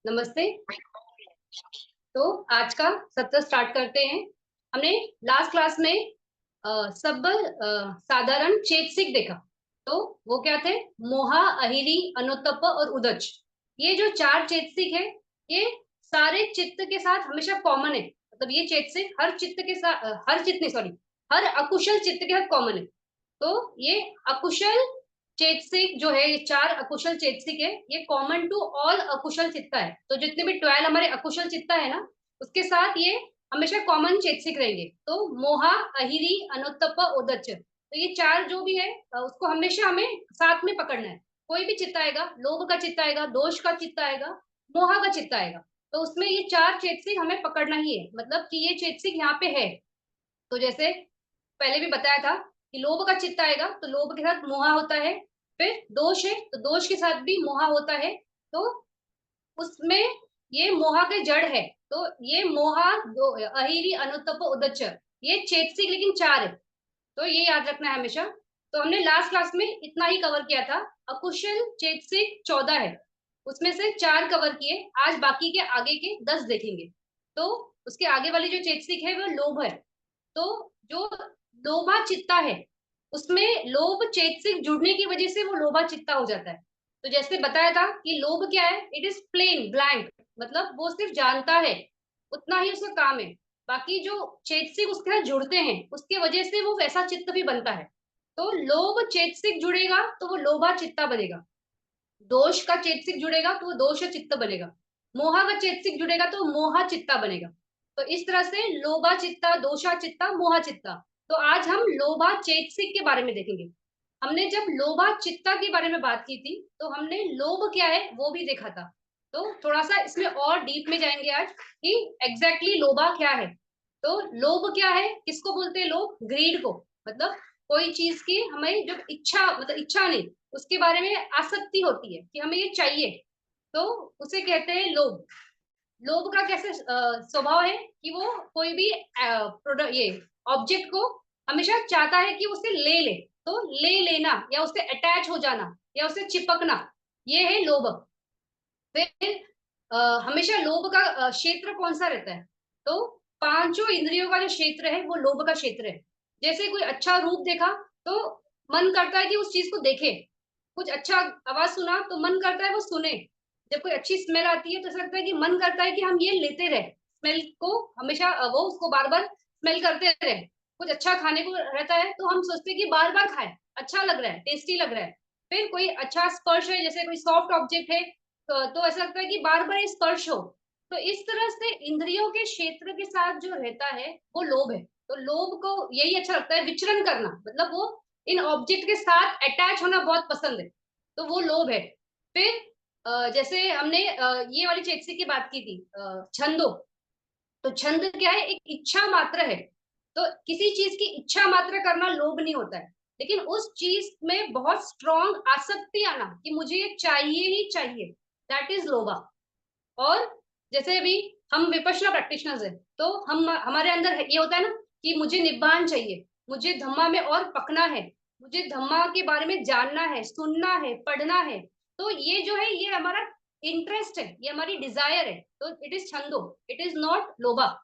नमस्ते। तो आज का सत्र स्टार्ट करते हैं। हमने लास्ट क्लास में सब साधारण चेतसिक देखा। तो वो क्या थे? मोहा, अहिरी, अनुत्तप्त और उदच। ये जो चार चेतसिक है, ये सारे चित्त के साथ हमेशा कॉमन है। मतलब ये चेतसिक हर चित्त के साथ हर चित्त नहीं, सॉरी, हर अकुशल चित्त के साथ कॉमन है। तो ये अकुशल चेतसिक जो है, ये चार अकुशल चेतसिक है, ये कॉमन टू ऑल अकुशल चित्ता है। तो जितने भी 12 हमारे अकुशल चित्ता है ना, उसके साथ ये हमेशा कॉमन चेतसिक रहेंगे। तो मोहा, अहिरी, अनुत्तप्त, उदच्च, तो ये चार जो भी है उसको हमेशा हमें साथ में पकड़ना है। कोई भी चित्त आएगा, लोभ का चित्त आएगा, दोष का चित्त आएगा, मोहा का चित्त आएगा, तो उसमें ये चार चेतसिक हमें पकड़ना ही है। मतलब कि ये चेतसिक यहाँ पे है। तो जैसे पहले भी बताया था कि लोभ का चित्त आएगा तो लोभ के साथ मोहा होता है। फिर दोष है तो दोष के साथ भी मोहा होता है। तो उसमें ये मोहा के जड़ है। तो ये मोहा दो, अहिरी, अनुत्तप, उदच्च, ये चेतसिक लेकिन चार है। तो ये याद रखना है हमेशा। तो हमने लास्ट क्लास में इतना ही कवर किया था। अकुशल चेतसिक 14 है, उसमें से चार कवर किए। आज बाकी के आगे के 10 देखेंगे। तो उसके आगे वाली जो चेतसिक है वो लोभ है। तो जो लोभा चित्ता है, उसमें लोभ चेतसिक जुड़ने की वजह से वो लोभा चित्ता हो जाता है। तो जैसे बताया था कि लोभ क्या है, इट इज प्लेन ब्लैंक, मतलब वो सिर्फ जानता है, उतना ही उसका काम है। बाकी जो चेतसिक उसके साथ जुड़ते हैं उसके वजह से वो वैसा चित्त भी बनता है। तो लोभ चेतसिक जुड़ेगा तो वो लोभा चित्ता बनेगा। दोष का चेतसिक जुड़ेगा तो वो दोष चित्त बनेगा। मोहा का चेतसिक जुड़ेगा तो मोहा चित्ता बनेगा। तो इस तरह से लोभा चित्ता, दोषा चित्ता, मोहा चित्ता। तो आज हम लोभा चेतसिक के बारे में देखेंगे। हमने जब लोभा चित्ता के बारे में बात की थी तो हमने लोभ क्या है वो भी देखा था। तो थोड़ा सा इसमें और डीप में जाएंगे आज कि एग्जैक्टली लोभा क्या है। तो लोभ क्या है, किसको बोलते हैं लोभ? ग्रीड को। मतलब कोई चीज की हमें जब इच्छा, मतलब इच्छा नहीं, उसके बारे में आसक्ति होती है कि हमें ये चाहिए, तो उसे कहते हैं लोभ। लोभ का कैसे स्वभाव है कि वो कोई भी प्रोडक्ट, ये ऑब्जेक्ट को हमेशा चाहता है कि उसे ले ले। तो ले लेना या उससे अटैच हो जाना या उससे चिपकना, ये है लोभ। फिर हमेशा लोभ का क्षेत्र कौन सा रहता है? तो पांचों इंद्रियों का जो क्षेत्र है वो लोभ का क्षेत्र है। जैसे कोई अच्छा रूप देखा तो मन करता है कि उस चीज को देखे। कुछ अच्छा आवाज सुना तो मन करता है वो सुने। जब कोई अच्छी स्मेल आती है तो ऐसा लगता है कि मन करता है कि हम ये लेते रहे, स्मेल को हमेशा वो उसको बार बार स्मेल करते रहे। कुछ अच्छा खाने को रहता है तो हम सोचते हैं कि बार बार खाए, अच्छा लग रहा है, टेस्टी लग रहा है। फिर कोई अच्छा स्पर्श है, जैसे कोई सॉफ्ट ऑब्जेक्ट है, तो ऐसा लगता है कि बार बार स्पर्श हो। तो इस तरह से इंद्रियों के क्षेत्र के साथ जो रहता है वो लोभ है। तो लोभ को यही अच्छा लगता है, विचरण करना, मतलब वो इन ऑब्जेक्ट के साथ अटैच होना बहुत पसंद है। तो वो लोभ है। फिर जैसे हमने ये वाली चेतसी की बात की थी, छंदो। तो छंद क्या है? एक इच्छा मात्र है। तो किसी चीज की इच्छा मात्र करना लोभ नहीं होता है, लेकिन उस चीज में बहुत स्ट्रॉन्ग आसक्ति आना कि मुझे ये चाहिए ही चाहिए, दैट इज लोभा। और जैसे अभी हम विपश्यना प्रैक्टिशनर्स हैं, तो हम हमारे अंदर ये होता है ना कि मुझे निब्बान चाहिए, मुझे धम्मा में और पकना है, मुझे धम्मा के बारे में जानना है, सुनना है, पढ़ना है। तो ये जो है ये हमारा इंटरेस्ट है, ये हमारी डिजायर है। तो इट इज छंदो, इट इज नॉट लोभा।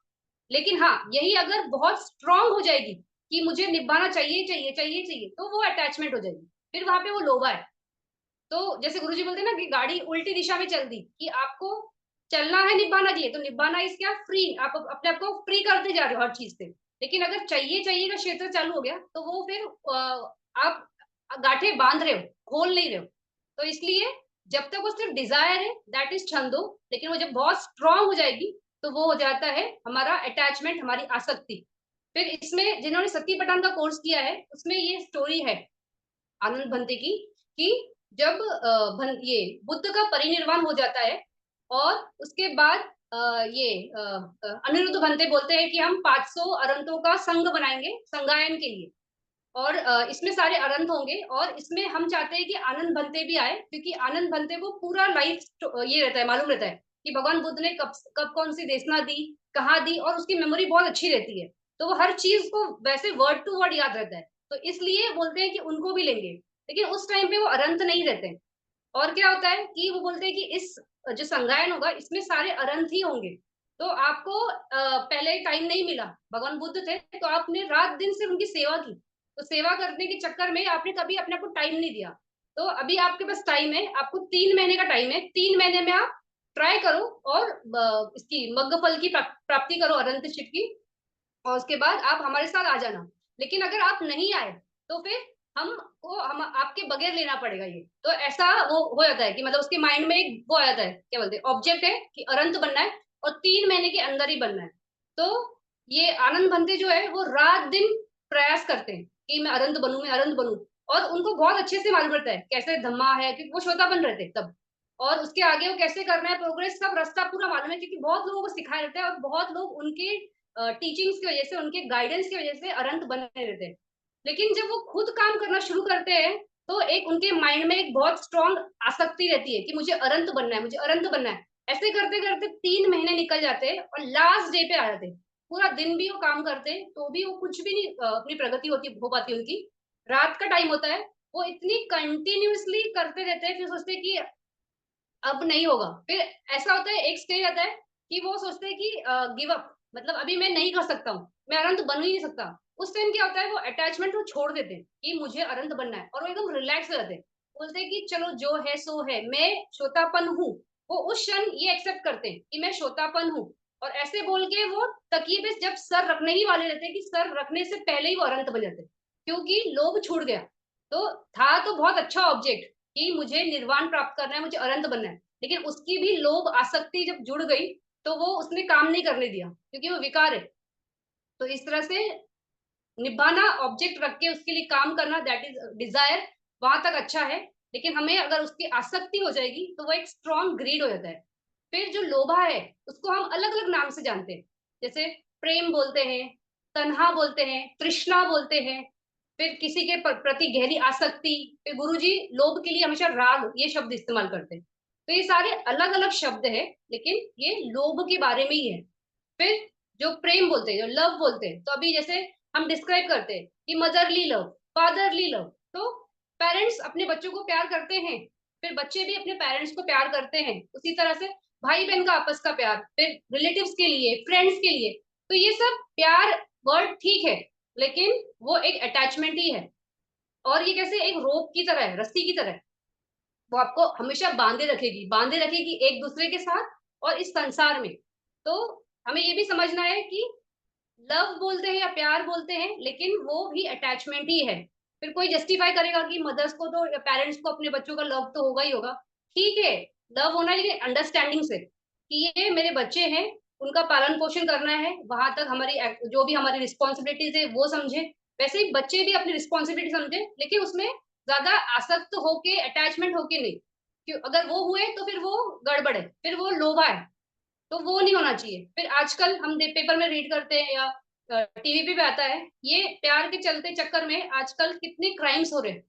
लेकिन हाँ, यही अगर बहुत स्ट्रांग हो जाएगी कि मुझे निभाना चाहिए चाहिए चाहिए चाहिए, तो वो अटैचमेंट हो जाएगी, फिर वहां पे वो लोभा है। तो जैसे गुरुजी बोलते हैं ना कि गाड़ी उल्टी दिशा में चल दी, कि आपको चलना है निब्बाना के लिए, तो निब्बाना इज क्या? फ्री। आप अपने आप को फ्री करते जा रहे हो हर चीज से। लेकिन अगर चाहिए चाहिए का क्षेत्र चालू हो गया तो वो फिर आप गांठे बांध रहे हो, खोल नहीं रहे हो। तो इसलिए जब तक वो सिर्फ डिजायर है, दैट इज छंदो। लेकिन वो जब बहुत स्ट्रांग हो जाएगी तो वो हो जाता है हमारा अटैचमेंट, हमारी आसक्ति। फिर इसमें जिन्होंने सती पठान का कोर्स किया है उसमें ये स्टोरी है आनंद भंते की, कि जब ये बुद्ध का परिनिर्वाण हो जाता है और उसके बाद अनिरुद्ध भंते बोलते हैं कि हम 500 अरंतों का संघ बनाएंगे संगायन के लिए। और इसमें सारे अरंत होंगे और इसमें हम चाहते हैं कि आनंद भंते भी आए, क्योंकि आनंद भंते को पूरा लाइफ ये रहता है, मालूम रहता है कि भगवान बुद्ध ने कब कब कौन सी देशना दी, कहाँ दी, और उसकी मेमोरी बहुत अच्छी रहती है। तो वो हर चीज को वैसे वर्ड टू वर्ड याद रहता है। तो इसलिए बोलते हैं कि उनको भी लेंगे। लेकिन उस टाइम पे वो अरंत नहीं रहते। और क्या होता है कि वो बोलते हैं कि इस जो संगायन होगा इसमें सारे अरंत ही होंगे। तो आपको पहले टाइम नहीं मिला, भगवान बुद्ध थे तो आपने रात दिन सिर्फ उनकी सेवा की, तो सेवा करने के चक्कर में आपने कभी अपने को टाइम नहीं दिया। तो अभी आपके पास टाइम है, आपको 3 महीने का टाइम है, 3 महीने में आप ट्राई करो और इसकी मग्ग फल की प्राप्ति करो, अरंत चिट की, और उसके बाद आप हमारे साथ आ जाना। लेकिन अगर आप नहीं आए तो फिर हम आपके बगैर लेना पड़ेगा ये। तो ऐसा वो हो जाता है कि मतलब उसके माइंड में एक वो आ जाता है, क्या बोलते हैं, ऑब्जेक्ट है कि अरंत बनना है और 3 महीने के अंदर ही बनना है। तो ये आनंद बनते जो है वो रात दिन प्रयास करते हैं कि मैं अरंत बनूं, मैं अरंत बनूं। और उनको बहुत अच्छे से मालूम पड़ता है कैसे धम्मा है, क्योंकि वो श्रोता बन रहे थे तब, और उसके आगे वो कैसे करना है प्रोग्रेस, सब रास्ता पूरा मालूम है, क्योंकि बहुत लोगों को सिखाया रहता है और बहुत लोग उनके टीचिंग्स की वजह से, उनके गाइडेंस की वजह से अरंत बने रहते हैं। लेकिन जब वो खुद काम करना शुरू करते हैं तो एक उनके माइंड में एक बहुत स्ट्रॉन्ग आसक्ति रहती है कि मुझे अरंत बनना है, मुझे अरंत बनना है। ऐसे करते करते 3 महीने निकल जाते हैं और लास्ट डे पे आ जाते हैं। पूरा दिन भी वो काम करते तो भी वो कुछ भी नहीं अपनी प्रगति होती हो पाती उनकी। रात का टाइम होता है, वो इतनी कंटिन्यूअसली करते रहते हैं, फिर सोचते हैं कि अब नहीं होगा। फिर ऐसा होता है, एक स्टेज आता है कि वो सोचते हैं कि गिव अप, मतलब अभी मैं नहीं कर सकता हूँ, मैं अरंत बन ही नहीं सकता। उस टाइम क्या होता है, वो अटैचमेंट वो छोड़ देते हैं कि मुझे अरंत बनना है, और वो एकदम रिलैक्स हो जाते हैं। बोलते हैं कि चलो जो है सो है, मैं श्रोतापन हूँ। वो उस क्षण ये एक्सेप्ट करते हैं कि मैं श्रोतापन हूँ, और ऐसे बोल के वो तकिए पे जब सर रखने ही वाले रहते हैं कि सर रखने से पहले ही वो अरंत बन जाते हैं, क्योंकि लोभ छूट गया। तो था तो बहुत अच्छा ऑब्जेक्ट कि मुझे निर्वाण प्राप्त करना है, मुझे अनंत बनना है, लेकिन उसकी भी लोभ आसक्ति जब जुड़ गई तो वो उसने काम नहीं करने दिया, क्योंकि वो विकार है। तो इस तरह से निभाना, ऑब्जेक्ट रख के उसके लिए काम करना, दैट इज डिजायर, वहां तक अच्छा है। लेकिन हमें अगर उसकी आसक्ति हो जाएगी तो वो एक स्ट्रॉन्ग ग्रीड हो जाता है। फिर जो लोभा है उसको हम अलग अलग नाम से जानते हैं, जैसे प्रेम बोलते हैं, तन्हा बोलते हैं, तृष्णा बोलते हैं, फिर किसी के प्रति गहरी आसक्ति। फिर गुरुजी लोभ के लिए हमेशा राग ये शब्द इस्तेमाल करते हैं। तो ये सारे अलग अलग शब्द है, लेकिन ये लोभ के बारे में ही है। फिर जो प्रेम बोलते हैं, जो लव बोलते हैं, तो अभी जैसे हम डिस्क्राइब करते हैं कि मदरली लव, फादरली लव। तो पेरेंट्स अपने बच्चों को प्यार करते हैं, फिर बच्चे भी अपने पेरेंट्स को प्यार करते हैं। उसी तरह से भाई बहन का आपस का प्यार, फिर रिलेटिव्स के लिए, फ्रेंड्स के लिए। तो ये सब प्यार वर्ड ठीक है, लेकिन वो एक अटैचमेंट ही है। और ये कैसे एक रोप की तरह है, रस्सी की तरह है। वो आपको हमेशा बांधे रखेगी, बांधे रखेगी एक दूसरे के साथ और इस संसार में। तो हमें ये भी समझना है कि लव बोलते हैं या प्यार बोलते हैं, लेकिन वो भी अटैचमेंट ही है। फिर कोई जस्टिफाई करेगा कि मदर्स को तो या पेरेंट्स को अपने बच्चों का लव तो होगा ही होगा। ठीक है, लव होना है, लेकिन अंडरस्टैंडिंग से कि ये मेरे बच्चे हैं, उनका पालन पोषण करना है, वहां तक हमारी जो भी हमारी रिस्पॉन्सिबिलिटीज है वो समझे। वैसे ही बच्चे भी अपनी रिस्पॉन्सिबिलिटी समझे, लेकिन उसमें ज्यादा आसक्त होके, अटैचमेंट होके नहीं। क्यों, अगर वो हुए तो फिर वो गड़बड़ है, फिर वो लोभा है। तो वो नहीं होना चाहिए। फिर आजकल हम पेपर में रीड करते हैं या टीवी पे भी आता है, ये प्यार के चलते चक्कर में आजकल कितने क्राइम्स हो रहे हैं।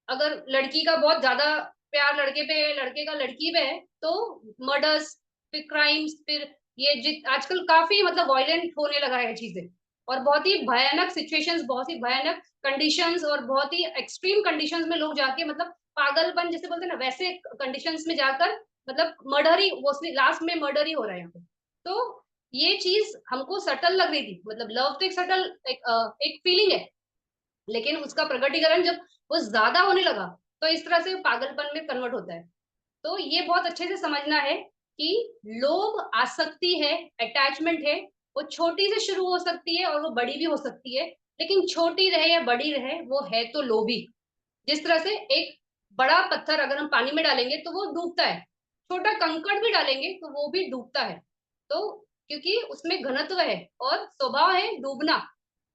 अगर लड़की का बहुत ज्यादा प्यार लड़के पे है, लड़के का लड़की पे है, तो मर्डर्स, फिर क्राइम्स, फिर ये जित आजकल काफी मतलब वायलेंट होने लगा है चीजें। और बहुत ही भयानक सिचुएशंस, बहुत ही भयानक कंडीशंस और बहुत ही एक्सट्रीम कंडीशंस में लोग जाके मतलब पागलपन जैसे बोलते हैं ना, वैसे कंडीशंस में जाकर मतलब मर्डर ही, मोस्टली लास्ट में मर्डर ही हो रहा है यहाँ पे। तो ये चीज हमको सटल लग रही थी, मतलब लव तो एक सटल एक फीलिंग है, लेकिन उसका प्रकटीकरण जब वो ज्यादा होने लगा तो इस तरह से पागलपन में कन्वर्ट होता है। तो ये बहुत अच्छे से समझना है कि लोभ आसक्ति है, अटैचमेंट है। वो छोटी से शुरू हो सकती है और वो बड़ी भी हो सकती है, लेकिन छोटी रहे या बड़ी रहे वो है तो लोभी। जिस तरह से एक बड़ा पत्थर अगर हम पानी में डालेंगे तो वो डूबता है, छोटा कंकड़ भी डालेंगे तो वो भी डूबता है। तो क्योंकि उसमें घनत्व है और स्वभाव है डूबना,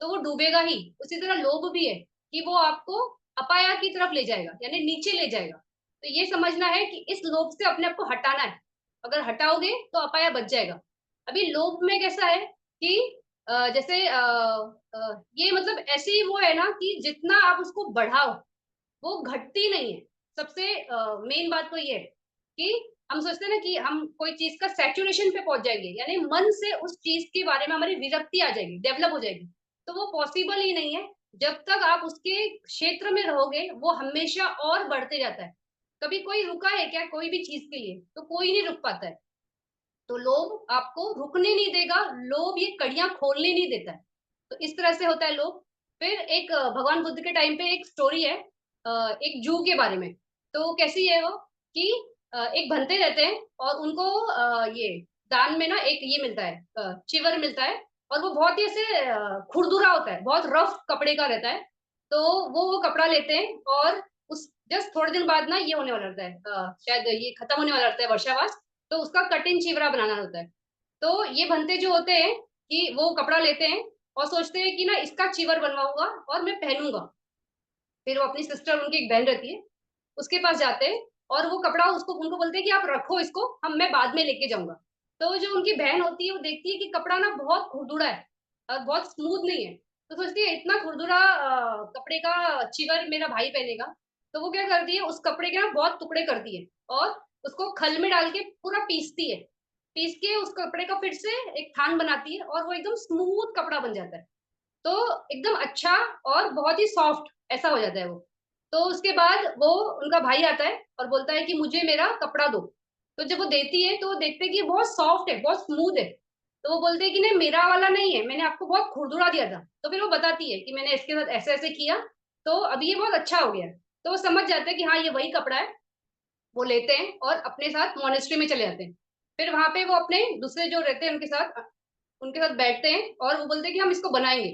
तो वो डूबेगा ही। उसी तरह लोभ भी है कि वो आपको अपाया की तरफ ले जाएगा, यानी नीचे ले जाएगा। तो ये समझना है कि इस लोभ से अपने आप को हटाना है। अगर हटाओगे तो अपाया बच जाएगा। अभी लोभ में कैसा है कि जैसे ये मतलब ऐसी वो है ना कि जितना आप उसको बढ़ाओ वो घटती नहीं है। सबसे मेन बात तो ये है कि हम सोचते हैं ना कि हम कोई चीज का सैचुरेशन पे पहुंच जाएंगे, यानी मन से उस चीज के बारे में हमारी विरक्ति आ जाएगी, डेवलप हो जाएगी। तो वो पॉसिबल ही नहीं है। जब तक आप उसके क्षेत्र में रहोगे वो हमेशा और बढ़ते जाता है। कभी कोई रुका है क्या कोई भी चीज के लिए? तो कोई नहीं रुक पाता है। तो लोभ आपको रुकने नहीं देगा, लोभ ये कड़ियां खोलने नहीं देता है। तो इस तरह से होता है लोभ। फिर एक भगवान बुद्ध के टाइम पे एक स्टोरी है एक जू के बारे में। तो कैसी है वो कि एक भंते रहते हैं और उनको ये दान में ना एक ये मिलता है चिवर मिलता है। और वो बहुत ही ऐसे खुरदुरा होता है, बहुत रफ कपड़े का रहता है। तो वो कपड़ा लेते हैं और उस जस्ट थोड़े दिन बाद ना ये होने वाला रहता है शायद ये खत्म होने वाला रहता है वर्षावास। तो उसका कटिंग चिवरा बनाना होता है। तो ये बनते जो होते हैं कि वो कपड़ा लेते हैं और सोचते हैं कि ना इसका चिवर बनवाऊंगा और मैं पहनूंगा। फिर वो अपनी सिस्टर, उनकी एक बहन रहती है, उसके पास जाते हैं और वो कपड़ा उसको उनको बोलते हैं कि आप रखो इसको, हम मैं बाद में लेके जाऊंगा। तो जो उनकी बहन होती है वो देखती है कि कपड़ा ना बहुत खुरदुरा है और बहुत स्मूथ नहीं है। तो सोचती है इतना खुरदुरा कपड़े का चिवर मेरा भाई पहनेगा। तो वो क्या करती है, उस कपड़े के ना बहुत टुकड़े करती है और उसको खल में डाल के पूरा पीसती है। पीस के उस कपड़े का फिर से एक थान बनाती है और वो एकदम स्मूथ कपड़ा बन जाता है। तो एकदम अच्छा और बहुत ही सॉफ्ट ऐसा हो जाता है वो। तो उसके बाद वो उनका भाई आता है और बोलता है कि मुझे मेरा कपड़ा दो। तो जब वो देती है तो वो देखते हैं कि ये बहुत सॉफ्ट है, बहुत स्मूथ है। तो वो बोलते हैं कि नहीं मेरा वाला नहीं है, मैंने आपको बहुत खुरदुरा दिया था। तो फिर वो बताती है कि मैंने इसके साथ ऐसे ऐसे किया, तो अभी ये बहुत अच्छा हो गया है। तो वो समझ जाते हैं कि हाँ ये वही कपड़ा है। वो लेते हैं और अपने साथ मोनेस्ट्री में चले जाते हैं। फिर वहां पे वो अपने दूसरे जो रहते हैं उनके साथ बैठते हैं और वो बोलते हैं कि हम इसको बनाएंगे।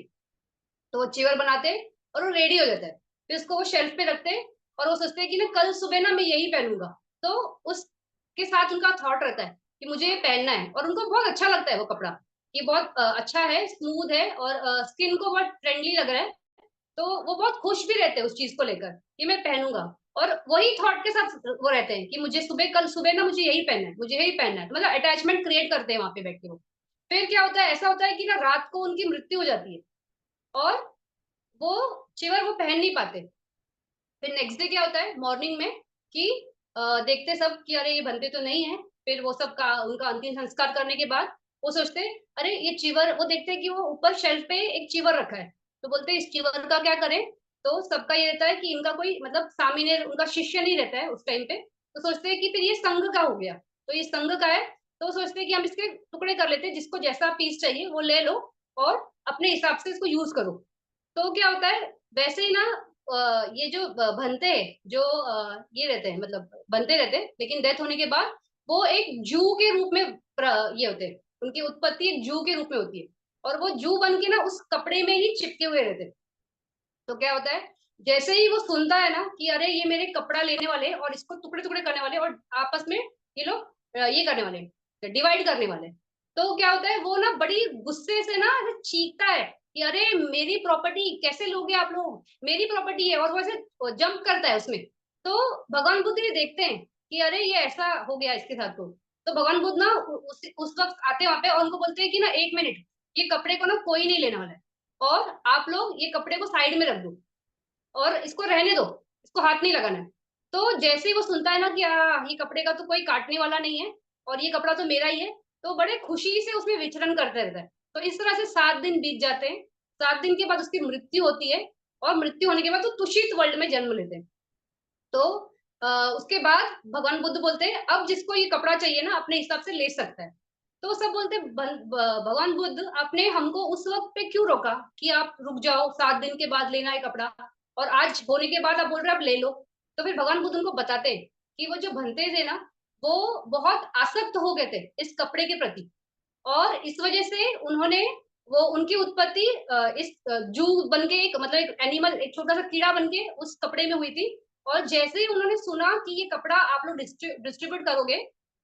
तो वो चिवर बनाते हैं और वो रेडी हो जाता है। फिर उसको वो शेल्फ पे रखते हैं और वो सोचते हैं कि ना कल सुबह ना मैं यही पहनूंगा। तो उसके साथ उनका थॉट रहता है कि मुझे ये पहनना है और उनको बहुत अच्छा लगता है वो कपड़ा। ये बहुत अच्छा है, स्मूथ है और स्किन को बहुत फ्रेंडली लग रहा है। तो वो बहुत खुश भी रहते हैं उस चीज को लेकर कि मैं पहनूंगा। और वही थॉट के साथ वो रहते हैं कि मुझे सुबह कल सुबह ना मुझे यही पहनना है, मुझे यही पहनना है। तो मतलब अटैचमेंट क्रिएट करते हैं वहां पे बैठ के वो। फिर क्या होता है, ऐसा होता है कि ना रात को उनकी मृत्यु हो जाती है और वो चिवर वो पहन नहीं पाते। फिर नेक्स्ट डे क्या होता है मॉर्निंग में कि देखते सब कि अरे ये बनते तो नहीं है। फिर वो सब का उनका अंतिम संस्कार करने के बाद वो सोचते हैं अरे ये चिवर, वो देखते हैं कि वो ऊपर शेल्फ पे एक चिवर रखा है। तो बोलते हैं इस चिवर का क्या करें। तो सबका ये रहता है कि इनका कोई मतलब सामिने उनका शिष्य नहीं रहता है उस टाइम पे। तो सोचते हैं कि फिर ये संघ का हो गया। तो ये संघ का है। तो सोचते हैं कि हम इसके टुकड़े कर लेते हैं, जिसको जैसा पीस चाहिए वो ले लो और अपने हिसाब से इसको यूज करो। तो क्या होता है वैसे ही ना ये जो भंते जो ये रहते हैं मतलब बनते रहते हैं, लेकिन डेथ होने के बाद वो एक जू के रूप में ये होते हैं। उनकी उत्पत्ति एक जू के रूप में होती है और वो जू बन के ना उस कपड़े में ही चिपके हुए रहते हैं। तो क्या होता है जैसे ही वो सुनता है ना कि अरे ये मेरे कपड़ा लेने वाले और इसको टुकड़े टुकड़े करने वाले और आपस में ये लोग ये करने वाले, डिवाइड करने वाले। तो क्या होता है वो ना बड़ी गुस्से से ना ऐसे चीखता है कि अरे मेरी प्रॉपर्टी कैसे लोगे आप लोग, मेरी प्रॉपर्टी है। और वो ऐसे जंप करता है उसमें। तो भगवान बुद्ध ये देखते हैं कि अरे ये ऐसा हो गया इसके साथ। तो भगवान बुद्ध ना उस वक्त आते हैं वहां पे और उनको बोलते हैं कि ना एक मिनट, ये कपड़े को ना कोई नहीं लेने वाला है और आप लोग ये कपड़े को साइड में रख दो और इसको रहने दो, इसको हाथ नहीं लगाना है। तो जैसे ही वो सुनता है ना कि ये कपड़े का तो कोई काटने वाला नहीं है और ये कपड़ा तो मेरा ही है, तो बड़े खुशी से उसमें विचरण करते रहता है। तो इस तरह से 7 दिन बीत जाते हैं। 7 दिन के बाद उसकी मृत्यु होती है और मृत्यु होने के बाद तो तुषित वर्ल्ड में जन्म लेते हैं। तो उसके बाद भगवान बुद्ध बोलते हैं अब जिसको ये कपड़ा चाहिए ना अपने हिसाब से ले सकता है। तो सब बोलते हैं भगवान बुद्ध आपने हमको उस वक्त पे क्यों रोका कि आप रुक जाओ, 7 दिन के बाद लेना है कपड़ा, और आज होने के बाद आप बोल रहे हैं आप ले लो। तो फिर भगवान बुद्ध उनको बताते हैं कि वो जो बनते थे ना वो बहुत आसक्त हो गए थे इस कपड़े के प्रति। और इस वजह से उन्होंने वो उनकी उत्पत्ति इस जू बन के एक मतलब एक एनिमल, एक छोटा सा कीड़ा बन के उस कपड़े में हुई थी। और जैसे ही उन्होंने सुना कि ये कपड़ा आप लोग डिस्ट्रीब्यूट करोगे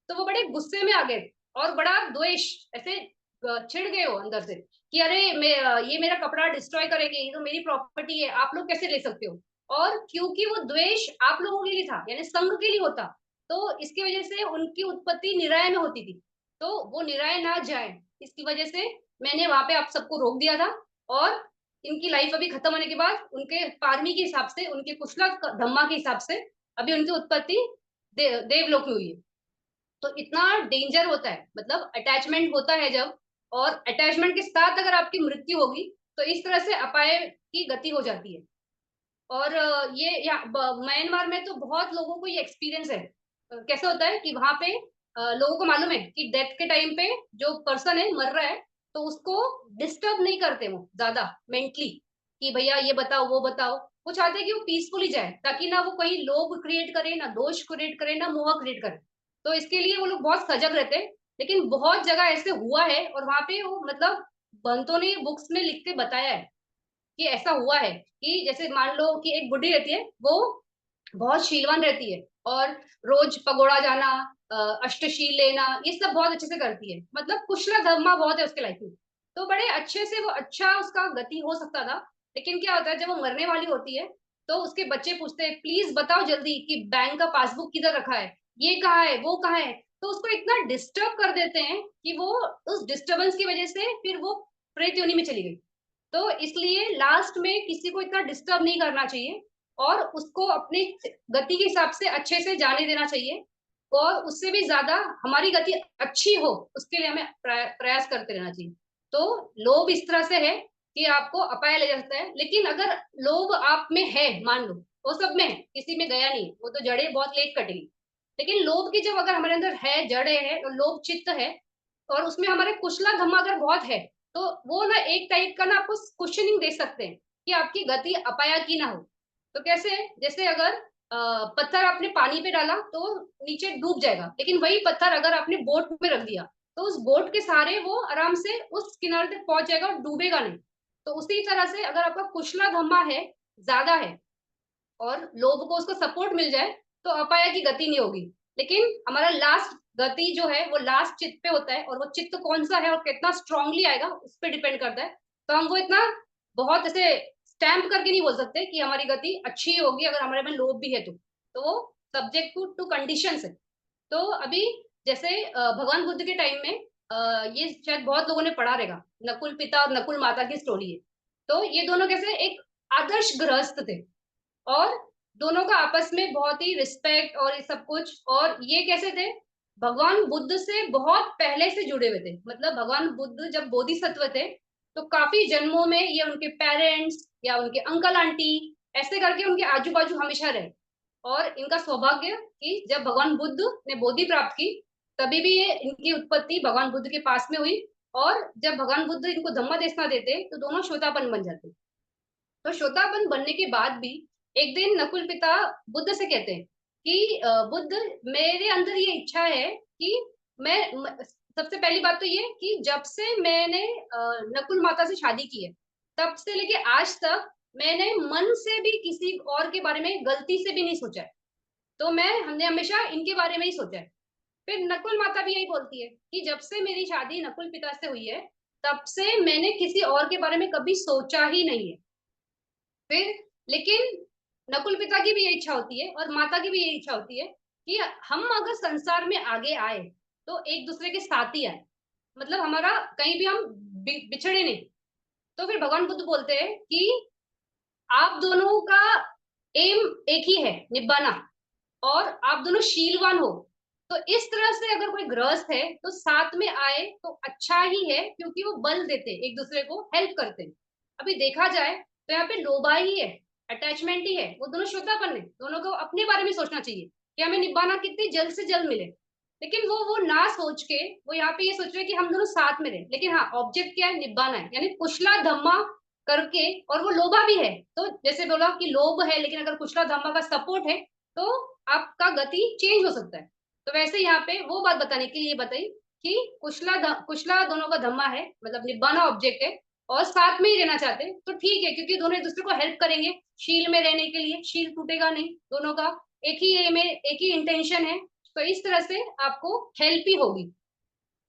तो वो बड़े गुस्से में आ गए और बड़ा द्वेष ऐसे छिड़ गए हो अंदर से कि अरे ये मेरा कपड़ा डिस्ट्रॉय करेंगे, ये तो मेरी प्रॉपर्टी है, आप लोग कैसे ले सकते हो। और क्योंकि वो द्वेष आप लोगों के लिए था यानी संघ के लिए होता, तो इसकी वजह से उनकी उत्पत्ति निराय में होती थी। तो वो निराय ना जाए इसकी वजह से मैंने वहां पे आप सबको रोक दिया था। और इनकी लाइफ अभी खत्म होने के बाद उनके पारमी के हिसाब से, उनके कुशला धम्मा के हिसाब से अभी उनकी उत्पत्ति देवलोक में हुई है। तो इतना डेंजर होता है, मतलब अटैचमेंट होता है जब, और अटैचमेंट के साथ अगर आपकी मृत्यु होगी तो इस तरह से अपाय की गति हो जाती है। और ये म्यांमार में तो बहुत लोगों को ये एक्सपीरियंस है। कैसे होता है कि वहां पे लोगों को मालूम है कि डेथ के टाइम पे जो पर्सन है मर रहा है, तो उसको डिस्टर्ब नहीं करते वो ज्यादा मेंटली, कि भैया ये बताओ वो बताओ। वो चाहते हैं कि वो पीसफुली जाए, ताकि ना वो कहीं लोभ क्रिएट करे, ना दोष क्रिएट करे, ना मोह क्रिएट करे। तो इसके लिए वो लोग बहुत सजग रहते हैं। लेकिन बहुत जगह ऐसे हुआ है, और वहां पे वो मतलब बंतों ने बुक्स में लिख के बताया है कि ऐसा हुआ है कि जैसे मान लो कि एक बुढ़ी रहती है, वो बहुत शीलवान रहती है, और रोज पगोड़ा जाना, अष्टशील लेना, ये सब बहुत अच्छे से करती है, मतलब कुशला धर्मा बहुत है उसके लाइफ में। तो बड़े अच्छे से वो अच्छा उसका गति हो सकता था। लेकिन क्या होता है, जब वो मरने वाली होती है, तो उसके बच्चे पूछते हैं प्लीज बताओ जल्दी कि बैंक का पासबुक किधर रखा है, ये कहाँ है, वो कहाँ है। तो उसको इतना डिस्टर्ब कर देते हैं कि वो उस डिस्टरबेंस की वजह से फिर वो प्रेत योनि में चली गई। तो इसलिए लास्ट में किसी को इतना डिस्टर्ब नहीं करना चाहिए, और उसको अपनी गति के हिसाब से अच्छे से जाने देना चाहिए। और उससे भी ज्यादा हमारी गति अच्छी हो, उसके लिए हमें प्रयास करते रहना चाहिए। तो लोभ इस तरह से है कि आपको अपाय ले जा सकता है। लेकिन अगर लोभ आप में है, मान लो वो सब में है, किसी में गया नहीं, वो तो जड़ें बहुत लेट कटेगी। लेकिन लोभ की जब अगर हमारे अंदर है, जड़े है, और लोभ चित्त है, और उसमें हमारे कुशला धम्मा अगर बहुत है, तो वो ना एक टाइप का ना आपको कुशनिंग दे सकते हैं कि आपकी गति अपाया की ना हो। तो कैसे, जैसे अगर पत्थर आपने पानी पे डाला तो नीचे डूब जाएगा, लेकिन वही पत्थर अगर आपने बोट में रख दिया, तो उस बोट के सहारे वो आराम से उस किनारे तक पहुंच जाएगा और डूबेगा नहीं। तो उसी तरह से अगर आपका कुशला धम्मा है, ज्यादा है, और लोग को उसको सपोर्ट मिल जाए, तो अपाया की गति नहीं होगी। लेकिन हमारा लास्ट गति जो है वो लास्ट चित्त पे होता है, और वो चित्त कौन सा है और कितना स्ट्रांगली आएगा उस पर डिपेंड करता है। तो हम वो इतना बहुत ऐसे स्टैम्प करके नहीं बोल सकते कि हमारी गति अच्छी होगी अगर हमारे में लोभ भी है तो वो सब्जेक्ट टू टू कंडीशन है। तो अभी जैसे भगवान बुद्ध के टाइम में ये शायद बहुत लोगों ने पढ़ा रहेगा, नकुल पिता और नकुल माता की स्टोरी है। तो ये दोनों कैसे एक आदर्श गृहस्थ थे, और दोनों का आपस में बहुत ही रिस्पेक्ट और ये सब कुछ। और ये कैसे थे, भगवान बुद्ध से बहुत पहले से जुड़े हुए थे। मतलब भगवान बुद्ध जब बोधिसत्व थे, तो काफी जन्मों में ये उनके पेरेंट्स या उनके अंकल आंटी ऐसे करके उनके आजू बाजू हमेशा रहे। और इनका सौभाग्य कि जब भगवान बुद्ध ने बोधि प्राप्त की, तभी भी ये इनकी उत्पत्ति भगवान बुद्ध के पास में हुई। और जब भगवान बुद्ध इनको धम्म देशना देते, तो दोनों श्रोतापन बन जाते। तो श्रोतापन बनने के बाद भी एक दिन नकुल पिता बुद्ध से कहते हैं कि बुद्ध, मेरे अंदर ये इच्छा है कि सबसे पहली बात तो ये कि जब से मैंने नकुल माता से शादी की है, तब से लेके आज तक मैंने मन से भी किसी और के बारे में गलती से भी नहीं सोचा है। तो हमने हमेशा इनके बारे में ही सोचा है। फिर नकुल माता भी यही बोलती है कि जब से मेरी शादी नकुल पिता से हुई है, तब से मैंने किसी और के बारे में कभी सोचा ही नहीं है। फिर लेकिन नकुल पिता की भी ये इच्छा होती है और माता की भी ये इच्छा होती है कि हम अगर संसार में आगे आए, तो एक दूसरे के साथ ही आए, मतलब हमारा कहीं भी हम बिछड़े नहीं। तो फिर भगवान बुद्ध बोलते हैं कि आप दोनों का एम एक ही है, निब्बाना, और आप दोनों शीलवान हो। तो इस तरह से अगर कोई गृहस्थ है तो साथ में आए तो अच्छा ही है, क्योंकि वो बल देते, एक दूसरे को हेल्प करते। अभी देखा जाए तो यहाँ पे लोभा ही है, अटैचमेंट ही है, वो दोनों श्रोतापन है। दोनों को अपने बारे में सोचना चाहिए कि हमें निब्बाना कितनी जल्द से जल्द मिले। लेकिन वो ना सोच के वो यहाँ पे ये सोच रहे हैं कि हम दोनों साथ में रहे। लेकिन हाँ, ऑब्जेक्ट क्या है, निब्बाना है, यानी कुशला धम्मा करके। और वो लोभा भी है, तो जैसे बोला कि लोभ है, लेकिन अगर कुशला धम्मा का सपोर्ट है, तो आपका गति चेंज हो सकता है। तो वैसे यहाँ पे वो बात बताने के लिए बताई कि कुशला दोनों का धम्मा है, मतलब निब्बाना ऑब्जेक्ट है, और साथ में ही रहना चाहते हैं, तो ठीक है, क्योंकि दोनों एक दूसरे को हेल्प करेंगे शील में रहने के लिए। शील टूटेगा नहीं, दोनों का एक ही एम है, एक ही इंटेंशन है। तो इस तरह से आपको हेल्प ही होगी।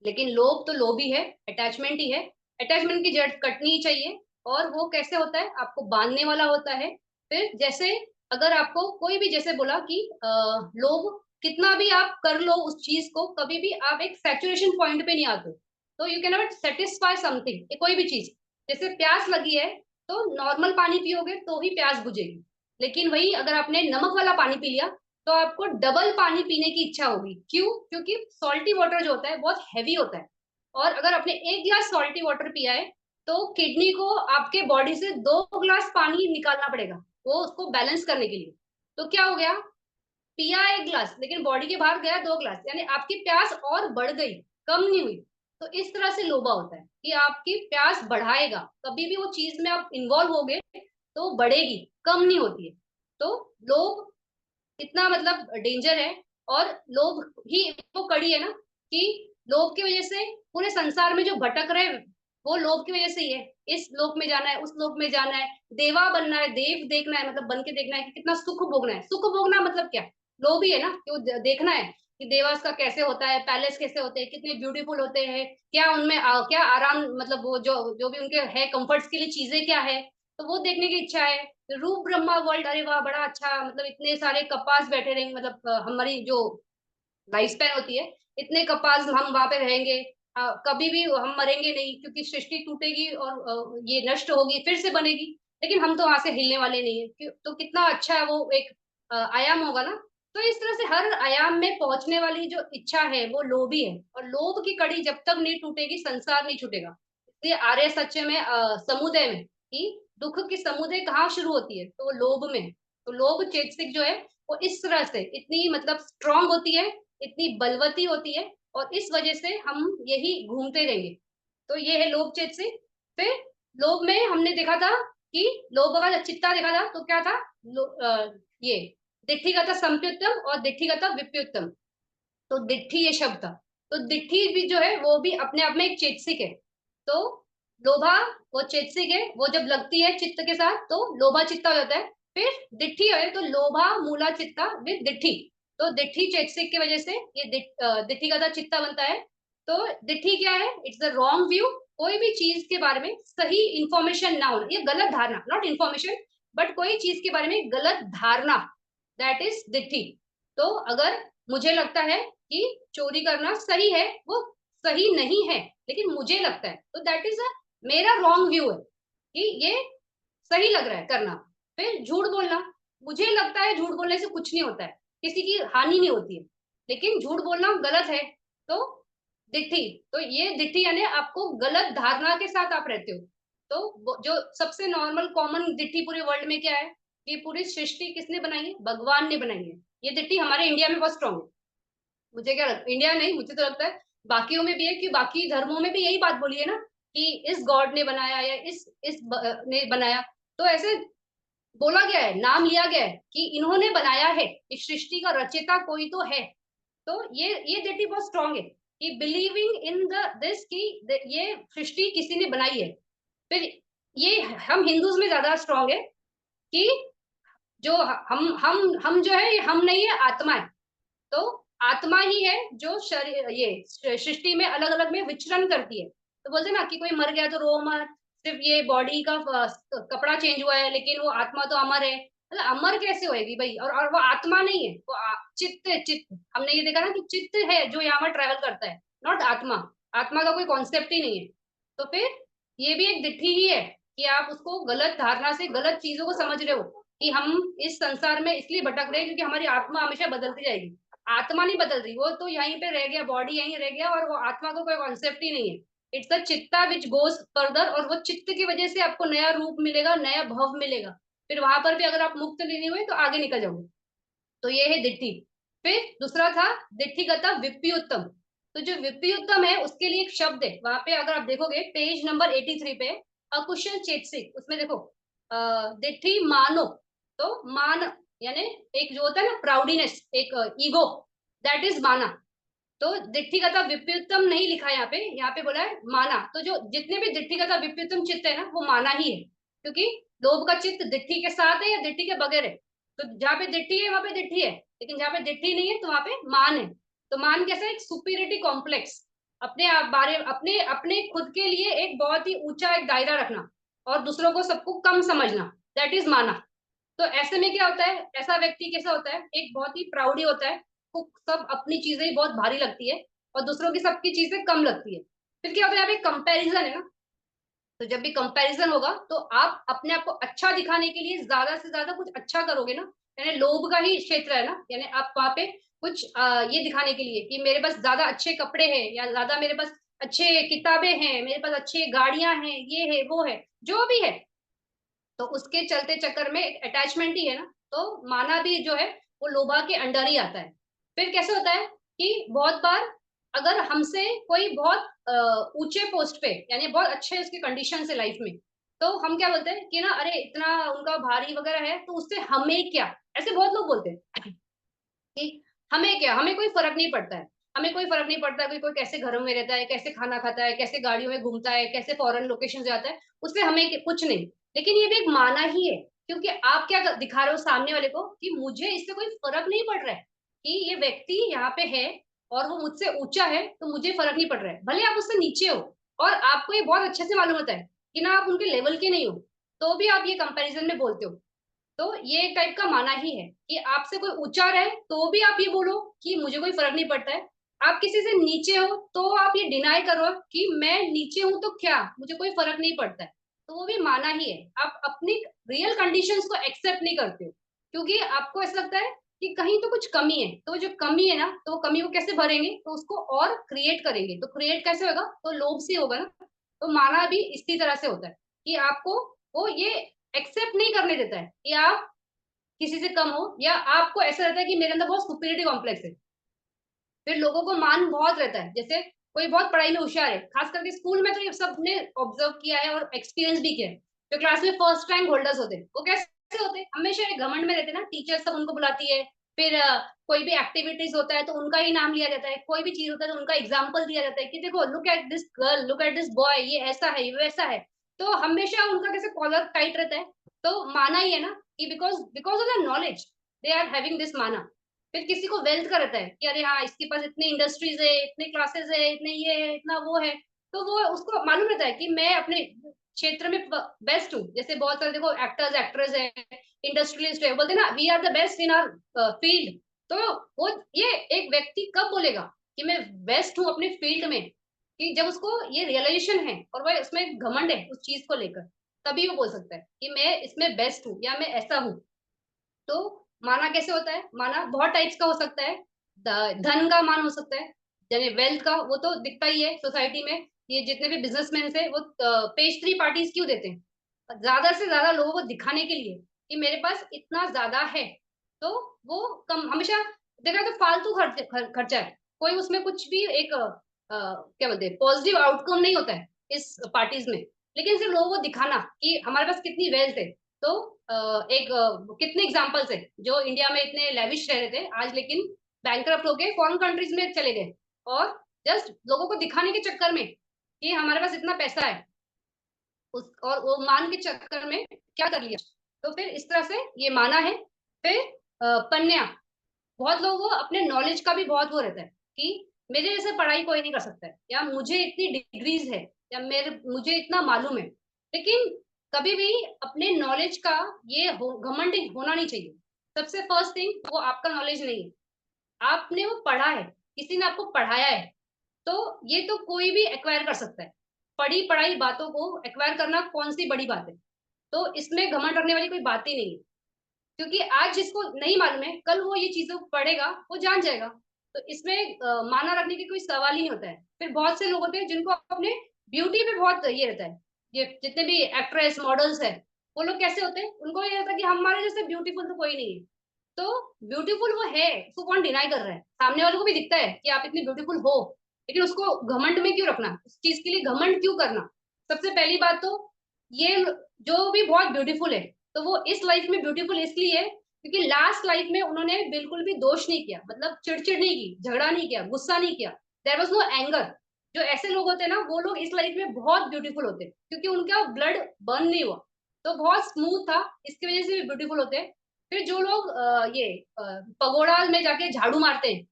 लेकिन लोभ तो लोभ ही है, अटैचमेंट ही है। अटैचमेंट की जड़ कटनी ही चाहिए। और वो कैसे होता है, आपको बांधने वाला होता है। फिर जैसे अगर आपको कोई भी जैसे बोला कि लोभ कितना भी आप कर लो उस चीज को, कभी भी आप एक सैचुरेशन पॉइंट पे नहीं आते। तो you can not satisfy something, कोई भी चीज। जैसे प्यास लगी है, तो नॉर्मल पानी पियोगे तो ही प्यास बुझेगी। लेकिन वही अगर आपने नमक वाला पानी पी लिया, तो आपको डबल पानी पीने की इच्छा होगी। क्यों? क्योंकि सॉल्टी वाटर जो होता है बहुत हैवी होता है। और अगर आपने एक गिलास सॉल्टी वाटर पिया है, तो किडनी को आपके बॉडी से 2 गिलास पानी निकालना पड़ेगा, वो उसको बैलेंस करने के लिए। तो क्या हो गया, पिया 1 गिलास लेकिन बॉडी के बाहर गया 2 गिलास, यानी आपकी प्यास और बढ़ गई, कम नहीं हुई। तो इस तरह से लोभा होता है कि आपकी प्यास बढ़ाएगा, कभी भी वो चीज में आप इन्वॉल्व होगे तो बढ़ेगी, कम नहीं होती है। तो लोभ कितना मतलब डेंजर है। और लोभ ही वो कड़ी है ना, कि लोभ की वजह से पूरे संसार में जो भटक रहे हैं, वो लोभ की वजह से ही है। इस लोक में जाना है, उस लोक में जाना है, देवा बनना है, देव देखना है, मतलब बन के देखना है कि कितना सुख भोगना है। सुख भोगना मतलब क्या, लोभ ही है ना, कि वो देखना है कि देवास का कैसे होता है, पैलेस कैसे होते हैं, कितने ब्यूटीफुल होते हैं, क्या उनमें क्या आराम, मतलब वो जो जो भी उनके है कंफर्ट्स के लिए चीजें क्या है, तो वो देखने की इच्छा है। रूप ब्रह्मा वर्ल्ड, अरे वाह बड़ा अच्छा, मतलब इतने सारे कपास बैठे रहेंगे, मतलब हमारी जो लाइफ स्पैन होती है, इतने कपास हम वहां पे रहेंगे, कभी भी हम मरेंगे नहीं, क्योंकि सृष्टि टूटेगी और ये नष्ट होगी फिर से बनेगी, लेकिन हम तो वहां से हिलने वाले नहीं है। तो कितना अच्छा है वो एक आयाम होगा ना। तो इस तरह से हर आयाम में पहुंचने वाली जो इच्छा है वो लोभ ही है, और लोभ की कड़ी जब तक नहीं टूटेगी संसार नहीं छूटेगा। इसलिए आर्य सत्य में समुदय में कि दुख की समुदय कहाँ शुरू होती है, तो वो लोभ में है। तो लोभ चेतसिक जो है वो इस तरह से इतनी मतलब स्ट्रांग होती है, इतनी बलवती होती है, और इस वजह से हम यही घूमते रहेंगे। तो ये है लोभ चेतसिक। फिर लोभ में हमने देखा था कि लोभ का चित्ता देखा था, तो क्या था, ये दिट्ठिगत संप्युत्तम और दिट्ठिगत विप्युत्तम। तो दिट्ठी ये शब्द था। तो दिट्ठी भी जो है वो भी अपने आप में एक चेतसिक है। तो लोभा वो चेतसिक है, वो जब लगती है चित्त के साथ तो लोभा चित्ता हो जाता है। फिर दिट्ठी है तो लोभा मूला चित्ता विद दिट्ठी। तो दिट्ठी चेतसिक की वजह से ये दिट्ठी का चित्ता बनता है। तो दिट्ठी क्या है, इट्स द रॉन्ग व्यू, कोई भी चीज के बारे में सही इंफॉर्मेशन ना होना, ये गलत धारणा, नॉट इंफॉर्मेशन, बट कोई चीज के बारे में गलत धारणा, दैट इज दिट्ठी। तो अगर मुझे लगता है कि चोरी करना सही है, वो सही नहीं है, लेकिन मुझे लगता है, तो दैट इज अ मेरा रॉन्ग व्यू है कि ये सही लग रहा है करना। फिर झूठ बोलना, मुझे लगता है झूठ बोलने से कुछ नहीं होता है, किसी की हानि नहीं होती है, लेकिन झूठ बोलना गलत है। तो दिट्ठी, तो ये दिट्ठी यानी आपको गलत धारणा के साथ आप रहते हो। तो जो सबसे नॉर्मल कॉमन दिट्ठी पूरे वर्ल्ड में क्या है, कि पूरी सृष्टि किसने बनाई है, भगवान ने बनाई है। ये दिट्ठी हमारे इंडिया में बहुत स्ट्रांग है। मुझे क्या लगता है, इंडिया नहीं, मुझे तो लगता है बाकियों में भी है, कि बाकी धर्मों में भी यही बात बोली है ना, कि इस गॉड ने बनाया या ने बनाया। तो ऐसे बोला गया है, नाम लिया गया है कि इन्होंने बनाया है, इस सृष्टि का रचयिता कोई तो है। तो ये दिट्ठी बहुत स्ट्रांग है, कि बिलीविंग इन द दिस की ये सृष्टि किसी ने बनाई है। फिर ये हम हिंदूज में ज्यादा स्ट्रांग है, कि जो हम जो है, ये हम नहीं है, आत्मा है। तो आत्मा ही है जो शरीर, ये सृष्टि में अलग अलग में विचरण करती है। तो बोलते हैं ना कि कोई मर गया तो रो मत, सिर्फ ये बॉडी का कपड़ा चेंज हुआ है, लेकिन वो आत्मा तो अमर है। मतलब अमर कैसे होएगी भाई, और वो आत्मा नहीं है, वो चित्त है, चित्त। हमने ये देखा ना कि चित्त है जो यहाँ पर ट्रेवल करता है, नॉट आत्मा। आत्मा का कोई कॉन्सेप्ट ही नहीं है। तो फिर ये भी एक दिट्ठी ही है, कि आप उसको गलत धारणा से गलत चीजों को समझ रहे हो, कि हम इस संसार में इसलिए भटक रहे हैं क्योंकि हमारी आत्मा हमेशा बदलती जाएगी। आत्मा नहीं बदल रही, वो तो यहीं पे रह गया, बॉडी यहीं रह गया, और वो आत्मा का कोई कॉन्सेप्ट ही नहीं है। इट्स द चित्ता विच गोज फर्दर, और वो चित्त की वजह से आपको नया रूप मिलेगा, नया भव मिलेगा। फिर वहां पर भी अगर आप मुक्त नहीं हुए तो आगे निकल जाओगे। तो ये है दिट्ठी। फिर दूसरा था दिट्ठिगत विप्युत्तम। तो जो विप्युत्तम है उसके लिए एक शब्द है, वहां पे अगर आप देखोगे पेज नंबर 83 पे, अकुशल चेतसिक, उसमें देखो दिट्ठी मानो। तो मान यानी एक जो होता है ना प्राउडीनेस, एक ईगो, दैट इज माना। तो दिट्ठिगत विप्युत्तम नहीं लिखा है यहाँ पे बोला है माना। तो जो जितने भी दिट्ठिगत विप्युत्तम चित्त है ना, वो माना ही है, क्योंकि लोभ का चित्त दिट्ठी के साथ है या दिट्ठी के बगैर है। तो जहाँ पे दिट्ठी है वहां पे दिट्ठी है, लेकिन जहाँ पे दिट्ठी नहीं है तो वहां पे मान है। तो मान कैसा, एक सुपीरियरिटी कॉम्प्लेक्स, अपने आप बारे अपने अपने खुद के लिए एक बहुत ही ऊंचा एक दायरा रखना, और दूसरों को सबको कम समझना, दैट इज माना। तो ऐसे में क्या होता है, ऐसा व्यक्ति कैसा होता है, एक बहुत ही प्राउडी होता है, को सब अपनी चीजें ही बहुत भारी लगती है, और दूसरों की सबकी चीजें कम लगती है। फिर क्या होता है, यहाँ पे कंपैरिजन है ना। तो जब भी कंपैरिजन होगा तो आप अपने आप को अच्छा दिखाने के लिए ज्यादा से ज्यादा कुछ अच्छा करोगे ना, यानी लोभ का ही क्षेत्र है ना, यानी आप वहां पे कुछ ये दिखाने के लिए कि मेरे पास ज्यादा अच्छे कपड़े हैं, या ज्यादा मेरे पास अच्छे किताबें हैं, मेरे पास अच्छी गाड़ियां हैं, ये है वो है, जो भी है, तो उसके चलते चक्कर में अटैचमेंट ही है ना, तो माना भी जो है वो लोभा के अंडर ही आता है। फिर कैसे होता है कि बहुत बार अगर हमसे कोई बहुत ऊंचे पोस्ट पे, यानी बहुत अच्छे उसके कंडीशन है लाइफ में, तो हम क्या बोलते हैं कि ना अरे इतना उनका भारी वगैरह है तो उससे हमें क्या, ऐसे बहुत लोग बोलते हैं कि हमें क्या, हमें कोई फर्क नहीं पड़ता है, हमें कोई फर्क नहीं पड़ता कि कोई कैसे घरों में रहता है, कैसे खाना खाता है, कैसे गाड़ियों में घूमता है, कैसे फॉरेन लोकेशन जाता है, उससे हमें कुछ नहीं। लेकिन ये भी एक माना ही है, क्योंकि आप क्या दिखा रहे हो सामने वाले को कि मुझे इससे कोई फर्क नहीं पड़ रहा है कि ये व्यक्ति यहाँ पे है और वो मुझसे ऊंचा है, तो मुझे फर्क नहीं पड़ रहा है, भले आप उससे नीचे हो और आपको ये बहुत अच्छे से मालूम होता है कि ना आप उनके लेवल के नहीं हो, तो भी आप ये कंपैरिजन में बोलते हो। तो ये एक टाइप का माना ही है कि आपसे कोई ऊंचा रहे तो भी आप ये बोलो कि मुझे कोई फर्क नहीं पड़ता है, आप किसी से नीचे हो तो आप ये डिनाई करो कि मैं नीचे हूं तो क्या, मुझे कोई फर्क नहीं पड़ता है, तो वो भी माना ही है। आप अपनी रियल कंडीशंस को एक्सेप्ट नहीं करते हो, क्योंकि आपको ऐसा लगता है कि कहीं तो कुछ कमी है, तो जो कमी है ना, तो वो कमी को कैसे भरेंगे, तो उसको और क्रिएट करेंगे, तो क्रिएट कैसे होगा, तो लोभ से होगा ना। तो माना भी इसी तरह से होता है कि आपको वो ये एक्सेप्ट नहीं करने देता है कि आप किसी से कम हो, या आपको ऐसा रहता है कि मेरे अंदर बहुत सुपीरियरिटी कॉम्प्लेक्स है। फिर लोगों को मान बहुत रहता है, जैसे कोई बहुत पढ़ाई में होशियार है, खास करके स्कूल में तो ये सबने ऑब्जर्व किया है और एक्सपीरियंस भी किया है, जो क्लास में फर्स्ट रैंक होल्डर्स होते हैं वो कैसे होते हैं, हमेशा एक घमंड में रहते हैं ना, टीचर सब उनको बुलाती है। फिर कोई भी एक्टिविटीज होता है तो उनका ही नाम लिया जाता है, कोई भी चीज होता है तो उनका एग्जाम्पल दिया जाता है कि देखो look at this girl, look at this boy, ये ऐसा है, ये वैसा है। तो हमेशा उनका कैसे कॉलर टाइट रहता है, तो माना ही है ना कि because because of the knowledge they are having this माना। फिर किसी को वेल्थ का रहता है कि अरे हाँ इसके पास इतनी इंडस्ट्रीज है, इतने क्लासेस है, इतने ये है, इतना वो है, तो वो उसको मालूम रहता है कि मैं अपने क्षेत्र में बेस्ट हूँ। जैसे बहुत सारे देखो एक्टर्स एक्ट्रेस है, इंडस्ट्रियलिस्ट है, बोलते हैं ना we are the best in our field. तो वो ये एक व्यक्ति कब बोलेगा कि मैं बेस्ट हूँ अपने फील्ड में, कि जब उसको ये रियलाइजेशन है और वह उसमें घमंड है उस चीज को लेकर, तभी वो बोल सकता है कि मैं इसमें बेस्ट हूँ या मैं ऐसा हूँ। तो माना कैसे होता है, माना बहुत टाइप्स का हो सकता है। धन का मान हो सकता है, जैसे वेल्थ का, वो तो दिखता ही है सोसाइटी में। ये जितने भी बिजनेसमैन है वो पेज थ्री पार्टीज क्यों देते हैं, ज्यादा से ज्यादा लोगों को दिखाने के लिए कि मेरे पास इतना ज्यादा है। तो वो कम हमेशा देखा तो फालतू खर्चा है, कोई उसमें कुछ भी एक क्या बोलते हैं पॉजिटिव आउटकम नहीं होता है इस पार्टीज में। लेकिन सिर्फ लोगों को दिखाना कि हमारे पास कितनी वेल्थ है। तो कितने एग्जांपल्स है जो इंडिया में इतने लेविश रह रहे थे आज, लेकिन बैंकरप्ट होके फॉरेन कंट्रीज में चले गए, और जस्ट लोगों को दिखाने के चक्कर में कि हमारे पास इतना पैसा है, उस और वो मान के चक्कर में क्या कर लिया। तो फिर इस तरह से ये माना है। फिर पन्या, बहुत लोगों को अपने नॉलेज का भी बहुत वो रहता है कि मेरे जैसे पढ़ाई कोई नहीं कर सकता है, या मुझे इतनी डिग्रीज है, या मुझे इतना मालूम है। लेकिन कभी भी अपने नॉलेज का ये घमंड होना नहीं चाहिए। सबसे फर्स्ट थिंग वो आपका नॉलेज नहीं है, आपने वो पढ़ा है, किसी ने आपको पढ़ाया है, तो ये तो कोई भी एक्वायर कर सकता है। पढ़ी पढ़ाई बातों को एक्वायर करना कौन सी बड़ी बात है, तो इसमें घमंड रखने वाली कोई बात ही नहीं है। क्योंकि आज जिसको नहीं मालूम है कल वो ये चीजों पढ़ेगा, वो जान जाएगा। तो इसमें माना रखने की कोई सवाल ही नहीं होता है। फिर बहुत से लोग होते हैं जिनको अपने ब्यूटी पे बहुत ये रहता है, ये जितने भी एक्ट्रेस मॉडल्स है, वो लोग कैसे होते हैं, उनको ये रहता है कि हमारे जैसे ब्यूटीफुल तो कोई नहीं है। तो ब्यूटीफुल वो है, उसको कौन डिनाई कर रहा है, सामने वाले को भी दिखता है कि आप इतनी ब्यूटीफुल हो, लेकिन उसको घमंड में क्यों रखना, उस चीज के लिए घमंड क्यों करना। सबसे पहली बात तो ये जो भी बहुत ब्यूटीफुल है, तो वो इस लाइफ में ब्यूटीफुल इसलिए है क्योंकि लास्ट लाइफ में उन्होंने बिल्कुल भी दोष नहीं किया, मतलब चिड़चिड़ नहीं की, झगड़ा नहीं किया, गुस्सा नहीं किया, देयर वाज नो एंगर। जो ऐसे लोग होते हैं ना, वो लोग इस लाइफ में बहुत ब्यूटीफुल होते हैं क्योंकि उनका ब्लड बर्न नहीं हुआ, तो बहुत स्मूथ था, इसकी वजह से भी ब्यूटीफुल होते हैं। फिर जो लोग पगोड़ा में जाके झाड़ू मारते हैं,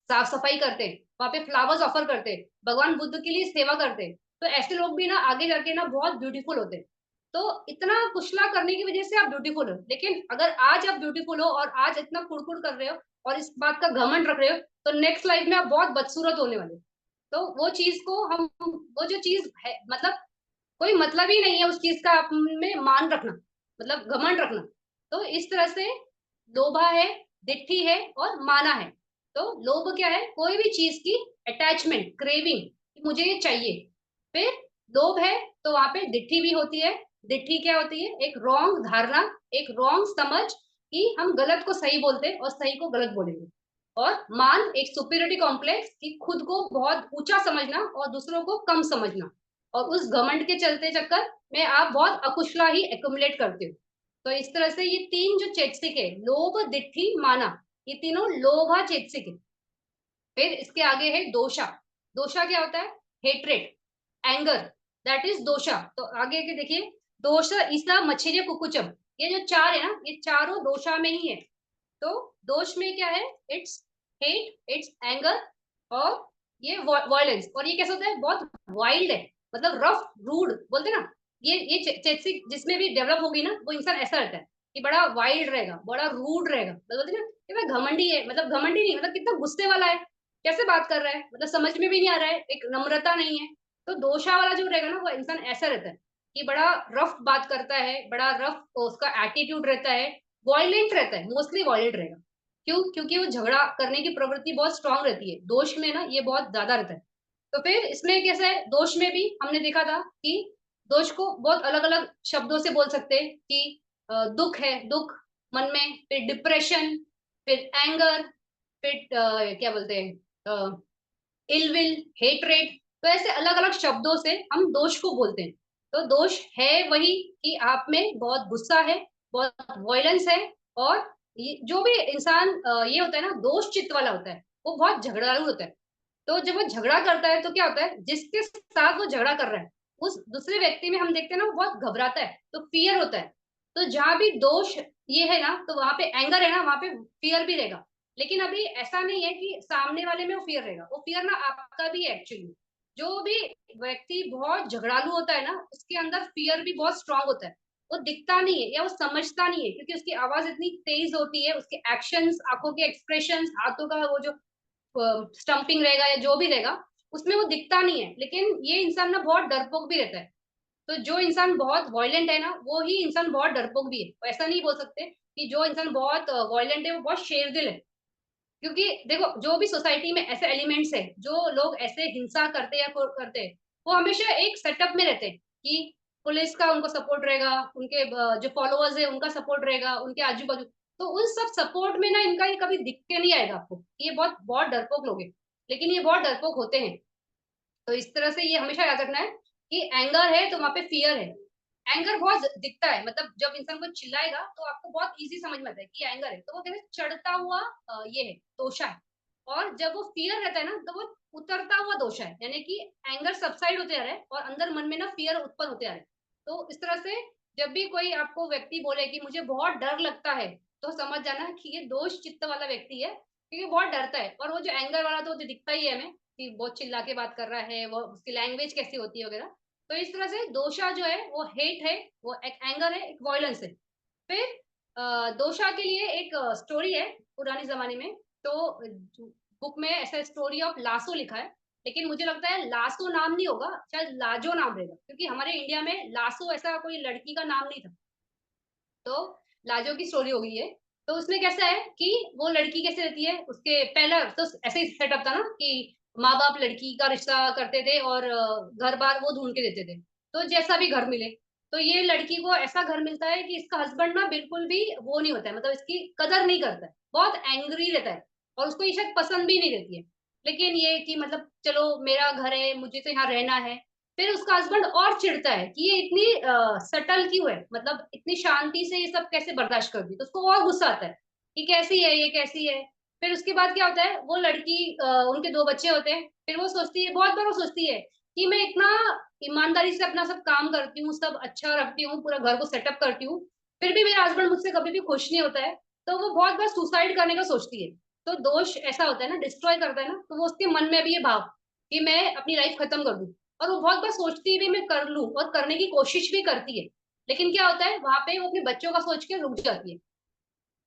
साफ सफाई करते हैं, वहां पे फ्लावर्स ऑफर करते हैं, भगवान बुद्ध के लिए सेवा करते हैं, तो ऐसे लोग भी ना आगे जाके ना बहुत ब्यूटीफुल होते हैं। तो इतना कुशला करने की वजह से आप ब्यूटीफुल हो, लेकिन अगर आज आप ब्यूटीफुल हो और आज इतना कुड़कुड़ कर रहे हो और इस बात का घमंड रख रहे हो, तो नेक्स्ट लाइफ में आप बहुत बदसूरत होने वाले हो। तो वो चीज को हम, वो जो चीज है, मतलब कोई मतलब ही नहीं है उस चीज का आप में मान रखना, मतलब घमंड रखना। तो इस तरह से लोभा है, दिट्ठी है और माना है। तो लोभ क्या है, कोई भी चीज की अटैचमेंट, क्रेविंग, मुझे ये चाहिए। फिर लोभ है तो वहां पे दिट्ठी भी होती है, दिट्ठी क्या होती है? एक रॉन्ग धारणा, एक रॉन्ग समझ कि हम गलत को सही बोलते हैं और सही को गलत बोलेंगे। और मान एक सुपीरियरिटी कॉम्प्लेक्स कि खुद को बहुत ऊंचा समझना और दूसरों को कम समझना, और उस घमंड के चलते चक्कर में आप बहुत अकुशला ही एक्युमुलेट करते हो। तो इस तरह से ये तीन जो चेतसिक है, लोभ, दिट्ठी, माना, ये तीनों लोभा चेतसिक है। फिर इसके आगे है दोषा। दोषा क्या होता है? हेट्रेड, एंगर, दैट इज दोषा। तो आगे के देखिए, दोष, ईसा, मच्छर, कुकुचम, ये जो चार है ना, ये चारों दोषा में ही है। तो दोष में क्या है? इट्स हेट, इट्स एंगर, और ये वायलेंस। और ये कैसा होता है? बहुत वाइल्ड है, मतलब रफ रूड बोलते हैं ना। ये चेतसिक जिसमें भी डेवलप होगी ना, वो इंसान ऐसा रहता है कि बड़ा वाइल्ड रहेगा, बड़ा रूड रहेगा, मतलब बोलते हैं ना कि भाई घमंडी है, मतलब घमंडी नहीं, मतलब कितना गुस्से वाला है, कैसे बात कर रहा है, मतलब समझ में भी नहीं आ रहा है, एक नम्रता नहीं है। तो दोषा वाला जो रहेगा ना, वो इंसान ऐसा रहता है कि बड़ा रफ बात करता है, बड़ा रफ उसका एटीट्यूड रहता है, वॉयलेंट रहता है, मोस्टली वॉयलेंट रहेगा। क्यों? क्योंकि वो झगड़ा करने की प्रवृत्ति बहुत स्ट्रांग रहती है, दोष में ना ये बहुत ज्यादा रहता है। तो फिर इसमें कैसा है? दोष में भी हमने देखा था कि दोष को बहुत अलग अलग शब्दों से बोल सकते हैं कि दुख है, दुख मन में, फिर डिप्रेशन, फिर एंगर, फिर क्या बोलते हैं, इलविल, हेट्रेट। तो ऐसे अलग अलग शब्दों से हम दोष को बोलते हैं। तो दोष है वही कि आप में बहुत गुस्सा है, बहुत वॉयलेंस है, और ये जो भी इंसान ये होता है ना, दोष चित्त वाला होता है, वो बहुत झगड़ालू होता है। तो जब वो झगड़ा करता है तो क्या होता है? जिसके साथ वो झगड़ा कर रहा है, उस दूसरे व्यक्ति में हम देखते हैं ना, वो बहुत घबराता है, तो फियर होता है। तो जहां भी दोष ये है ना, तो वहां पे एंगर है ना, वहां पे फियर भी रहेगा। लेकिन अभी ऐसा नहीं है कि सामने वाले में वो फियर रहेगा, वो फियर ना आपका भी है एक्चुअली। जो भी व्यक्ति बहुत झगड़ालू होता है ना, उसके अंदर फियर भी बहुत स्ट्रांग होता है। वो दिखता नहीं है या वो समझता नहीं है, क्योंकि उसकी आवाज इतनी तेज होती है, उसके एक्शंस, आंखों के एक्सप्रेशंस, हाथों का वो जो स्टंपिंग रहेगा या जो भी रहेगा, उसमें वो दिखता नहीं है। लेकिन ये इंसान ना बहुत डरपोक भी रहता है। तो जो इंसान बहुत वॉयलेंट है ना, वो ही इंसान बहुत डरपोक भी है। तो ऐसा नहीं बोल सकते कि जो इंसान बहुत वॉयलेंट है वो बहुत शेरदिल है। क्योंकि देखो, जो भी सोसाइटी में ऐसे एलिमेंट्स है, जो लोग ऐसे हिंसा करते या करते हैं, वो हमेशा एक सेटअप में रहते हैं कि पुलिस का उनको सपोर्ट रहेगा, उनके जो फॉलोअर्स है उनका सपोर्ट रहेगा, उनके आजू बाजू। तो उन सब सपोर्ट में ना इनका ये कभी दिख के नहीं आएगा आपको, ये बहुत बहुत डरपोक लोग हैं। लेकिन ये बहुत डरपोक होते हैं। तो इस तरह से ये हमेशा याद रखना है कि एंगर है तो वहां पे फियर है। एंगर बहुत दिखता है, मतलब जब इंसान को चिल्लाएगा तो आपको बहुत इजी समझ में आता है कि एंगर है, तो वो कहते हैं चढ़ता हुआ ये है, दोषा है। और जब वो फियर रहता है ना, तो वो उतरता हुआ दोषा है, यानी कि एंगर सबसाइड होते आ रहा है और अंदर मन में ना फियर उत्पन्न होते आ रहे हैं। तो इस तरह से जब भी कोई आपको व्यक्ति बोले कि मुझे बहुत डर लगता है, तो समझ जाना कि ये दोष चित्त वाला व्यक्ति है, क्योंकि बहुत डरता है। और वो जो एंगर वाला तो दिखता ही है हमें कि बहुत चिल्ला के बात कर रहा है, वो उसकी लैंग्वेज कैसी होती है वगैरह। तो इस तरह से दोषा जो है वो हेट है, वो एक एंगर है, एक वॉयलेंस है। फिर दोषा के लिए एक स्टोरी है पुराने जमाने में। तो बुक में ऐसा स्टोरी ऑफ लासो लिखा है, लेकिन मुझे लगता है लासो नाम नहीं होगा, शायद लाजो नाम रहेगा, क्योंकि हमारे इंडिया में लासो ऐसा कोई लड़की का नाम नहीं था। तो लाजो की स्टोरी हो गई है। तो उसमें कैसा है कि वो लड़की कैसे रहती है, उसके पहला तो ऐसे ही सेटअप था ना कि माँ बाप लड़की का रिश्ता करते थे और घर बार वो ढूंढ के देते थे, तो जैसा भी घर मिले। तो ये लड़की को ऐसा घर मिलता है कि इसका हस्बैंड ना बिल्कुल भी वो नहीं होता है, मतलब इसकी कदर नहीं करता है, बहुत एंग्री रहता है, और उसको ये शायद पसंद भी नहीं रहती है। लेकिन ये कि मतलब चलो मेरा घर है, मुझे तो यहाँ रहना है। फिर उसका हस्बैंड और चिढ़ता है कि ये इतनी सटल क्यों है, मतलब इतनी शांति से ये सब कैसे बर्दाश्त कर दी। तो उसको और गुस्सा आता है कि कैसी है ये, कैसी है। फिर उसके बाद क्या होता है, वो लड़की उनके दो बच्चे होते हैं, फिर वो सोचती है, बहुत बार वो सोचती है कि मैं इतना ईमानदारी से अपना सब काम करती हूँ, सब अच्छा रखती हूँ, पूरा घर को सेटअप करती हूँ, फिर भी मेरा हस्बैंड मुझसे कभी भी खुश नहीं होता है। तो वो बहुत बार सुसाइड करने का सोचती है। तो दोष ऐसा होता है ना, डिस्ट्रॉय करता है ना, तो वो उसके मन में भी ये भाव कि मैं अपनी लाइफ खत्म कर दूं। और वो बहुत बार सोचती भी मैं कर लूं और करने की कोशिश भी करती है। लेकिन क्या होता है वहां पे, वो अपने बच्चों का सोच के रुक जाती है।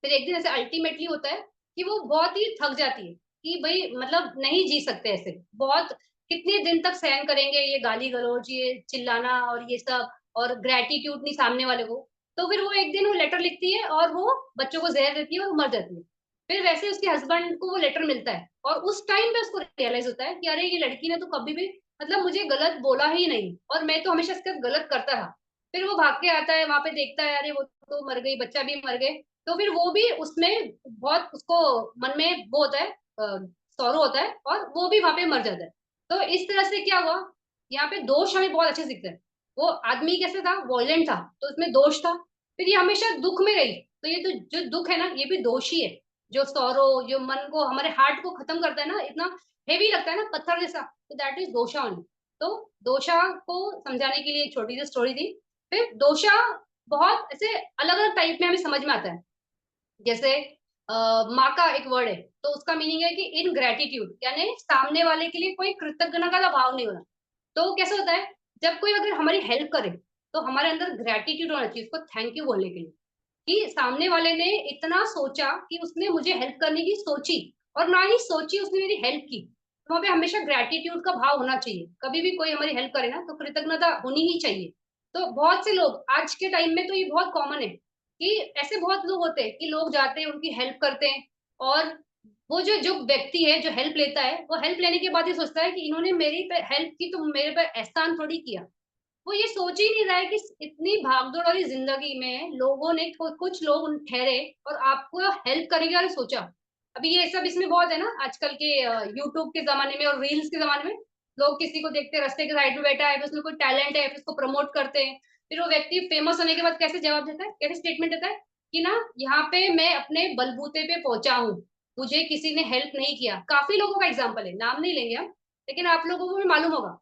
फिर एक दिन ऐसे अल्टीमेटली होता है कि वो बहुत ही थक जाती है कि भाई मतलब नहीं जी सकते ऐसे, बहुत कितने दिन तक सहन करेंगे ये गाली गलौज, ये चिल्लाना और ये सब, और ग्रेटिट्यूड नहीं सामने वाले को। तो फिर वो एक दिन वो लेटर लिखती है और वो बच्चों को जहर देती है और मर जाती है। फिर वैसे उसके हस्बैंड को वो लेटर मिलता है, और उस टाइम पे उसको रियलाइज होता है कि अरे ये लड़की ने तो कभी भी मतलब मुझे गलत बोला ही नहीं, और मैं तो हमेशा इसके साथ गलत करता रहा। फिर वो भाग के आता है, वहां पे देखता है अरे वो तो मर गई, बच्चा भी मर गए। तो फिर वो भी उसमें बहुत उसको मन में वो होता है, सौरो होता है, और वो भी वहां पे मर जाता है। तो इस तरह से क्या हुआ, यहाँ पे दोष हमें बहुत अच्छे से दिखते हैं। वो आदमी कैसे था, वॉयलेंट था, तो उसमें दोष था। फिर ये हमेशा दुख में रही, तो ये तो जो दुख है ना, ये भी दोष ही है। जो सौरो, जो मन को, हमारे हार्ट को खत्म करता है ना, इतना हेवी लगता है ना, पत्थर जैसा, तो दैट इज दोषा ओनली। तो दोषा को समझाने के लिए एक छोटी सी स्टोरी थी। फिर दोषा बहुत ऐसे अलग अलग टाइप में हमें समझ में आता है। जैसे माँ का एक वर्ड है, तो उसका मीनिंग है कि इन ग्रेटिट्यूड, यानी सामने वाले के लिए कोई कृतज्ञता का भाव नहीं होना। तो कैसे होता है, जब कोई अगर हमारी हेल्प करे, तो हमारे अंदर ग्रेटिट्यूड होना चाहिए उसको थैंक यू बोलने के लिए, कि सामने वाले ने इतना सोचा कि उसने मुझे हेल्प करने की सोची, और ना ही सोची उसने मेरी हेल्प की। तो वहां पे हमेशा ग्रेटिट्यूड का भाव होना चाहिए। कभी भी कोई हमारी हेल्प करे ना, तो कृतज्ञता होनी ही चाहिए। तो बहुत से लोग आज के टाइम में, तो ये बहुत कॉमन है कि ऐसे बहुत लोग होते हैं कि लोग जाते हैं उनकी हेल्प करते हैं, और वो जो जो व्यक्ति है जो हेल्प लेता है, वो हेल्प लेने के बाद ये सोचता है कि इन्होंने मेरी पे हेल्प की तो मेरे पे एहसान थोड़ी किया। वो ये सोच ही नहीं रहा है कि इतनी भागदौड़ वाली जिंदगी में लोगों ने, कुछ लोग ठहरे और आपको हेल्प करेंगे और सोचा। अभी ये सब इसमें बहुत है ना, आजकल के यूट्यूब के जमाने में और रील्स के जमाने में, लोग किसी को देखते हैं रास्ते के साइड में बैठा है, फिर उसमें कोई टैलेंट है, फिर उसको प्रमोट करते हैं। फिर वो व्यक्ति फेमस होने के बाद कैसे जवाब देता है, कैसे स्टेटमेंट देता है कि ना, यहाँ पे मैं अपने बलबूते पे पहुंचा हूँ, मुझे किसी ने हेल्प नहीं किया। काफी लोगों का एग्जाम्पल है, नाम नहीं लेंगे हम, लेकिन आप लोगों को भी मालूम होगा।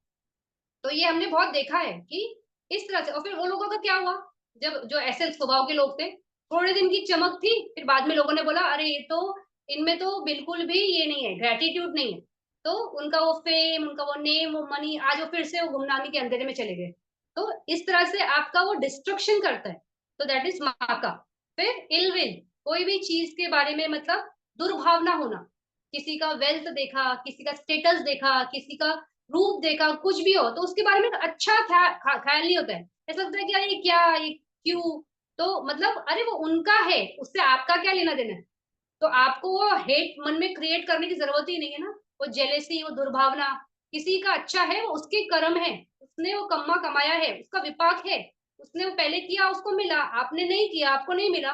तो ये हमने बहुत देखा है कि इस तरह से। और फिर वो लोगों का क्या हुआ, जब जो ऐसे स्वभाव के लोग थे, थोड़े दिन की चमक थी, फिर बाद में लोगों ने बोला अरे ये तो, इनमें तो बिल्कुल भी ये नहीं है, ग्रेटिट्यूड नहीं है। तो उनका वो फेम, उनका वो नेम, वो मनी, आज वो फिर से वो गुमनामी के अंधेरे में चले गए। तो इस तरह से आपका वो डिस्ट्रक्शन करता है। तो दैट इज माका। फिर इल विल, कोई भी चीज के बारे में मतलब दुर्भावना होना। किसी का वेल्थ देखा, किसी का स्टेटस देखा, किसी का रूप देखा, कुछ भी हो, तो उसके बारे में अच्छा ख्याल नहीं होता है। ऐसा लगता है कि अरे क्या, ये क्यों। तो मतलब अरे वो उनका है, उससे आपका क्या लेना देना है। तो आपको वो हेट मन में क्रिएट करने की जरूरत ही नहीं है ना। वो जेलेसी, वो दुर्भावना, किसी का अच्छा है वो उसके कर्म है, उसने वो कम्मा कमाया है, उसका विपाक है। उसने वो पहले किया, उसको मिला, आपने नहीं किया, आपको नहीं मिला।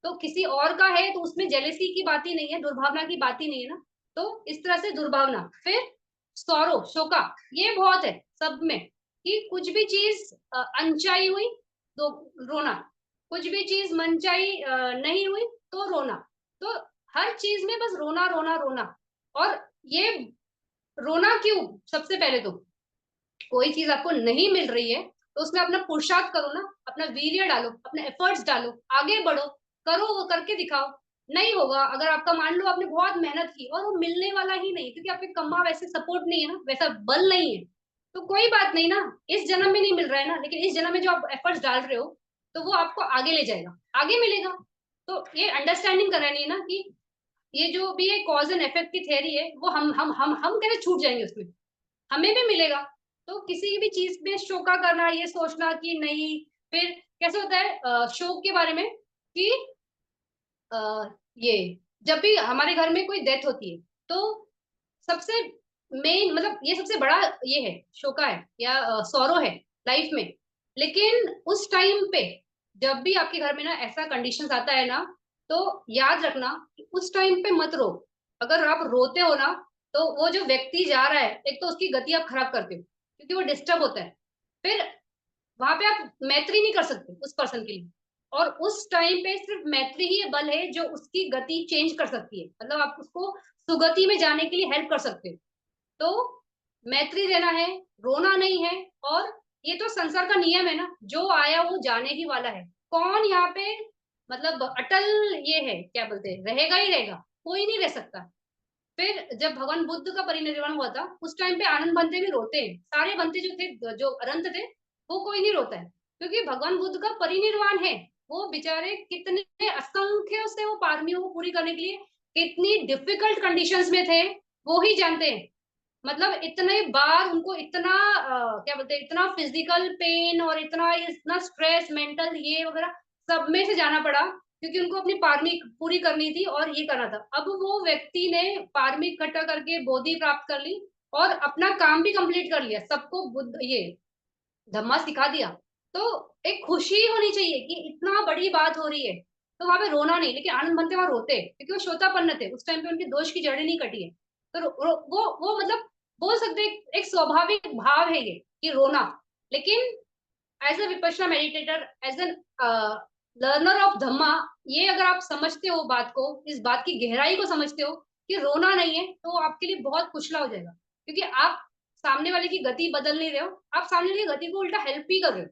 तो किसी और का है, तो उसमें जेलेसी की बात ही नहीं है, दुर्भावना की बात ही नहीं है ना। तो इस तरह से दुर्भावना। फिर सौरो, शोका, ये बहुत है सब में, कि कुछ भी चीज अनचाही हुई तो रोना, कुछ भी चीज मनचाही नहीं हुई तो रोना। तो हर चीज में बस रोना रोना रोना। और ये रोना क्यों, सबसे पहले तो कोई चीज आपको नहीं मिल रही है, तो उसमें अपना पुरुषार्थ करो ना, अपना वीर्य डालो, अपने एफर्ट्स डालो, आगे बढ़ो, करो, वो करके दिखाओ। नहीं होगा, अगर आपका मान लो आपने बहुत मेहनत की और वो मिलने वाला ही नहीं, क्योंकि आपके कम्मा वैसे सपोर्ट नहीं है ना, वैसा बल नहीं है, तो कोई बात नहीं ना। इस जन्म में नहीं मिल रहा है ना, लेकिन इस जन्म में जो आप एफर्ट्स डाल रहे हो, तो वो आपको आगे ले जाएगा, आगे मिलेगा। तो ये अंडरस्टैंडिंग करानी है ना, कि ये जो भी ये कॉज एंड इफेक्ट की थ्योरी है, वो हम कैसे छूट जाएंगे उसमें, हमें भी मिलेगा। तो किसी भी चीज में शोका करना, ये सोचना कि नहीं। फिर कैसे होता है शोक के बारे में, कि ये जब भी हमारे घर में कोई डेथ होती है, तो सबसे मेन मतलब ये सबसे बड़ा ये है, शोका है या सौरो है लाइफ में। लेकिन उस टाइम पे जब भी आपके घर में ना ऐसा कंडीशंस आता है ना, तो याद रखना कि उस टाइम पे मत रो। अगर आप रोते हो ना, तो वो जो व्यक्ति जा रहा है, एक तो उसकी गति आप खराब करते हो, क्योंकि वो डिस्टर्ब होता है। फिर वहां पे आप मैत्री नहीं कर सकते उस पर्सन के लिए। और उस टाइम पे सिर्फ मैत्री ही बल है जो उसकी गति चेंज कर सकती है, मतलब आप उसको सुगति में जाने के लिए हेल्प कर सकते हो। तो मैत्री देना है, रोना नहीं है। और ये तो संसार का नियम है ना, जो आया वो जाने ही वाला है। कौन यहाँ पे मतलब अटल, ये है क्या बोलते हैं, रहेगा ही रहेगा, कोई नहीं रह सकता। फिर जब भगवान बुद्ध का परिनिर्वाण हुआ था, उस टाइम पे आनंद बनते भी रोते हैं, सारे बनते जो थे, जो अनंत थे, वो कोई नहीं रोता है, क्योंकि भगवान बुद्ध का परिनिर्वाण है। वो बेचारे कितने असंख्य से वो पारमियों को पूरी करने के लिए कितनी डिफिकल्ट कंडीशंस में थे, वो ही जानते हैं। मतलब इतने बार उनको इतना क्या बोलते हैं, इतना फिजिकल पेन और इतना स्ट्रेस, मेंटल ये वगैरह सब में से जाना पड़ा, क्योंकि उनको अपनी पारमी पूरी करनी थी और ये करना था। अब वो व्यक्ति ने पारमी इकट्ठा करके बोधि प्राप्त कर ली और अपना काम भी कंप्लीट कर लिया, सबको बुद्ध ये धम्मा सिखा दिया। तो एक खुशी होनी चाहिए कि इतना बड़ी बात हो रही है, तो वहां पे रोना नहीं, लेकिन आनंद बनते वहां रोते, क्योंकि वो श्रोतापन्न थे उस टाइम पे, उनके दोष की जड़ें नहीं कटी है। तो वो मतलब बोल सकते हैं एक स्वाभाविक भाव है ये कि रोना। लेकिन as a Vipassana meditator, as an learner of Dhamma, ये अगर आप समझते हो बात को, इस बात की गहराई को समझते हो कि रोना नहीं है, तो आपके लिए बहुत कुशला हो जाएगा, क्योंकि आप सामने वाले की गति बदल नहीं रहे हो, आप सामने वाले की गति को उल्टा हेल्प ही कर रहे हो।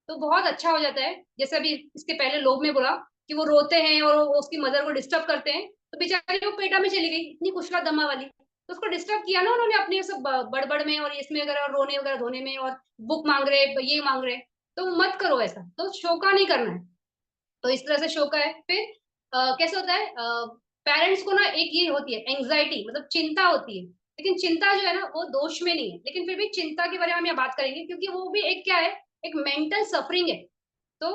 तो बहुत अच्छा हो जाता है। जैसे अभी इसके पहले लोग में बोला कि वो रोते हैं और वो उसकी मदर को डिस्टर्ब करते हैं, तो बेचारी वो पेटा में चली गई, इतनी कुशला दमा वाली, तो उसको डिस्टर्ब किया ना उन्होंने अपने सब बड़बड़ में और इसमें वगैरह, और रोने वगैरह धोने में, और बुक मांग रहे, ये मांग रहे। तो मत करो ऐसा, तो शोका नहीं करना है। तो इस तरह से शोका है। फिर कैसे होता है, पेरेंट्स को ना एक ये होती है एंग्जाइटी, मतलब चिंता होती है, लेकिन चिंता जो है ना वो दोष में नहीं है, लेकिन फिर भी चिंता के बारे में हम यहाँ बात करेंगे, क्योंकि वो भी एक क्या है, एक मेंटल सफरिंग है। तो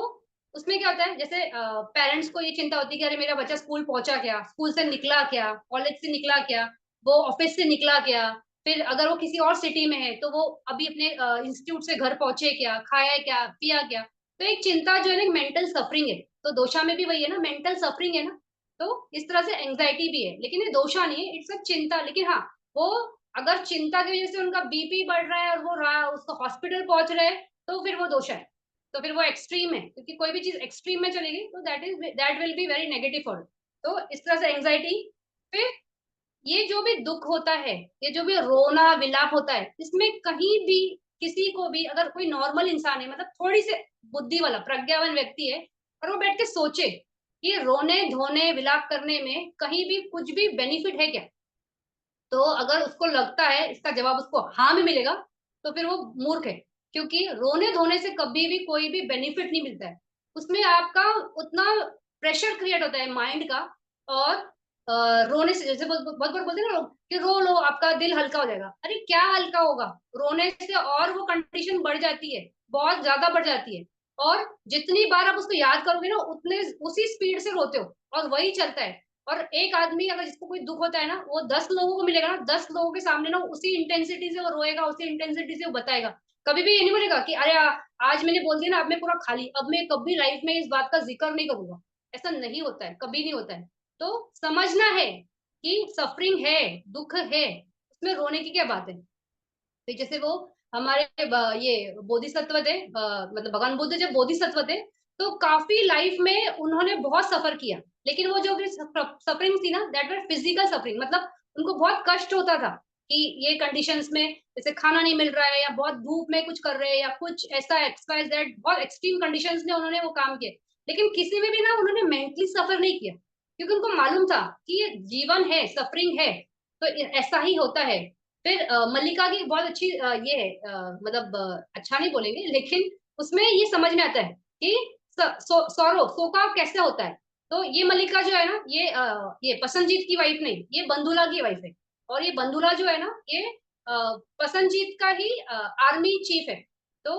उसमें क्या होता है, जैसे पेरेंट्स को ये चिंता होती है कि अरे मेरा बच्चा स्कूल पहुंचा क्या, स्कूल से निकला क्या, कॉलेज से निकला क्या, वो ऑफिस से निकला क्या, फिर अगर वो किसी और सिटी में है तो वो अभी अपने इंस्टीट्यूट से घर पहुंचे क्या, खाया क्या, पिया क्या। तो एक चिंता जो है ना मेंटल सफरिंग है। तो दोषा में भी वही है ना, मेंटल सफरिंग है ना। तो इस तरह से एंग्जाइटी भी है, लेकिन ये दोषा नहीं है, इट्स अ चिंता। लेकिन हाँ, वो अगर चिंता की वजह से उनका बीपी बढ़ रहा है और वो उसको हॉस्पिटल पहुंच रहे हैं, तो फिर वो दोषा है। तो फिर वो एक्सट्रीम है, क्योंकि कोई भी चीज एक्सट्रीम में चलेगी तो that will be very negative for. तो इस तरह से एंग्जाइटी। फिर ये जो भी दुख होता है, ये जो भी रोना विलाप होता है, इसमें कहीं भी किसी को भी, अगर कोई नॉर्मल इंसान है, मतलब थोड़ी सी बुद्धि वाला प्रज्ञावान व्यक्ति है, और वो बैठ के सोचे कि रोने धोने विलाप करने में कहीं भी कुछ भी बेनिफिट है क्या, तो अगर उसको लगता है इसका जवाब उसको हाँ में मिलेगा, तो फिर वो मूर्ख है। क्योंकि रोने धोने से कभी भी कोई भी बेनिफिट नहीं मिलता है। उसमें आपका उतना प्रेशर क्रिएट होता है माइंड का। और रोने से, जैसे बहुत बहुत बार बोलते हैं ना लोग कि रो लो आपका दिल हल्का हो जाएगा, अरे क्या हल्का होगा, रोने से और वो कंडीशन बढ़ जाती है, बहुत ज्यादा बढ़ जाती है। और जितनी बार आप उसको याद करोगे ना, उतने उसी स्पीड से रोते हो, और वही चलता है। और एक आदमी अगर जिसको कोई दुख होता है ना, वो 10 लोगों को मिलेगा ना, 10 लोगों के सामने ना उसी इंटेंसिटी से वो रोएगा, उसी इंटेंसिटी से वो बताएगा। कभी भी ये नहीं बोलेगा कि अरे आज मैंने बोल दिया ना, अब मैं पूरा खाली, अब मैं कभी लाइफ में इस बात का जिक्र नहीं करूंगा। ऐसा नहीं होता है, कभी नहीं होता है। तो समझना है कि सफरिंग है, दुख है, उसमें रोने की क्या बात है। तो जैसे वो हमारे ये बोधिसत्व थे, मतलब भगवान बुद्ध जब बोधिसत्व थे, तो काफी लाइफ में उन्होंने बहुत सफर किया। लेकिन वो जो भी सफरिंग थी ना, दैट वर फिजिकल सफरिंग, मतलब उनको बहुत कष्ट होता था कि ये कंडीशंस में, जैसे खाना नहीं मिल रहा है, या बहुत धूप में कुछ कर रहे हैं, या कुछ ऐसा एक्सपाइज दैट, बहुत एक्सट्रीम कंडीशंस में उन्होंने वो काम किए। लेकिन किसी में भी ना उन्होंने मेंटली सफर नहीं किया, क्योंकि उनको मालूम था कि ये जीवन है, सफरिंग है, तो ऐसा ही होता है। फिर मल्लिका की बहुत अच्छी ये है, मतलब अच्छा नहीं बोलेंगे, लेकिन उसमें ये समझ में आता है कि सौरव सोका कैसे होता है। तो ये मल्लिका जो है ना, ये पसंजीत की वाइफ नहीं, ये बंधुला की वाइफ है। और ये बंधुला जो है ना, ये पसंजीत का ही आर्मी चीफ है। तो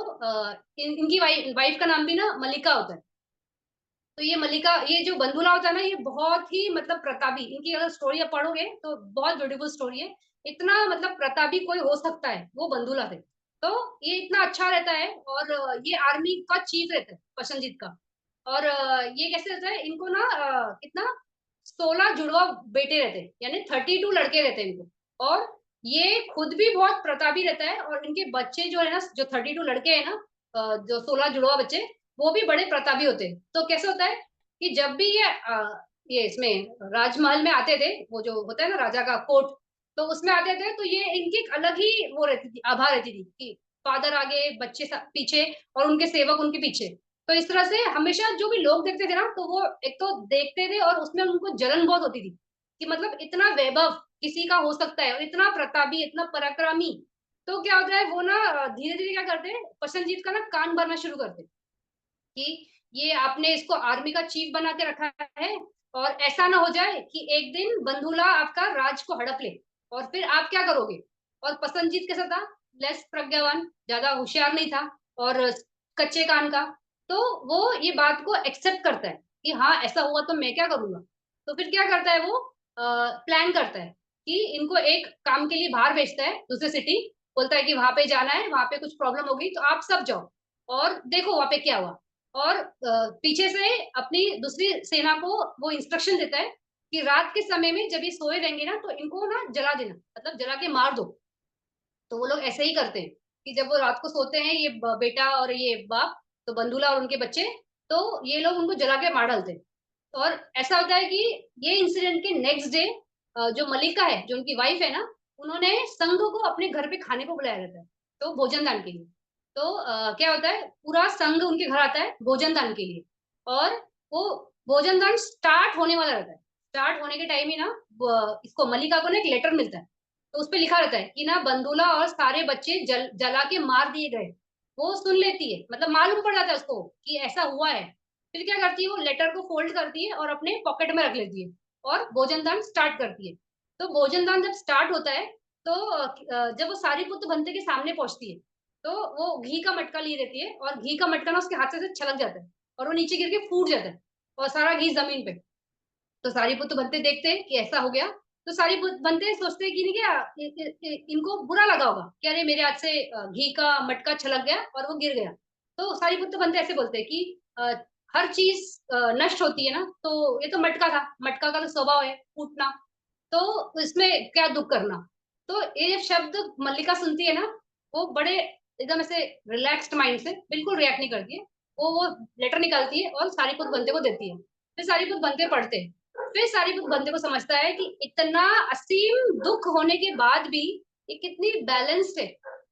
इनकी वाइफ का नाम भी ना मल्लिका होता है। तो ये मल्लिका, ये जो बंधुला होता है ना, ये बहुत ही मतलब प्रतापी, इनकी अगर स्टोरी आप पढ़ोगे तो बहुत ब्यूटीफुल स्टोरी है। इतना मतलब प्रतापी कोई हो सकता है, वो बंधुला थे। तो ये इतना अच्छा रहता है, और ये आर्मी का चीफ रहता है प्रसन्नजीत का। और ये कैसे रहता है, इनको ना कितना 16 जुड़वा बेटे रहते हैं, यानी 32 लड़के रहते हैं इनको। और ये खुद भी बहुत प्रतापी रहता है, और इनके बच्चे जो है ना, जो 32 लड़के हैं ना, जो 16 जुड़वा बच्चे, वो भी बड़े प्रतापी होते हैं। तो कैसे होता है कि जब भी ये इसमें राजमहल में आते थे, वो जो होता है ना राजा का कोर्ट, तो उसमें आते थे, तो ये इनकी एक अलग ही वो रहती थी, आभा रहती थी कि फादर आगे, बच्चे पीछे, और उनके सेवक उनके पीछे। तो इस तरह से हमेशा जो भी लोग देखते थे ना, तो वो एक तो देखते थे, और उसमें उनको जलन बहुत होती थी कि मतलब इतना वैभव किसी का हो सकता है, और इतना प्रतापी, इतना पराक्रमी। तो क्या होता है, वो ना धीरे धीरे क्या करते हैं, प्रसन्नजीत का ना कान भरना शुरू करते हैं कि ये आपने इसको आर्मी का चीफ बना के रखा है, और ऐसा ना हो जाए कि एक दिन बंधुला आपका राज को हड़प ले, और फिर आप क्या करोगे। और पसंदजीत कैसा था, लेस प्रज्ञावान, ज्यादा होशियार नहीं था, और कच्चे कान का। तो वो ये बात को एक्सेप्ट करता है कि हाँ ऐसा हुआ तो मैं क्या करूंगा। तो फिर क्या करता है, वो प्लान करता है कि इनको एक काम के लिए बाहर भेजता है दूसरे सिटी, बोलता है कि वहां पे जाना है, वहां पे कुछ प्रॉब्लम होगी, तो आप सब जाओ। और देखो वहां पे क्या हुआ। और पीछे से अपनी दूसरी सेना को वो इंस्ट्रक्शन देता है कि रात के समय में जब ये सोए रहेंगे ना तो इनको ना जला देना, मतलब जला के मार दो। तो वो लोग ऐसे ही करते हैं कि जब वो रात को सोते हैं, ये बेटा और ये बाप, तो बंदूला और उनके बच्चे, तो ये लोग उनको जला के मार डालते हैं। और ऐसा होता है कि ये इंसिडेंट के नेक्स्ट डे जो मलिका है, जो उनकी वाइफ है ना, उन्होंने संघ को अपने घर पे खाने को बुलाया रहता है, तो भोजन दान के लिए। तो क्या होता है, पूरा संघ उनके घर आता है भोजन दान के लिए। और वो भोजन दान स्टार्ट होने वाला रहता है। स्टार्ट होने के टाइम ही ना इसको मलिका को ना एक लेटर मिलता है। तो उस पे लिखा रहता है कि ना बंदूला और सारे बच्चे जला के मार दिए गए। वो सुन लेती है, मतलब मालूम पड़ जाता है उसको कि ऐसा हुआ है। फिर क्या करती है, वो लेटर को फोल्ड करती है और अपने पॉकेट में रख लेती है और भोजन दान स्टार्ट करती है। तो भोजन दान जब स्टार्ट होता है तो जब वो सारी पुत्र बनते के सामने पहुंचती है, तो वो घी का मटका लिए रहती है और घी का मटका ना उसके हाथ से छलक जाता है और वो नीचे गिर के फूट जाता है और सारा घी जमीन पे। तो सारी पुत्र बनते देखते हैं कि ऐसा हो गया। तो सारी बनते सोचते हैं कि नहीं क्या इनको बुरा लगा होगा कि अरे मेरे हाथ से घी का मटका छलक गया और वो गिर गया। तो सारी पुत्र बनते ऐसे बोलते हैं कि हर चीज नष्ट होती है ना, तो ये तो मटका था, मटका का तो स्वभाव है फूटना, तो इसमें क्या दुख करना। तो ये शब्द मल्लिका सुनती है ना, वो बड़े एकदम ऐसे रिलैक्स्ड माइंड से बिल्कुल रिएक्ट नहीं करती है। वो लेटर निकालती है और सारी पुत्र बनते को देती है। फिर सारी पुत्र बनते पढ़ते हैं। फिर सारी पुत्र बनते को समझता है कि इतना असीम दुख होने के बाद भी ये कितनी बैलेंस्ड है।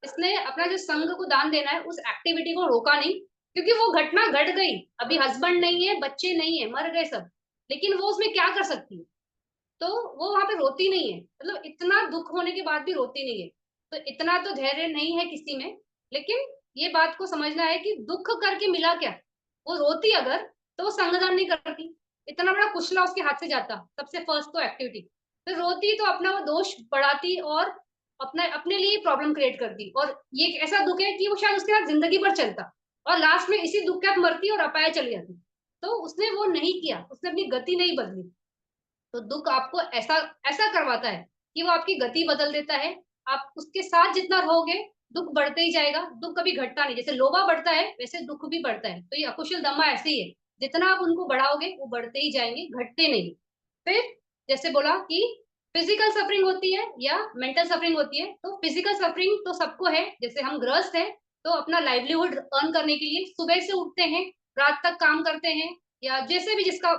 इसने अपना जो संघ को दान देना है उस एक्टिविटी को रोका नहीं, क्योंकि वो घटना घट गई, अभी हस्बैंड नहीं है, बच्चे नहीं है, मर गए सब, लेकिन वो उसमें क्या कर सकती है। तो वो वहां पे रोती नहीं है, मतलब इतना दुख होने के बाद भी रोती नहीं है। तो इतना तो धैर्य नहीं है किसी में। लेकिन ये बात को समझना है कि दुख करके मिला क्या। वो रोती अगर, तो वो संगदान नहीं करती, इतना बड़ा कुचला उसके हाथ से जाता सबसे फर्स्ट तो एक्टिविटी। फिर रोती तो अपना वो दोष बढ़ाती और अपना अपने लिए प्रॉब्लम क्रिएट करती, और ये एक ऐसा दुख है कि वो शायद उसके साथ जिंदगी भर चलता और लास्ट में इसी दुख के साथ मरती और अपाया चली जाती। तो उसने वो नहीं किया, उसने अपनी गति नहीं बदली। तो दुख आपको ऐसा ऐसा करवाता है कि वो आपकी गति बदल देता है। आप उसके साथ जितना रहोगे, दुख बढ़ते ही जाएगा, दुख कभी घटता नहीं। जैसे लोभा बढ़ता है वैसे दुख भी बढ़ता है। तो ये अकुशल दमा ऐसे ही है, जितना आप उनको बढ़ाओगे वो बढ़ते ही जाएंगे, घटते नहीं। फिर जैसे बोला कि फिजिकल सफरिंग होती है या मेंटल सफरिंग होती है। तो फिजिकल सफरिंग तो सबको है, जैसे हम गृहस्थ हैं तो अपना लाइवलीहुड अर्न करने के लिए सुबह से उठते हैं, रात तक काम करते हैं, या जैसे भी जिसका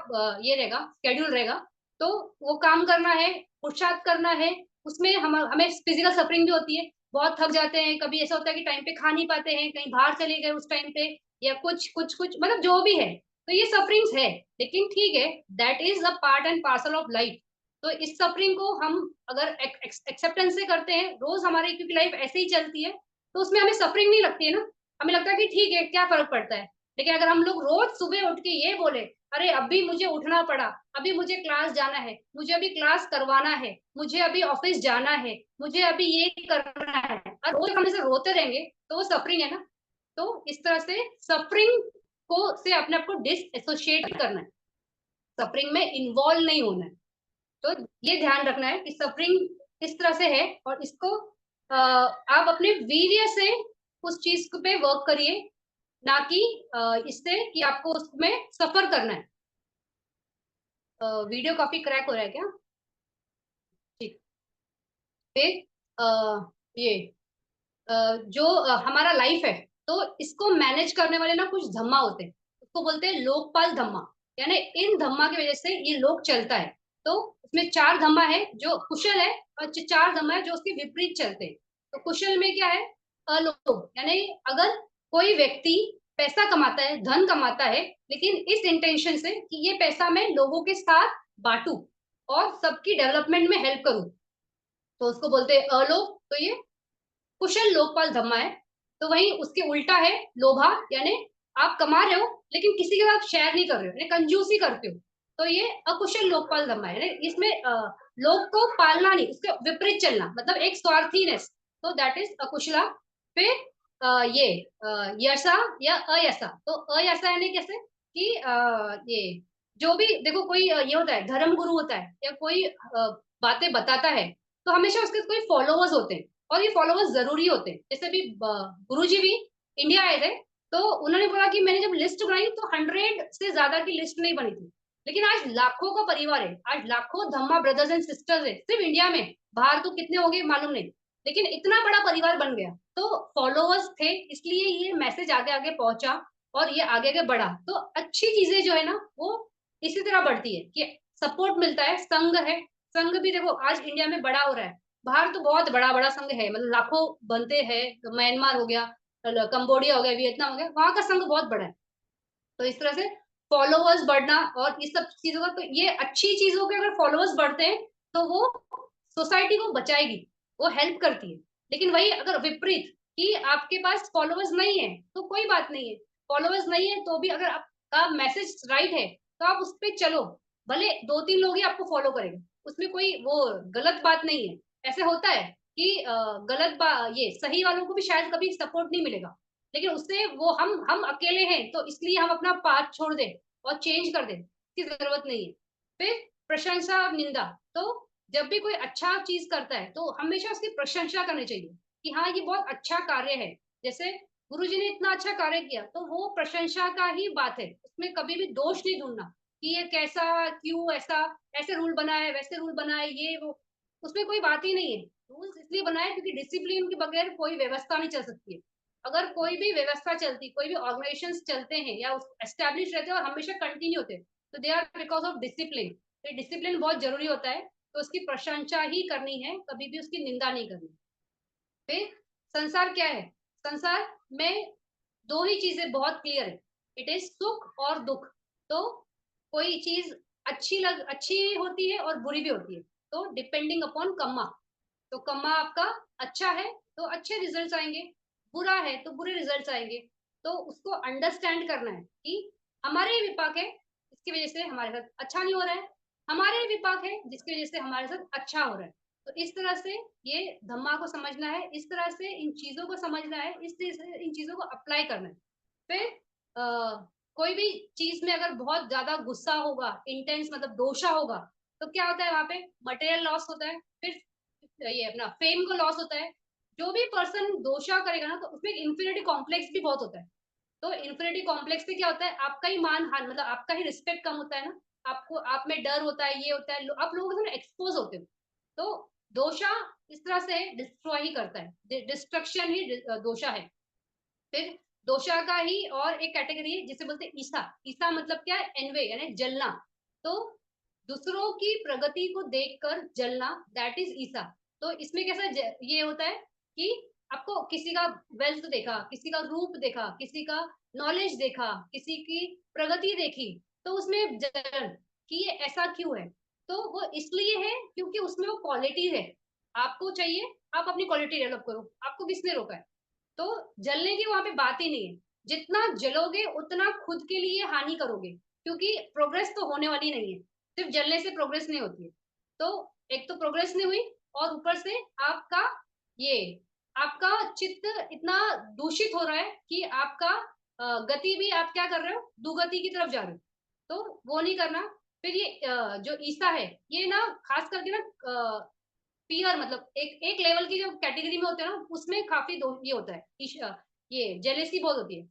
ये रहेगा, स्केड्यूल रहेगा, तो वो काम करना है, पुरुषार्थ करना है। उसमें हमें फिजिकल सफरिंग भी होती है, बहुत थक जाते हैं, कभी ऐसा होता है कि टाइम पे खा नहीं पाते हैं, कहीं बाहर चले गए उस टाइम पे, या कुछ कुछ कुछ मतलब जो भी है। तो ये सफरिंग्स है, लेकिन ठीक है, that is a part and parcel of life. तो इस सफरिंग को हम अगर एक्सेप्टेंस से करते हैं रोज हमारी, क्योंकि लाइफ ऐसे ही चलती है, तो उसमें हमें सफरिंग नहीं लगती है ना। हमें लगता है कि ठीक है, क्या फर्क पड़ता है। लेकिन अगर हम लोग रोज सुबह उठ के ये बोले, अरे अभी मुझे उठना पड़ा, अभी मुझे क्लास जाना है, मुझे अभी क्लास करवाना है, मुझे अभी ऑफिस जाना है, मुझे अभी ये करना है, और रोज हम ऐसे रोते रहेंगे तो वो सफरिंग है ना। तो इस तरह से सफरिंग को से अपने आप को डिस एसोसिएट करना है, सफरिंग में इन्वॉल्व नहीं होना है। तो ये ध्यान रखना है कि सफरिंग इस तरह से है, और इसको आप अपने वीर्य से उस चीज पे वर्क करिए, ना कि इससे कि आपको उसमें सफर करना है। वीडियो काफी क्रैक हो रहा है क्या? ठीक। फिर ये जो हमारा लाइफ है, तो इसको मैनेज करने वाले ना कुछ धम्मा होते हैं, उसको बोलते हैं लोकपाल धम्मा। यानी इन धम्मा की वजह से ये लोक चलता है। तो उसमें चार धम्मा है जो कुशल है, और चार धम्मा है जो उसके विपरीत चलते हैं। तो कुशल में क्या है, अलोक, यानी अगर कोई व्यक्ति पैसा कमाता है, धन कमाता है, लेकिन इस इंटेंशन से कि ये पैसा मैं लोगों के साथ बांटू और सबकी डेवलपमेंट में हेल्प करूं, तो उसको बोलते हैं अलोक। तो ये कुशल लोकपाल धम्मा है। तो वहीं उसके उल्टा है लोभा, यानी आप कमा रहे हो लेकिन किसी के साथ शेयर नहीं कर रहे हो, यानी कंजूसी करते हो। तो ये अकुशल लोकपाल धम्मा है, यानी इसमें लोक को पालना नहीं, उसके विपरीत चलना, मतलब एक स्वार्थीनेस। तो दैट इज अकुशला। फिर ये यशा या अयशा। तो अयशा यानी कैसे कि ये जो भी देखो, कोई ये होता है धर्म गुरु होता है या कोई बातें बताता है, तो हमेशा उसके कोई फॉलोवर्स होते हैं, और ये फॉलोवर्स जरूरी होते हैं। जैसे भी गुरु जी भी इंडिया आए थे, तो उन्होंने बोला कि मैंने जब लिस्ट बनाई तो 100 से ज्यादा की लिस्ट नहीं बनी थी, लेकिन आज लाखों का परिवार है, आज लाखों धम्मा ब्रदर्स एंड सिस्टर्स है सिर्फ इंडिया में, बाहर तो कितने होंगे मालूम नहीं, लेकिन इतना बड़ा परिवार बन गया। तो फॉलोअर्स थे, इसलिए ये मैसेज आगे आगे पहुंचा और ये आगे आगे बढ़ा। तो अच्छी चीजें जो है ना वो इसी तरह बढ़ती है कि सपोर्ट मिलता है, संघ है। संघ भी देखो आज इंडिया में बड़ा हो रहा है, बाहर तो बहुत बड़ा बड़ा संघ है, मतलब लाखों बनते हैं। तो म्यांमार हो गया, कंबोडिया हो गया, वियतनाम हो गया, वहां का संघ बहुत बड़ा है। तो इस तरह से फॉलोअर्स बढ़ना और इस सब चीजों का, तो ये अच्छी चीजों के अगर फॉलोअर्स बढ़ते हैं तो वो सोसाइटी को बचाएगी, वो हेल्प करती है। लेकिन वही अगर विपरीत कि आपके पास फॉलोअर्स नहीं है तो कोई बात नहीं है, फॉलोअर्स नहीं है तो भी अगर आपका मैसेज राइट है तो आप उस पर चलो, भले 2-3 लोग ही आपको फॉलो करेंगे, उसमें कोई वो गलत बात नहीं है। ऐसे होता है कि गलत बात, ये सही वालों को भी शायद कभी सपोर्ट नहीं मिलेगा, लेकिन उससे वो हम अकेले हैं तो इसलिए हम अपना पाथ छोड़ दें और चेंज कर दें, इसकी जरूरत नहीं है। फिर प्रशंसा और निंदा, तो जब भी कोई अच्छा चीज करता है तो हमेशा उसकी प्रशंसा करनी चाहिए कि हाँ ये बहुत अच्छा कार्य है। जैसे गुरुजी ने इतना अच्छा कार्य किया तो वो प्रशंसा का ही बात है, उसमें कभी भी दोष नहीं ढूंढना कि ये कैसा, क्यों ऐसा, ऐसे रूल बनाए वैसे रूल बनाए ये वो, उसमें कोई बात ही नहीं है। रूल्स इसलिए बनाए क्योंकि डिसिप्लिन के बगैर कोई व्यवस्था नहीं चल सकती है। अगर कोई भी व्यवस्था चलती, कोई भी ऑर्गेनाइजेशन चलते हैं या एस्टेब्लिश रहते हैं और हमेशा कंटिन्यू होते हैं, तो they are because of discipline. तो डिसिप्लिन बहुत जरूरी होता है, तो उसकी प्रशंसा ही करनी है, कभी भी उसकी निंदा नहीं करनी। फिर संसार क्या है, संसार में दो ही चीजें बहुत क्लियर है, इट इज सुख और दुख। तो कोई चीज अच्छी होती है और बुरी भी होती है, तो डिपेंडिंग अपॉन कम्मा। तो कम्मा आपका अच्छा है तो अच्छे रिजल्ट्स आएंगे, बुरा है तो बुरे रिजल्ट्स आएंगे। तो उसको अंडरस्टैंड करना है कि हमारे ही विपाक है, इसकी वजह से हमारे साथ अच्छा नहीं हो रहा है, हमारे ही विपाक है जिसकी वजह से हमारे साथ अच्छा हो रहा है। तो इस तरह से ये धम्मा को समझना है, इस तरह से इन चीजों को समझना है, इस तरह से इन चीजों को अप्लाई करना है। फिर कोई भी चीज में अगर बहुत ज्यादा गुस्सा होगा, इंटेंस मतलब दोषा होगा, तो क्या होता है वहां पे मटेरियल लॉस होता है, फिर ये अपना फेम को लॉस होता है। जो भी पर्सन दोषा करेगा ना तो उसमें इंफिनिटी कॉम्प्लेक्स भी बहुत होता है। तो इन्फिनिटी कॉम्प्लेक्स से क्या होता है, आपका ही मान हान मतलब आपका ही रिस्पेक्ट कम होता है ना, आपको आप में डर होता है, ये होता है, आप लोगों के सामने एक्सपोज होते हो। तो दोषा इस तरह से डिस्ट्रॉय ही करता है, डिस्ट्रक्शन ही दोषा है। फिर दोषा का ही और एक कैटेगरी है जिसे बोलते हैं ईसा। ईसा मतलब क्या है, एनवे यानी जलना। तो दूसरों की प्रगति को देखकर जलना, दैट इज ईसा। तो इसमें कैसा ये होता है कि आपको किसी का वेल्थ देखा, किसी का रूप देखा, किसी का नॉलेज देखा, किसी की प्रगति देखी, तो उसमें जलन कि ये ऐसा क्यों है। तो वो इसलिए है क्योंकि उसमें वो क्वालिटी है, आपको चाहिए, आप अपनी क्वालिटी डेवलप करो, आपको किसने रोका है। तो जलने की वहां पे बात ही नहीं है, जितना जलोगे उतना खुद के लिए हानि करोगे, क्योंकि प्रोग्रेस तो होने वाली नहीं है, सिर्फ जलने से प्रोग्रेस नहीं होती है। तो एक तो प्रोग्रेस नहीं हुई और ऊपर से आपका ये आपका चित्त इतना दूषित हो रहा है कि आपका गति भी आप क्या कर रहे हो, दुगति की तरफ जा रहे हो। तो वो नहीं करना। फिर ये जो ईसा है ये ना खास करके ना फियर मतलब एक लेवल की जो कैटेगरी में होते हैं ना उसमें काफी ये होता है, ये जेलेसी बहुत होती है।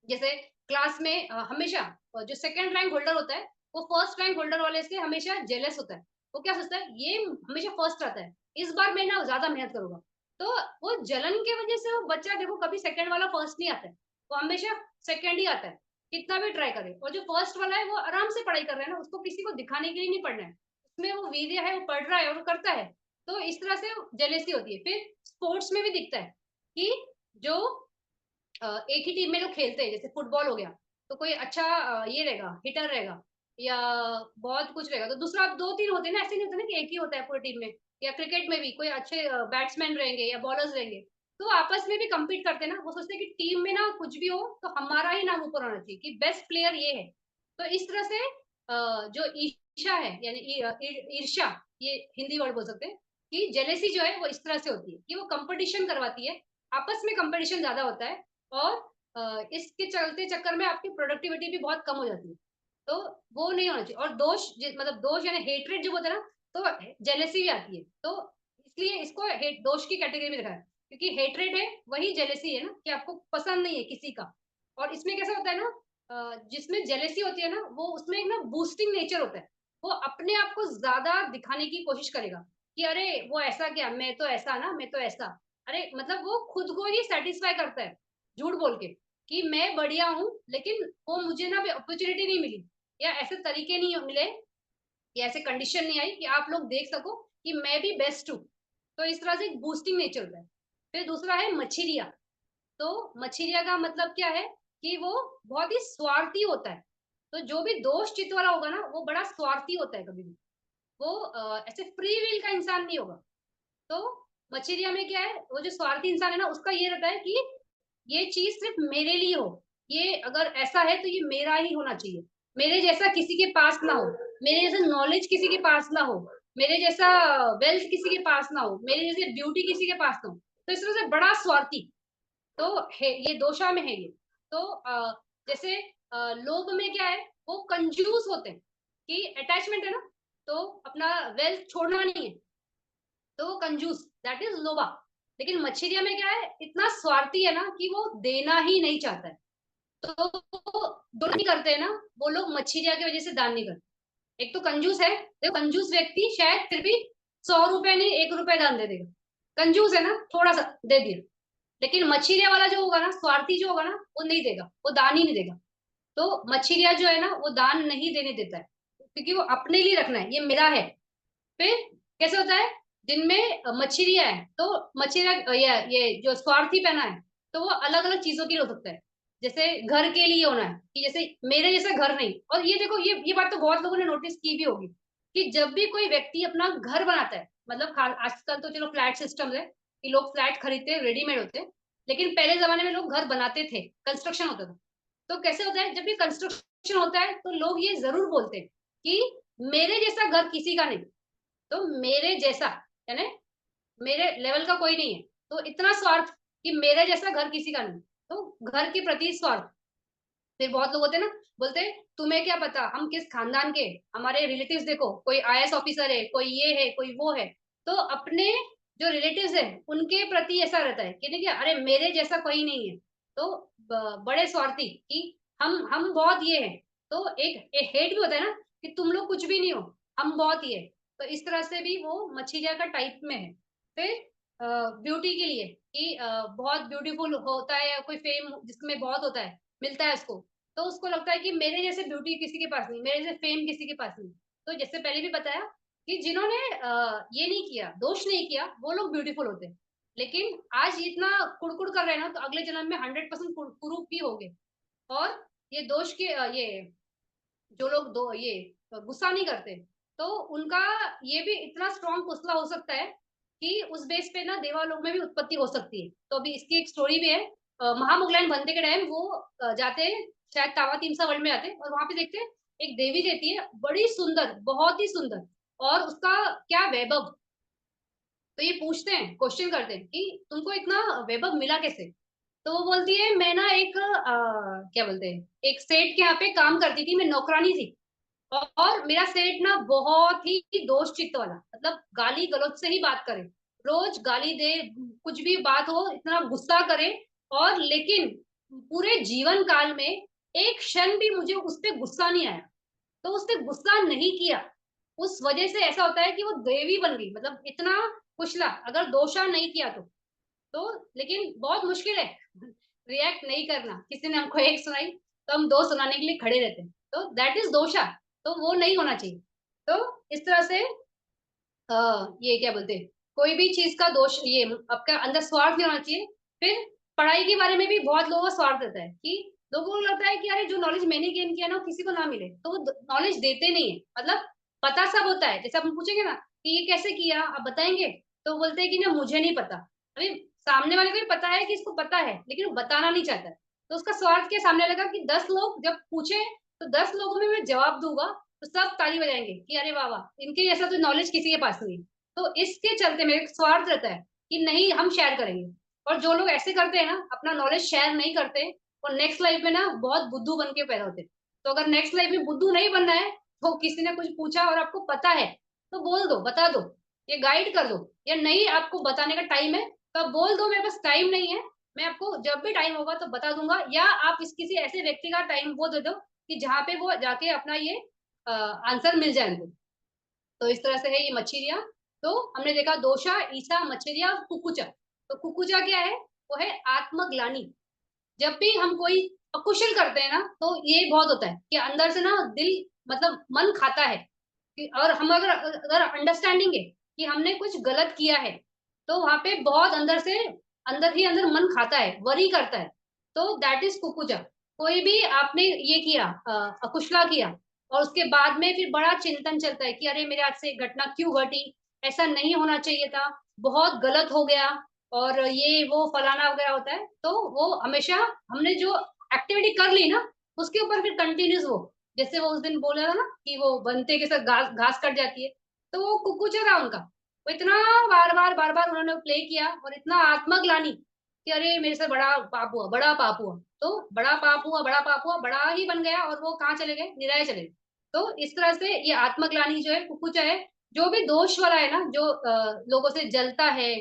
जैसे क्लास में हमेशा जो सेकंड रैंक होल्डर होता है वो फर्स्ट रैंक होल्डर वाले से हमेशा जेलस होता है। वो क्या सोचता है, ये हमेशा फर्स्ट आता है, इस बार मैं ना ज्यादा मेहनत करूंगा। तो वो जलन की वजह से वो बच्चा देखो कभी सेकंड वाला फर्स्ट नहीं आता है, वो हमेशा सेकंड ही आता है, कितना भी ट्राई करे। और जो फर्स्ट वाला है वो आराम से पढ़ाई कर रहा है ना, उसको किसी को दिखाने के लिए नहीं पढ़ना है, उसमें वो वीर्य है, वो पढ़ रहा है और वो करता है। तो इस तरह से जेलेसी होती है। फिर स्पोर्ट्स में भी दिखता है कि जो एक ही टीम में लोग खेलते हैं, जैसे फुटबॉल हो गया, तो कोई अच्छा ये रहेगा, हिटर रहेगा या बहुत कुछ रहेगा, तो दूसरा 2-3 होते हैं ना, ऐसे नहीं होता ना कि एक ही होता है पूरी टीम में। या क्रिकेट में भी कोई अच्छे बैट्समैन रहेंगे या बॉलर्स रहेंगे, तो आपस में भी compete करते हैं ना, वो सोचते हैं कि टीम में ना कुछ भी हो तो हमारा ही नाम ऊपर होना चाहिए कि बेस्ट प्लेयर ये है। तो इस तरह से जो ईर्ष्या है यानी ईर्ष्या, ये हिंदी वर्ड बोल सकते हैं कि जेलेसी जो है वो इस तरह से होती है कि वो कंपटीशन करवाती है, आपस में कंपटीशन ज्यादा होता है। और इसके चलते चक्कर में आपकी प्रोडक्टिविटी भी बहुत कम हो जाती है। तो वो नहीं होना चाहिए। और दोष मतलब दोष यानी हेट्रेड जो होता है ना, तो जेलेसी भी आती है। तो इसलिए इसको दोष की कैटेगरी में रखा है, क्योंकि हेट्रेड है वही जेलेसी है ना, कि आपको पसंद नहीं है किसी का। और इसमें कैसा होता है ना, जिसमें जेलेसी होती है ना, वो उसमें एक ना बूस्टिंग नेचर होता है। वो अपने आप को ज्यादा दिखाने की कोशिश करेगा कि अरे वो ऐसा क्या, मैं तो ऐसा ना, मैं तो ऐसा। अरे मतलब वो खुद को ही सेटिस्फाई करता है झूठ बोल के कि मैं बढ़िया हूँ, लेकिन वो मुझे ना अपॉर्चुनिटी नहीं मिली, या ऐसे तरीके नहीं मिले, या ऐसे कंडीशन नहीं आई कि आप लोग देख सको कि मैं भी बेस्ट हूँ। तो इस तरह से एक बूस्टिंग नेचर होता है। फिर दूसरा है मछिरिया। तो मछिरिया का मतलब क्या है कि वो बहुत ही स्वार्थी होता है। तो जो भी दोष चित्त वाला होगा ना, वो बड़ा स्वार्थी होता है कभी भी। वो ऐसे फ्री विल का इंसान नहीं होगा। तो मछिरिया में क्या है, वो जो स्वार्थी इंसान है ना, उसका ये रहता है कि ये चीज सिर्फ मेरे लिए हो, ये अगर ऐसा है तो ये मेरा ही होना चाहिए, मेरे जैसा किसी के पास ना हो, मेरे जैसा नॉलेज किसी के पास ना हो, मेरे जैसा वेल्थ किसी के पास ना हो, मेरे जैसे ब्यूटी किसी के पास ना हो। तो इस तरह से बड़ा स्वार्थी तो है, ये दोषा में है ये। तो जैसे लोभ में क्या है, वो कंजूस होते हैं कि अटैचमेंट है ना, तो अपना वेल्थ छोड़ना नहीं है, तो वो कंजूस, दैट इज लोभा। लेकिन मच्छरिया में क्या है, इतना स्वार्थी है ना कि वो देना ही नहीं चाहता है। तो दोनों नहीं करते हैं ना, वो लोग मच्छरिया की वजह से दान नहीं करते। एक तो कंजूस है, देखो कंजूस व्यक्ति शायद फिर भी 100 रुपए नहीं 1 रुपए दान दे देगा, कंजूस है ना, थोड़ा सा दे दिया। लेकिन मच्छिरिया वाला जो होगा ना, स्वार्थी जो होगा ना, वो नहीं देगा, वो दान ही नहीं देगा। तो मच्छिरिया जो है ना, वो दान नहीं देने देता है, क्योंकि वो अपने लिए रखना है, ये मेरा है। फिर कैसे होता है, दिन में मच्छिरिया है तो मच्छिरिया ये जो स्वार्थी पहना है, तो वो अलग अलग चीजों के लिए हो सकता है। जैसे घर के लिए होना है कि जैसे मेरे जैसा घर नहीं। और ये देखो, ये बात तो बहुत लोगों ने नोटिस की भी होगी कि जब भी कोई व्यक्ति अपना घर बनाता है, मतलब आजकल तो चलो फ्लैट सिस्टम है कि लोग फ्लैट खरीदते हैं, रेडीमेड होते हैं, लेकिन पहले जमाने में लोग घर बनाते थे, कंस्ट्रक्शन होता था। तो कैसे होता है, जब भी कंस्ट्रक्शन होता है तो लोग ये जरूर बोलते हैं कि मेरे जैसा घर किसी का नहीं। तो मेरे जैसा यानी मेरे लेवल का कोई नहीं है। तो इतना स्वार्थ कि मेरे जैसा घर किसी का नहीं। तो घर के प्रति स्वार्थ। फिर बहुत लोग होते हैं ना, बोलते हैं तुम्हें क्या पता हम किस खानदान के, हमारे रिलेटिव्स देखो, कोई आईएएस ऑफिसर है, कोई ये है, कोई वो है। तो अपने जो रिलेटिव्स है उनके प्रति ऐसा रहता है कि देखिए अरे मेरे जैसा कोई नहीं है। तो बड़े स्वार्थी कि हम बहुत ये है। तो एक हेट भी होता है ना कि तुम लोग कुछ भी नहीं हो, हम बहुत ये है। तो इस तरह से भी वो मछलिया का टाइप में है। फिर ब्यूटी के लिए कि बहुत ब्यूटीफुल होता है, या कोई फेम जिसमें बहुत होता है मिलता है उसको, तो उसको लगता है कि मेरे जैसे ब्यूटी किसी के पास नहीं, मेरे जैसे फेम किसी के पास नहीं। तो जैसे पहले भी बताया कि जिन्होंने ये नहीं किया, दोष नहीं किया, वो लोग ब्यूटीफुल होते हैं। लेकिन आज इतना कुड़कुड़ कर रहे हैं ना, तो अगले जन्म में 100% कुरूप भी होंगे। और ये दोष के ये जो लोग दो ये गुस्सा नहीं करते, तो उनका ये भी इतना स्ट्रॉन्ग पुतला हो सकता है कि उस बेस पे ना देवालोक में भी उत्पत्ति हो सकती है। तो अभी इसकी एक स्टोरी भी है। महामुगलैन बनते के टाइम वो जाते हैं, शायद तावा तीमसा वर्ल्ड में आते हैं, और वहां पे देखते हैं एक देवी रहती है, बड़ी सुंदर, बहुत ही सुंदर, और उसका क्या वैभव। तो ये पूछते हैं, क्वेश्चन करते हैं कि तुमको इतना वैभव मिला कैसे। तो वो बोलती है मैं ना एक क्या बोलते हैं, एक सेठ के यहाँ पे काम करती थी, मैं नौकरानी थी। और मेरा सेठ ना बहुत ही दोष चित्त वाला, मतलब गाली गलौज से ही बात करे, रोज गाली दे, कुछ भी बात हो इतना गुस्सा करे। और लेकिन पूरे जीवन काल में एक क्षण भी मुझे उस पर गुस्सा नहीं आया। तो उसने गुस्सा नहीं किया, उस वजह से ऐसा होता है कि वो देवी बन गई, मतलब इतना कुचला, अगर दोषा नहीं किया तो लेकिन बहुत मुश्किल है रिएक्ट नहीं करना। किसी ने हमको एक सुनाई तो हम दो सुनाने के लिए खड़े रहते हैं, तो दैट इज दोषा। तो वो नहीं होना चाहिए। तो इस तरह से ये क्या बोलते हैं, कोई भी चीज का दोष, ये आपका अंदर स्वार्थ नहीं होना चाहिए। फिर पढ़ाई के बारे में भी बहुत लोगों का स्वार्थ रहता है कि लोगों को लगता है कि अरे जो नॉलेज मैंने गेन किया ना, वो किसी को ना मिले, तो वो नॉलेज देते नहीं है। मतलब पता सब होता है, जैसे आप पूछेंगे ना कि ये कैसे किया, आप बताएंगे, तो बोलते हैं कि ना मुझे नहीं पता। अभी सामने वाले को भी पता है कि इसको पता है, लेकिन वो बताना नहीं चाहता है। तो उसका स्वार्थ क्या सामने लगा कि 10 लोग जब पूछे तो 10 लोगों में मैं जवाब दूंगा तो सब ताली बजाएंगे कि अरे वाह वाह, इनके जैसा तो नॉलेज किसी के पास नहीं है। तो इसके चलते मेरे स्वार्थ रहता है कि नहीं हम शेयर करेंगे। और जो लोग ऐसे करते हैं ना, अपना नॉलेज शेयर नहीं करते, और नेक्स्ट लाइफ में ना बहुत बुद्धू बन के पैदा होते हैं। तो अगर नेक्स्ट लाइफ में बुद्धू नहीं बनना है, तो किसी ने कुछ पूछा और आपको पता है, तो बोल दो, बता दो, ये गाइड कर दो। या नहीं आपको बताने का टाइम है तो आप बोल दो मेरे पास टाइम नहीं है, मैं आपको जब भी टाइम होगा तो बता दूंगा, या आप इस किसी ऐसे व्यक्ति का टाइम वो दे दो कि जहाँ पे वो जाके अपना ये आंसर मिल जाए उनको। तो इस तरह से है ये मच्छरियां। तो हमने देखा दोषा, ईसा, मच्छरिया और कुकुचा। तो कुकुचा क्या है? वो है आत्मग्लानि। जब भी हम कोई अकुशल करते हैं ना, तो ये बहुत होता है कि अंदर से ना दिल, मतलब मन खाता है और हम अगर अगर अंडरस्टैंडिंग है कि हमने कुछ गलत किया है, तो वहां पे बहुत अंदर से, अंदर ही अंदर मन खाता है, वरी करता है। तो दैट इज कुकुजा। कोई भी आपने ये किया, अकुशला किया, और उसके बाद में फिर बड़ा चिंतन चलता है कि अरे मेरे हाथ से घटना क्यों घटी, ऐसा नहीं होना चाहिए था, बहुत गलत हो गया, और ये वो फलाना वगैरह होता है। तो वो हमेशा हमने जो एक्टिविटी कर ली ना, उसके ऊपर फिर कंटिन्यूस वो, जैसे वो उस दिन बोला था ना कि वो बनते के साथ घास घास कट जाती है, तो वो कुकुचा था उनका। वो इतना बार बार उन्होंने प्ले किया और इतना आत्मग्लानि कि अरे मेरे से बड़ा पाप हुआ, बड़ा पाप हुआ। तो बड़ा पाप हुआ, बड़ा पाप हुआ, बड़ा ही बन गया, और वो कहाँ चले गए? निराय चले गए। तो इस तरह से ये आत्मग्लानि जो है, कुकुचा है। जो भी दोष वाला है ना, जो लोगों से जलता है,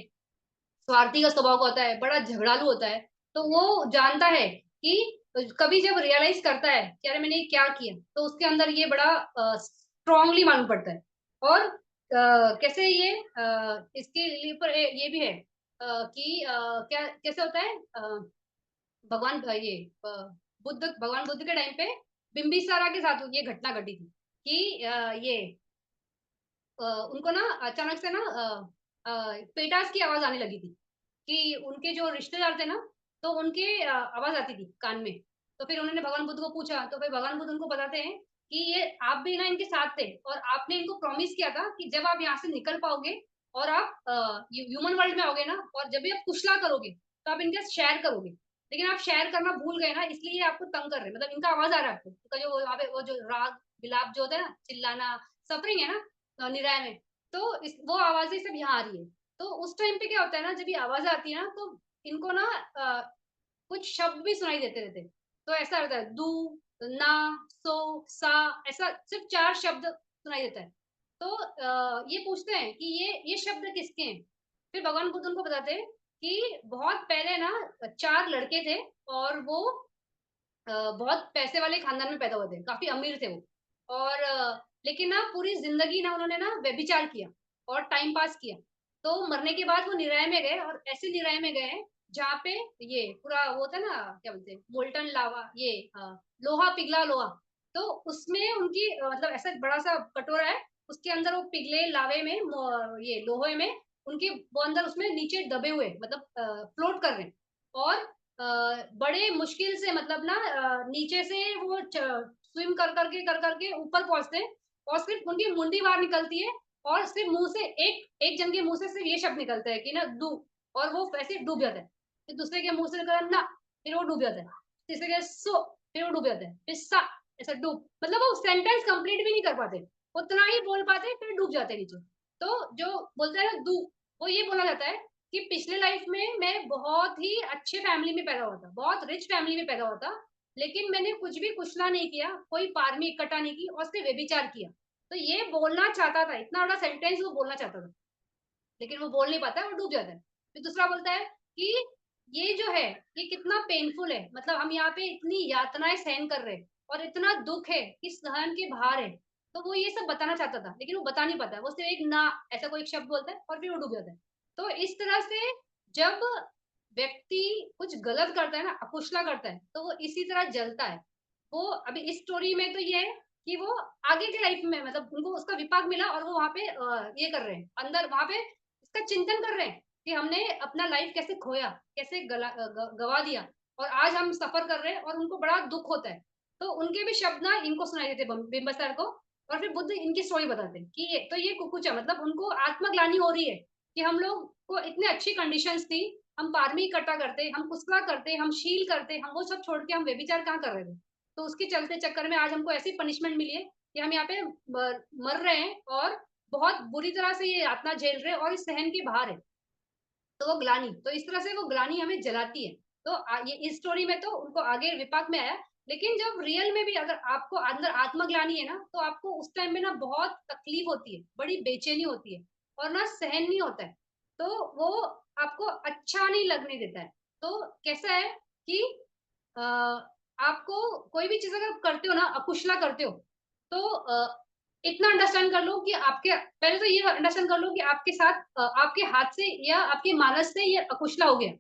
स्वार्थी का स्वभाव का होता है, बड़ा झगड़ालू होता है, तो वो जानता है कि कभी जब रियलाइज करता है कि अरे मैंने ये क्या किया, तो उसके अंदर ये बड़ा स्ट्रांगली मालूम पड़ता है। और कैसे ये इसके लिए पर ये भी है कि क्या कैसे होता है, भगवान ये भगवान बुद्ध के टाइम पे बिम्बिसारा के साथ ये घटना घटी थी कि ये उनको ना अचानक से ना पेटास की आवाज आने लगी थी, कि उनके जो रिश्तेदार थे ना, तो उनके आवाज आती थी कान में। तो फिर उन्होंने भगवान बुद्ध को पूछा, तो फिर भगवान बुद्ध उनको बताते हैं कि ये आप भी ना इनके साथ थे, और आपने इनको प्रॉमिस किया था कि जब आप यहाँ से निकल पाओगे और आप ह्यूमन वर्ल्ड में आओगे ना, और जब भी आप कुशला करोगे तो आप इनके साथ शेयर करोगे, लेकिन आप शेयर करना भूल गए ना, इसलिए ये आपको तंग कर रहे हैं। मतलब इनका आवाज आ रहा है आपको, उनका जो वहाँ पे वो जो राग विलाप जो होता है ना, चिल्लाना, सफरिंग है ना निराय में, तो इस वो आवाजें सब यहाँ आ रही है। तो उस टाइम पे क्या होता है ना, जब ये आवाज आती है ना, तो इनको ना कुछ शब्द भी सुनाई देते रहते हैं। तो ऐसा होता है दू, ना, सो, सा, ऐसा सिर्फ 4 शब्द सुनाई देता है। तो ये पूछते हैं कि ये शब्द किसके हैं? फिर भगवान बुद्ध उनको बताते हैं कि बहुत पहले ना 4 लड़के थे, और वो बहुत पैसे वाले खानदान में पैदा हुए थे, काफी अमीर थे वो। और लेकिन ना पूरी जिंदगी ना उन्होंने ना व्यभिचार किया और टाइम पास किया। तो मरने के बाद वो निराय में गए, और ऐसे निराय में गए जहाँ पे ये पूरा वो था ना, क्या बोलते हैं, मोल्टन लावा, ये लोहा, पिघला लोहा। तो उसमें उनकी मतलब ऐसा बड़ा सा कटोरा है, उसके अंदर वो पिघले लावे में ये लोहे में उनके वो अंदर उसमें नीचे दबे हुए, मतलब फ्लोट कर रहे हैं। और बड़े मुश्किल से, मतलब ना नीचे से वो स्विम कर करके ऊपर पहुंचते हैं, और सिर्फ उनकी मुंडी बाहर निकलती है, और सिर्फ मुंह से एक एक जन के मुंह से सिर्फ ये शब्द निकलता है कि ना डू, और वो वैसे डूब जाता है। फिर दूसरे के मुंह से निकला ना, फिर वो डूब जाता है। तीसरे के सो, फिर वो डूब जाता है। फिर सा, ऐसा डूब, मतलब वो सेंटेंस कंप्लीट भी नहीं कर पाते, उतना ही बोल पाते, फिर डूब जाते हैं नीचे। तो जो बोलते हैं ना दू, वो ये बोला जाता है कि पिछले लाइफ में मैं बहुत ही अच्छे फैमिली में पैदा हुआ था, बहुत रिच फैमिली में पैदा हुआ था, लेकिन मैंने कुछ भी कुचला नहीं किया, कोई पारमी इकट्ठा नहीं की, और सिर्फ व्यभिचार किया। तो ये बोलना चाहता था, इतना बड़ा सेंटेंस वो बोलना चाहता था, लेकिन वो बोल नहीं पाता है, वो डूब जाता है। फिर दूसरा बोलता है कि ये जो है, ये कितना पेनफुल है, मतलब हम यहाँ पे इतनी यातनाएं सहन कर रहे हैं, और इतना दुख है कि सहन के बाहर है। तो वो ये सब बताना चाहता था, लेकिन वो बता नहीं पाता है, वो सिर्फ एक ना, ऐसा कोई एक शब्द बोलता है, और फिर वो डूब जाता है। तो इस तरह से जब व्यक्ति कुछ गलत करता है ना, अकुशला करता है, तो वो इसी तरह जलता है। वो अभी इस स्टोरी में तो ये है कि वो आगे के लाइफ में, मतलब उनको उसका विपाक मिला, और वो वहां पे ये कर रहे हैं, अंदर वहां पे इसका चिंतन कर रहे हैं कि हमने अपना लाइफ कैसे खोया, कैसे गवा दिया, और आज हम सफर कर रहे हैं, और उनको बड़ा दुख होता है। तो उनके भी शब्द ना इनको सुनाई देते बिम्बसर को, और फिर बुद्ध इनकी स्टोरी बताते हैं कि ये तो ये कुकुचा, मतलब उनको आत्मग्लानि हो रही है कि हम लोग को इतनी अच्छी कंडीशंस थी, हम पारमी इकट्ठा करते, हम कुसला करते, हम शील करते, हम वो सब छोड़ के हम व्यभिचार कहाँ कर रहे थे। तो उसके चलते चक्कर में आज हमको ऐसी पनिशमेंट मिली है कि हम यहाँ पे मर रहे हैं, और बहुत बुरी तरह से ये यातना झेल रहे हैं, और इस सहन के बाहर है। तो वो ग्लानी, तो इस तरह से वो ग्लानी हमें जलाती है। तो ये इस स्टोरी में तो उनको आगे विपाक में आया, लेकिन जब रियल में भी अगर आपको अंदर आत्मग्लानी है ना, तो आपको उस टाइम में ना बहुत तकलीफ होती है, बड़ी बेचैनी होती है, और ना सहन नहीं होता है। तो वो आपको अच्छा नहीं लगने देता है। तो कैसा है कि अ, आपको कोई भी चीज अगर करते हो ना, अकुशला करते हो, तो इतना अंडरस्टैंड कर लो कि आपके पहले तो ये अंडरस्टैंड कर लो कि आपके साथ आपके हाथ से या आपके मानस से ये अकुशला हो गया,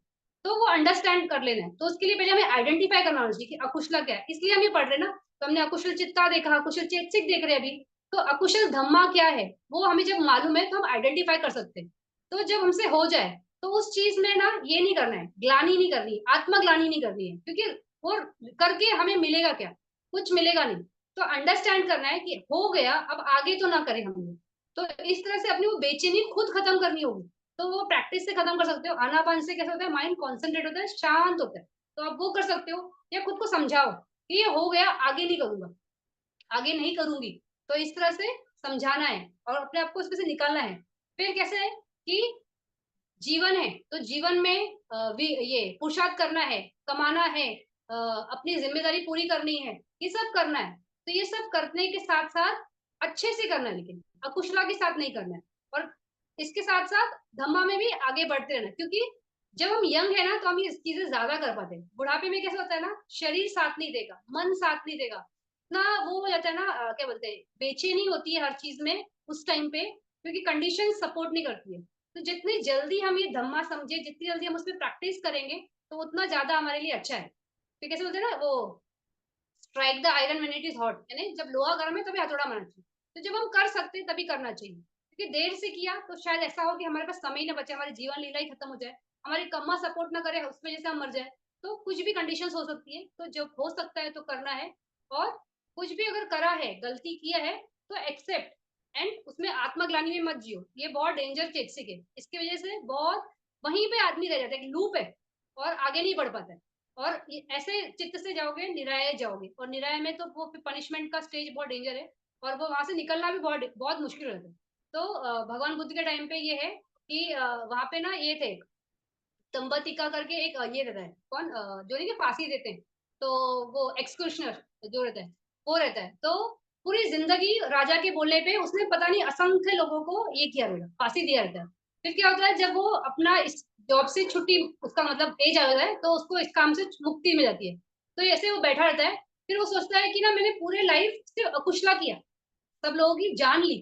तो वो अंडरस्टैंड कर लेना है। तो उसके लिए पहले हमें आइडेंटिफाई करना होना चाहिए कि अकुशला क्या है। इसलिए हम ये पढ़ रहे हैं ना, तो हमने अकुशल चित्ता देखा, अकुशल चेतसिक देख रहे हैं अभी। तो अकुशल धम्मा क्या है वो हमें जब मालूम है तो हम आइडेंटिफाई कर सकते हैं। तो जब हमसे हो जाए तो उस चीज में ना ये नहीं करना है, ग्लानी नहीं करनी, आत्मग्लानी नहीं करनी है, क्योंकि वो करके हमें मिलेगा क्या? कुछ मिलेगा नहीं। तो अंडरस्टैंड करना है कि हो गया, अब आगे तो ना करें हम लोग। तो इस तरह से अपनी वो बेचैनी खुद खत्म करनी होगी। तो वो प्रैक्टिस से खत्म कर सकते हो। आनापान से कैसा होता है, माइंड कॉन्सेंट्रेट होता है, शांत होता है। तो आप वो कर सकते हो, या खुद को समझाओ कि ये हो गया, आगे नहीं करूंगा, आगे नहीं करूंगी। तो इस तरह से समझाना है और अपने आप को उसमें से निकालना है। फिर कैसे है कि जीवन है तो जीवन में ये पुरुषार्थ करना है, कमाना है, अपनी जिम्मेदारी पूरी करनी है, ये सब करना है। तो ये सब करने के साथ साथ अच्छे से करना है, लेकिन अकुशला के साथ नहीं करना है। और इसके साथ साथ धम्मा में भी आगे बढ़ते रहना, क्योंकि जब हम यंग है ना तो हम ये चीजें ज्यादा कर पाते हैं। बुढ़ापे में कैसा होता है ना, शरीर साथ नहीं देगा, मन साथ नहीं देगा ना, वो हो जाता है ना, क्या बोलते हैं, बेचैनी होती है हर चीज में उस टाइम पे, क्योंकि कंडीशन सपोर्ट नहीं करती है। तो जितनी जल्दी हम ये धम्मा समझे, जितनी जल्दी हम उसमें प्रैक्टिस करेंगे, तो उतना ज्यादा हमारे लिए अच्छा है। तो कैसे बोलते हैं ना वो, strike the iron when it is hot, यानी जब लोहा गर्म है तभी हथौड़ा मारना चाहिए। तो जब हम कर सकते हैं तभी करना चाहिए, क्योंकि देर से किया तो शायद ऐसा हो कि हमारे पास समय ही ना बचे, हमारी जीवन लीला ही खत्म हो जाए, हमारी कम्मा सपोर्ट ना करे, उस वजह से हम मर जाए। तो कुछ भी कंडीशन हो सकती है, तो जब हो सकता है तो करना है। और कुछ भी अगर करा है, गलती किया है, तो एक्सेप्ट, एंड उसमें आत्मग्लानि में मत जियो। ये बहुत डेंजर चेतसिक है, इसकी वजह से बहुत वहीं पे आदमी रह जाता है, एक लूप है और आगे नहीं बढ़ पाता है। और ऐसे चित्त से जाओगे निराय जाओगे, और निराय में तो वो पनिशमेंट का स्टेज बहुत डेंजर है, और वो वहां से निकलना भी बहुत बहुत मुश्किल रहता है। तो भगवान बुद्ध के टाइम पे ये है कि वहां पे ना ये थे, तंबतिका करके एक ये रहता है, कौन जो नहीं कि फांसी देते हैं, तो वो एक्सक्यूशनर जो रहता है, वो रहता है। तो पूरी जिंदगी राजा के बोलने पे उसने पता नहीं असंख्य लोगों को ये किया रहता है, फांसी दिया रहता है। फिर क्या होता है, जब वो अपना इस जॉब से छुट्टी, उसका मतलब एज आ जाता है, तो उसको इस काम से मुक्ति मिल जाती है। तो ऐसे वो बैठा रहता है। फिर वो सोचता है कि ना मैंने पूरे लाइफ सिर्फ अकुशला किया, सब लोगों की जान ली,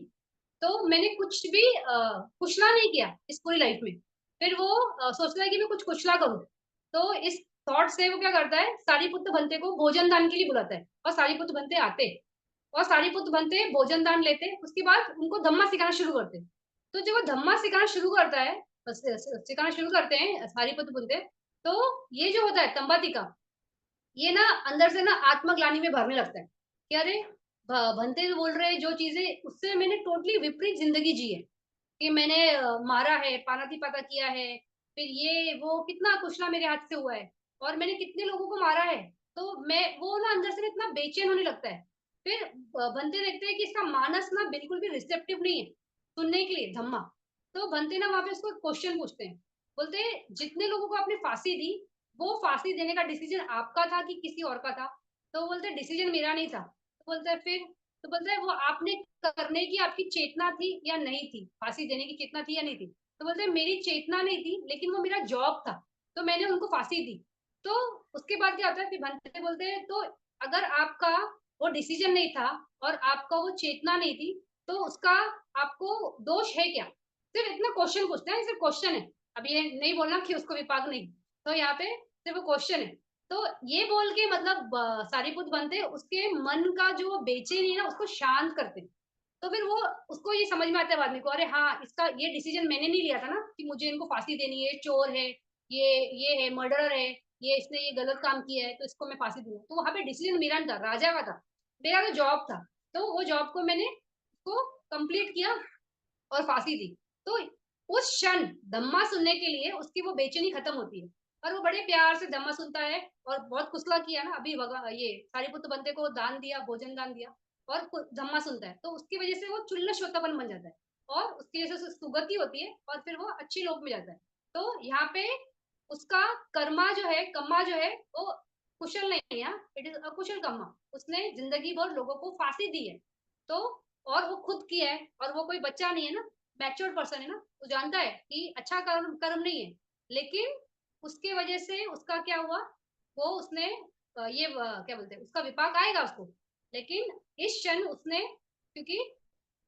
तो मैंने कुछ भी कुशला नहीं किया इस पूरी लाइफ में। फिर वो सोचता है कि मैं कुछ कुशला करूं। तो इस थॉट से वो क्या करता है, सारीपुत्र बनते को भोजन दान के लिए बुलाता है, और सारीपुत्र बनते आते, और सारीपुत्र बनते भोजन दान लेते, उसके बाद उनको धम्मा सिखाना शुरू करते। तो जब वो धम्मा सिखाना शुरू करता है, सिखाना शुरू करते हैं सारीपुत्र बनते, तो ये जो होता है तंबातिका, ये ना अंदर से ना आत्मग्लानि में भरने लगता है कि अरे, भंते तो बोल रहे हैं जो चीजें, उससे मैंने टोटली विपरीत जिंदगी जी है, कि मैंने मारा है, पानातिपाता किया है, फिर ये वो कितना कुचला मेरे हाथ से हुआ है, और मैंने कितने लोगों को मारा है। तो मैं वो ना अंदर से ना इतना बेचैन होने लगता है। फिर बनते देखते हैं कि इसका मानस ना बिल्कुल भी रिसेप्टिव नहीं है सुनने के लिए धम्मा। तो बनते ना वहां पे उसको क्वेश्चन पूछते हैं, बोलते हैं जितने लोगों को आपने फांसी दी, वो फांसी देने का डिसीजन आपका था कि किसी और का था? तो बोलते डिसीजन मेरा नहीं था। तो बोलता है फिर, तो बोलता है वो आपने करने की आपकी चेतना थी या नहीं थी, फांसी देने की चेतना थी या नहीं थी? तो बोलते हैं मेरी चेतना नहीं थी, लेकिन वो मेरा जॉब था, तो मैंने उनको फांसी दी। तो उसके बाद क्या होता है, फिर बनते बोलते हैं तो अगर आपका वो डिसीजन नहीं था और आपका वो चेतना नहीं थी, तो उसका आपको दोष है क्या? सिर्फ इतना क्वेश्चन पूछते हैं, सिर्फ क्वेश्चन है। अब ये नहीं बोलना कि उसको विपाक नहीं, तो यहाँ पे सिर्फ क्वेश्चन है। तो ये बोल के मतलब सारीपुत्र बनते उसके मन का जो बेचैनी है ना उसको शांत करते। तो फिर वो, उसको ये समझ में आता है बाद में को, अरे हाँ, इसका ये डिसीजन मैंने नहीं लिया था ना कि मुझे इनको फांसी देनी है, चोर है, ये है, मर्डरर है, ये इसने ये गलत काम किया है, तो इसको मैं फांसी दूंगा। तो वहां पे डिसीजन मेरा नहीं था, राजा का था, मेरा तो जॉब था। तो वो जॉब को मैंने उसको कंप्लीट किया और फांसी दी। तो उस क्षण धम्मा सुनने के लिए उसकी वो बेचैनी खत्म होती है, और वो बड़े प्यार से धम्मा सुनता है। और बहुत कुसला किया ना अभी, ये सारीपुत्र बनते को दान दिया, भोजन दान दिया, और धम्मा सुनता है, तो उसकी वजह से वो चुल्ल श्रोतापन बन जाता है, और उसकी वजह से सुगति होती है, और फिर वो अच्छी लोक में जाता है। तो यहाँ पे उसका कर्मा जो है, कम्मा जो है, वो कुशल नहीं है, इट इज अकुशल कम्मा। उसने जिंदगी भर लोगों को फांसी दी है। तो और वो खुद किया है, और वो कोई बच्चा नहीं है ना, मैच्योर पर्सन है ना, वो जानता है कि अच्छा कर्म कर्म नहीं है। लेकिन उसके वजह से उसका क्या हुआ, वो उसने क्या बोलते हैं, उसका विपाक आएगा उसको। लेकिन इस क्षण उसने, क्योंकि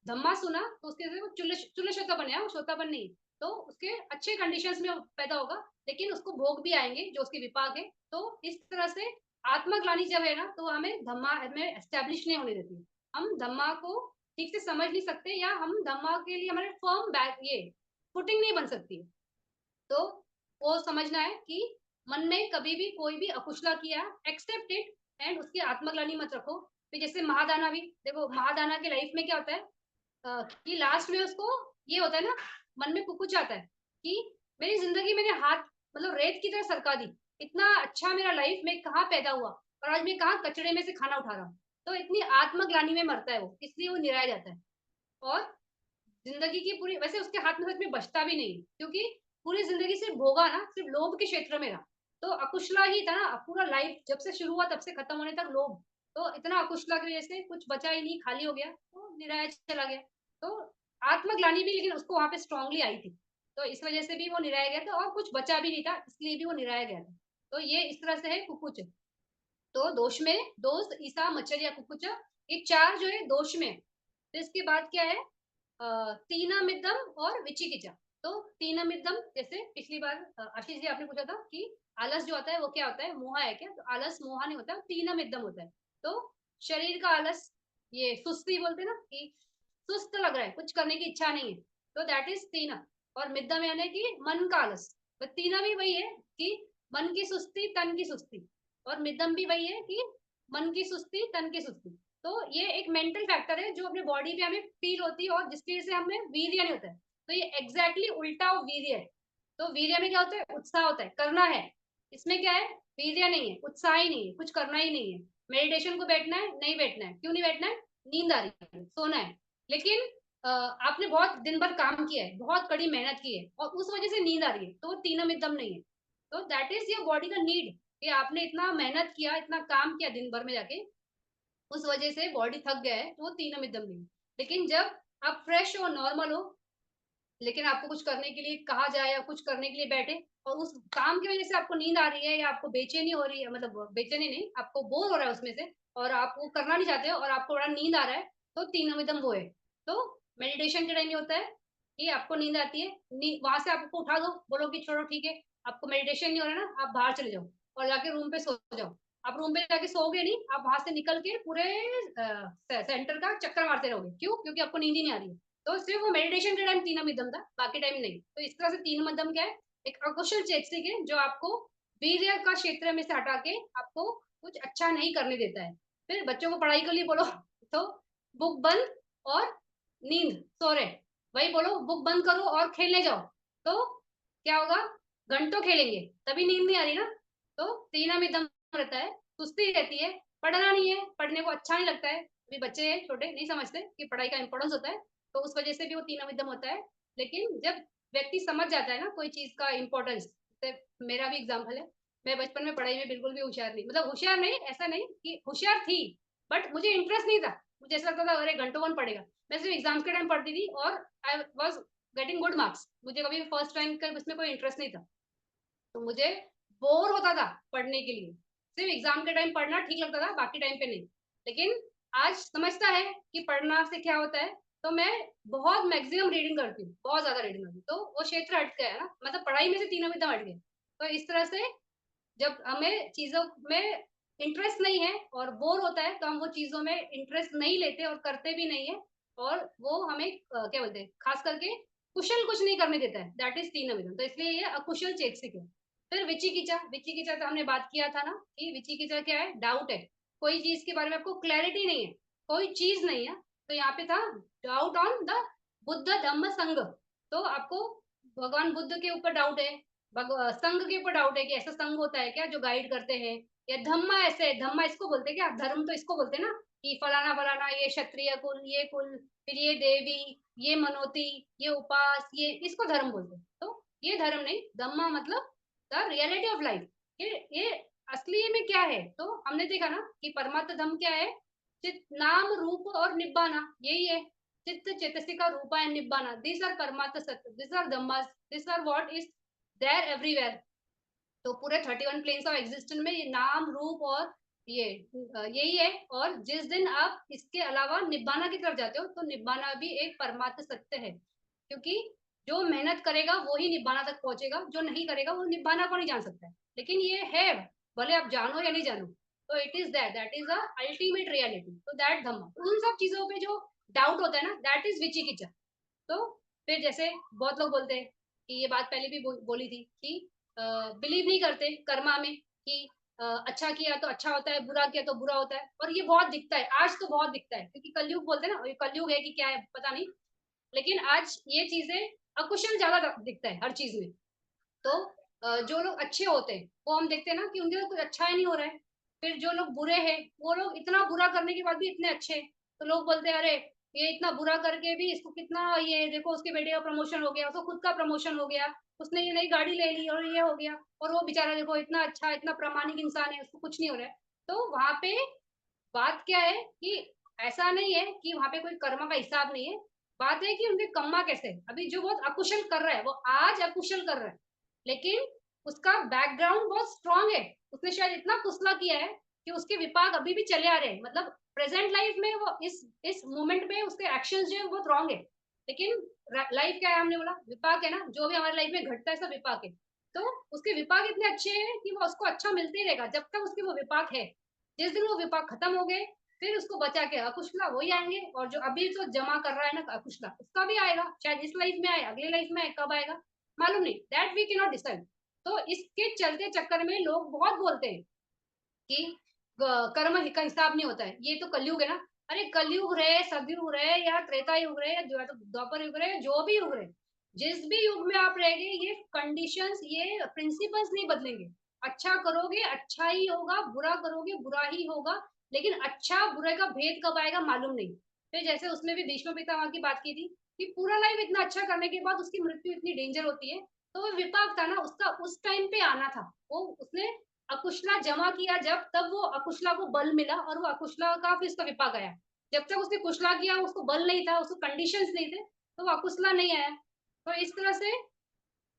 धम्मा सुना तो उसके वो चुल्ल श्रोतापन है, वो श्रोतापन नहीं। तो उसके अच्छे कंडीशंस में पैदा होगा, लेकिन उसको भोग भी आएंगे जो उसके विपाक है। तो इस तरह से आत्मग्लानि जब है ना, तो हमें धम्मा में एस्टेब्लिश नहीं होने देती। हम धम्मा को ठीक से समझ नहीं सकते, या हम धम्मा के लिए हमारे फर्म बैक ये फुटिंग नहीं बन सकती। तो वो समझना है कि मन में कभी भी कोई भी अकुशला किया, एक्सेप्ट इट, एंड उसकी आत्मग्लानि मत रखो। फिर जैसे महादाना भी देखो, महादाना के लाइफ में क्या होता है, कि लास्ट में उसको ये होता है ना, मन में कुछ आता है कि मेरी जिंदगी मैंने हाथ मतलब रेत की तरह सरका दी, इतना अच्छा मेरा लाइफ, मैं कहाँ पैदा हुआ और आज मैं कहाँ कचड़े में से खाना उठा रहा हूँ। तो इतनी आत्मग्लानि में मरता है वो, इसलिए वो निराया जाता है। और जिंदगी की पूरी, वैसे उसके हाथ में सच में बचता भी नहीं, क्योंकि पूरी जिंदगी सिर्फ भोगा ना, सिर्फ लोभ के क्षेत्र में रहा। तो अकुशला ही था ना पूरा लाइफ, जब से शुरू हुआ तब से खत्म होने तक लोभ। तो इतना अकुशला की वजह से कुछ बचा ही नहीं, खाली हो गया, तो निराया चला गया। तो आत्मग्लानी भी लेकिन उसको वहां पे स्ट्रांगली आई थी, तो इस वजह से भी वो निराया गया था, और कुछ बचा भी नहीं था इसलिए भी वो निराया गया था। तो ये इस तरह से है कुकुच। तो दोष में दोष, ईसा, मच्छर या कुकुच, ये चार जो है दोष में। तो इसके बाद क्या है, तीनामिद्धम और विचिकिचा। तो तीनामिद्धम, जैसे पिछली बार आशीष जी आपने पूछा था कि आलस जो होता है वो क्या होता है, मोहा है क्या, तो आलस मोहा नहीं होता, तीनामिद्धम होता है। तो शरीर का आलस, ये सुस्ती बोलते हैं ना, कि सुस्त लग रहा है, कुछ करने की इच्छा नहीं है, तो दैट इज तीना। और मिद्धम यानी कि मन का आलस। तो तीना भी वही है कि मन की सुस्ती, तन की सुस्ती। और मिद्धम भी वही है कि मन की सुस्ती, तन की सुस्ती। तो ये एक मेंटल फैक्टर है जो अपने बॉडी पे हमें फील होती है, और जिसकी वजह से हमें वीर्य नहीं होता है। तो ये एग्जैक्टली उल्टा वीर्य है। तो वीर्य में क्या होता है, उत्साह होता है, करना है। इसमें क्या है, वीर्य नहीं है, उत्साह ही नहीं है, कुछ करना ही नहीं है। मेडिटेशन को बैठना है, नहीं बैठना है, क्यों नहीं बैठना है, नींद आ रही है, सोना है। लेकिन आपने बहुत दिन भर काम किया है, बहुत कड़ी मेहनत की है, और उस वजह से नींद आ रही है, तो वो तीनम एकदम नहीं है। तो दैट इज योर बॉडी का नीड, कि आपने इतना मेहनत किया, इतना काम किया दिन भर में जाके, उस वजह से बॉडी थक गया है, तो वो तीनों मिदम नहीं। लेकिन जब आप फ्रेश हो, नॉर्मल हो, लेकिन आपको कुछ करने के लिए कहा जाए या कुछ करने के लिए बैठे, और उस काम की वजह से आपको नींद आ रही है, या आपको बेचैनी हो रही है, मतलब बेचैनी नहीं, आपको बोर हो रहा है उसमें से, और आप वो करना नहीं चाहते हो, और आपको बड़ा नींद आ रहा है, तो तीनों मिदम वो है। तो मेडिटेशन के टाइम ये होता है कि आपको नींद आती है, वहां से आपको उठा दो, बोलो कि छोड़ो ठीक है, आपको मेडिटेशन नहीं हो रहा है ना, आप बाहर चले जाओ और जाके रूम पे सो जाओ। आप रूम पे जाके सोओगे नहीं, आप वहां से निकल के पूरे सेंटर का चक्कर मारते रहोगे, क्यों, क्योंकि आपको नींद ही नहीं आ रही है। तो सिर्फ वो मेडिटेशन के टाइम तीन मध्यम था, बाकी टाइम नहीं। तो इस तरह से तीन मध्यम क्या है, एक अकुशल चेतसिक है जो आपको वीर्य का क्षेत्र में से हटा के आपको कुछ अच्छा नहीं करने देता है। फिर बच्चों को पढ़ाई के लिए बोलो तो बुक बंद और नींद, सो रहे, वही बोलो बुक बंद करो और खेलने जाओ, तो क्या होगा, घंटों खेलेंगे, तभी नींद नहीं आ रही ना। तो तीन में दम रहता है, सुस्ती रहती है, पढ़ना नहीं है, पढ़ने को अच्छा नहीं लगता है, अभी बच्चे हैं छोटे, नहीं समझते कि पढ़ाई का इंपॉर्टेंस होता है, तो उस वजह से भी वो तीनों विदम होता है। लेकिन जब व्यक्ति समझ जाता है ना कोई चीज का इंपॉर्टेंस, जैसे मेरा भी एग्जाम्पल है, मैं बचपन में पढ़ाई में बिल्कुल भी होशियार नहीं, मतलब होशियार नहीं, ऐसा नहीं कि होशियार थी, बट मुझे इंटरेस्ट नहीं था। मुझे ऐसा लगता था अरे घंटों कौन पढ़ेगा। मैं सिर्फ एग्जाम्स के टाइम पढ़ती थी, और I was getting good marks, मुझे कभी फर्स्ट रैंक का उसमें कोई इंटरेस्ट नहीं था। तो मुझे बोर होता था पढ़ने के लिए, सिर्फ एग्जाम के टाइम पढ़ना ठीक लगता था, बाकी टाइम पे नहीं। लेकिन आज समझता है कि पढ़ना से क्या होता है, तो मैं बहुत मैक्सिमम रीडिंग करती हूँ, बहुत ज्यादा रीडिंग करती हूँ, तो वो क्षेत्र हट गया है ना, मतलब पढ़ाई में से तीनों में हट गए। तो इस तरह से जब हमें चीजों में इंटरेस्ट नहीं है और बोर होता है, तो हम वो चीजों में इंटरेस्ट नहीं लेते और करते भी नहीं है, और वो हमें क्या बोलते हैं, खास करके कुशल कुछ नहीं करने देता है, दैट इज तीन अभिगम। तो इसलिए ये अकुशल चेतसिक है। फिर विचिकिचा, विचिकिचा तो हमने बात किया था ना, कि विचिकिचा क्या है, डाउट है, कोई चीज के बारे में आपको क्लैरिटी नहीं है, कोई चीज नहीं है। तो यहाँ पे था doubt on the Buddha Dhamma संघ। तो आपको भगवान बुद्ध के ऊपर डाउट है, संघ के ऊपर डाउट है कि ऐसा संघ होता है क्या जो गाइड करते हैं, या धम्मा ऐसे है, धम्मा इसको बोलते हैं क्या, धर्म तो इसको बोलते हैं ना, कि फलाना फलाना ये क्षत्रिय कुल, ये कुल, फिर ये देवी, ये मनोती, ये उपास, ये इसको धर्म बोलते हैं। तो ये धर्म नहीं, धम्मा मतलब द रियलिटी ऑफ लाइफ, ये असली में क्या है। तो हमने देखा ना कि परमात्म धम्म क्या है, चित नाम रूप और निब्बाना, यही है। Chitta chetasika rupa and nibbana, this are paramattha sacca, this are dhammas, this are what is there everywhere. तो पूरे 31 प्लेन्स ऑफ एग्जिस्टेंस में ये नाम रूप और ये यही है। और जिस दिन आप इसके अलावा निब्बाना की तरफ जाते हो तो निब्बाना भी एक परमात्म सत्य है, क्योंकि जो मेहनत करेगा वो ही निब्बाना तक पहुंचेगा, जो नहीं करेगा वो निब्बाना को नहीं जान सकता है। लेकिन ये है, भले आप जानो या नहीं जानो, तो it is that is a ultimate reality. तो दैट धम्म, उन सब चीजों पे जो डाउट होता है ना, दैट इज विचिकित्सा। तो फिर जैसे बहुत लोग बोलते हैं कि ये बात पहले भी बोली थी कि बिलीव नहीं करते कर्मा में कि अच्छा किया तो अच्छा होता है, बुरा किया तो बुरा होता है। और ये बहुत दिखता है आज, तो बहुत दिखता है, क्योंकि कलयुग बोलते हैं ना, ये कलयुग है कि क्या है पता नहीं, लेकिन आज ये चीजें अकुशल ज्यादा दिखता है हर चीज में। तो जो लोग अच्छे होते हैं वो हम देखते हैं ना कि उनके साथ कुछ अच्छा ही नहीं हो रहा है। फिर जो लोग बुरे हैं वो लोग इतना बुरा करने के बाद भी इतने अच्छे हैं, तो लोग बोलते हैं अरे ये इतना बुरा करके भी इसको कितना, ये देखो उसके बेटे का प्रमोशन हो गया, उसको खुद का प्रमोशन हो गया, उसने ये नई गाड़ी ले ली और ये हो गया, और वो बेचारा देखो इतना अच्छा इतना प्रामाणिक इंसान है, उसको कुछ नहीं हो रहा है। तो वहां पे बात क्या है कि ऐसा नहीं है कि वहां पे कोई कर्म का हिसाब नहीं है, बात है कि उनके कर्मा कैसे है। अभी जो बहुत अकुशल कर रहा है वो आज अकुशल कर रहा है, लेकिन उसका बैकग्राउंड बहुत स्ट्रांग है। उसने शायद इतना कुसला किया है कि उसके विपाक अभी भी चले आ रहे हैं, मतलब प्रेजेंट लाइफ में वो इस मोमेंट में उसके एक्शंस जो है वो बहुत रॉन्ग है। लेकिन लाइफ क्या है, हमने बोला विपाक है ना, जो भी हमारी लाइफ में घटता है सब विपाक है। तो उसके विपाक इतने अच्छे हैं कि वो उसको अच्छा मिलते ही रहेगा जब तक उसके वो विपाक है। जिस दिन वो विपाक खत्म हो गए फिर उसको बचा के अकुशला वही आएंगे, और जो अभी तो जमा कर रहा है ना अकुशला उसका भी आएगा, शायद इस लाइफ में आए अगली लाइफ में आए, कब आएगा मालूम नहीं, that we can not decide. तो इसके चलते चक्कर में लोग बहुत बोलते हैं कि कर्म का हिसाब नहीं होता है, ये तो कलयुग है ना। अरे कलयुग रहे, सतयुग रहे, या त्रेता युग रहे, या द्वापर युग रहे, जो भी युग रहे, जिस भी युग में आप रहेंगे ये कंडीशंस ये प्रिंसिपल्स नहीं बदलेंगे। अच्छा करोगे अच्छा ही होगा, बुरा करोगे बुरा ही होगा, लेकिन अच्छा बुरे का भेद कब आएगा मालूम नहीं। फिर जैसे उसमें भी भीष्म पितामह की बात की थी कि पूरा लाइफ इतना अच्छा करने के बाद उसकी मृत्यु इतनी डेंजर होती है, तो वो विपाक था ना उसका, उस टाइम पे आना था। वो उसने अकुशला जमा किया जब, तब वो अकुशला को बल मिला और वो अकुशला का फिर उसका विपाक आया। जब तक उसने कुशला किया उसको बल नहीं था, उसको कंडीशंस नहीं थे, तो वो अकुशला नहीं आया। तो इस तरह से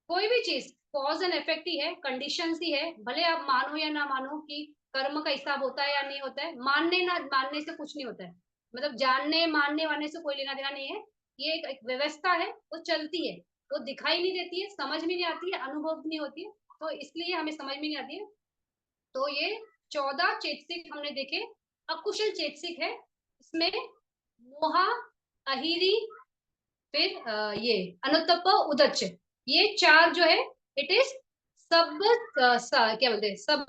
कोई भी चीज कॉज एंड इफेक्ट ही है, कंडीशंस ही है, भले आप मानो या ना मानो कि कर्म का हिसाब होता है या नहीं होता है, मानने ना मानने से कुछ नहीं होता है, मतलब जानने मानने वाने से कोई लेना देना नहीं है। ये एक व्यवस्था है, वो चलती है, वो दिखाई नहीं देती है, समझ में नहीं आती है, अनुभव नहीं होती है, तो इसलिए हमें समझ में नहीं आती है। तो ये 14 चेतसिक हमने देखे। अकुशल चेतसिक है, इसमें मोहा, अहिरी, फिर ये अनुतप्प, उदच्च, ये चार जो है इट इज सब क्या बोलते हैं, सब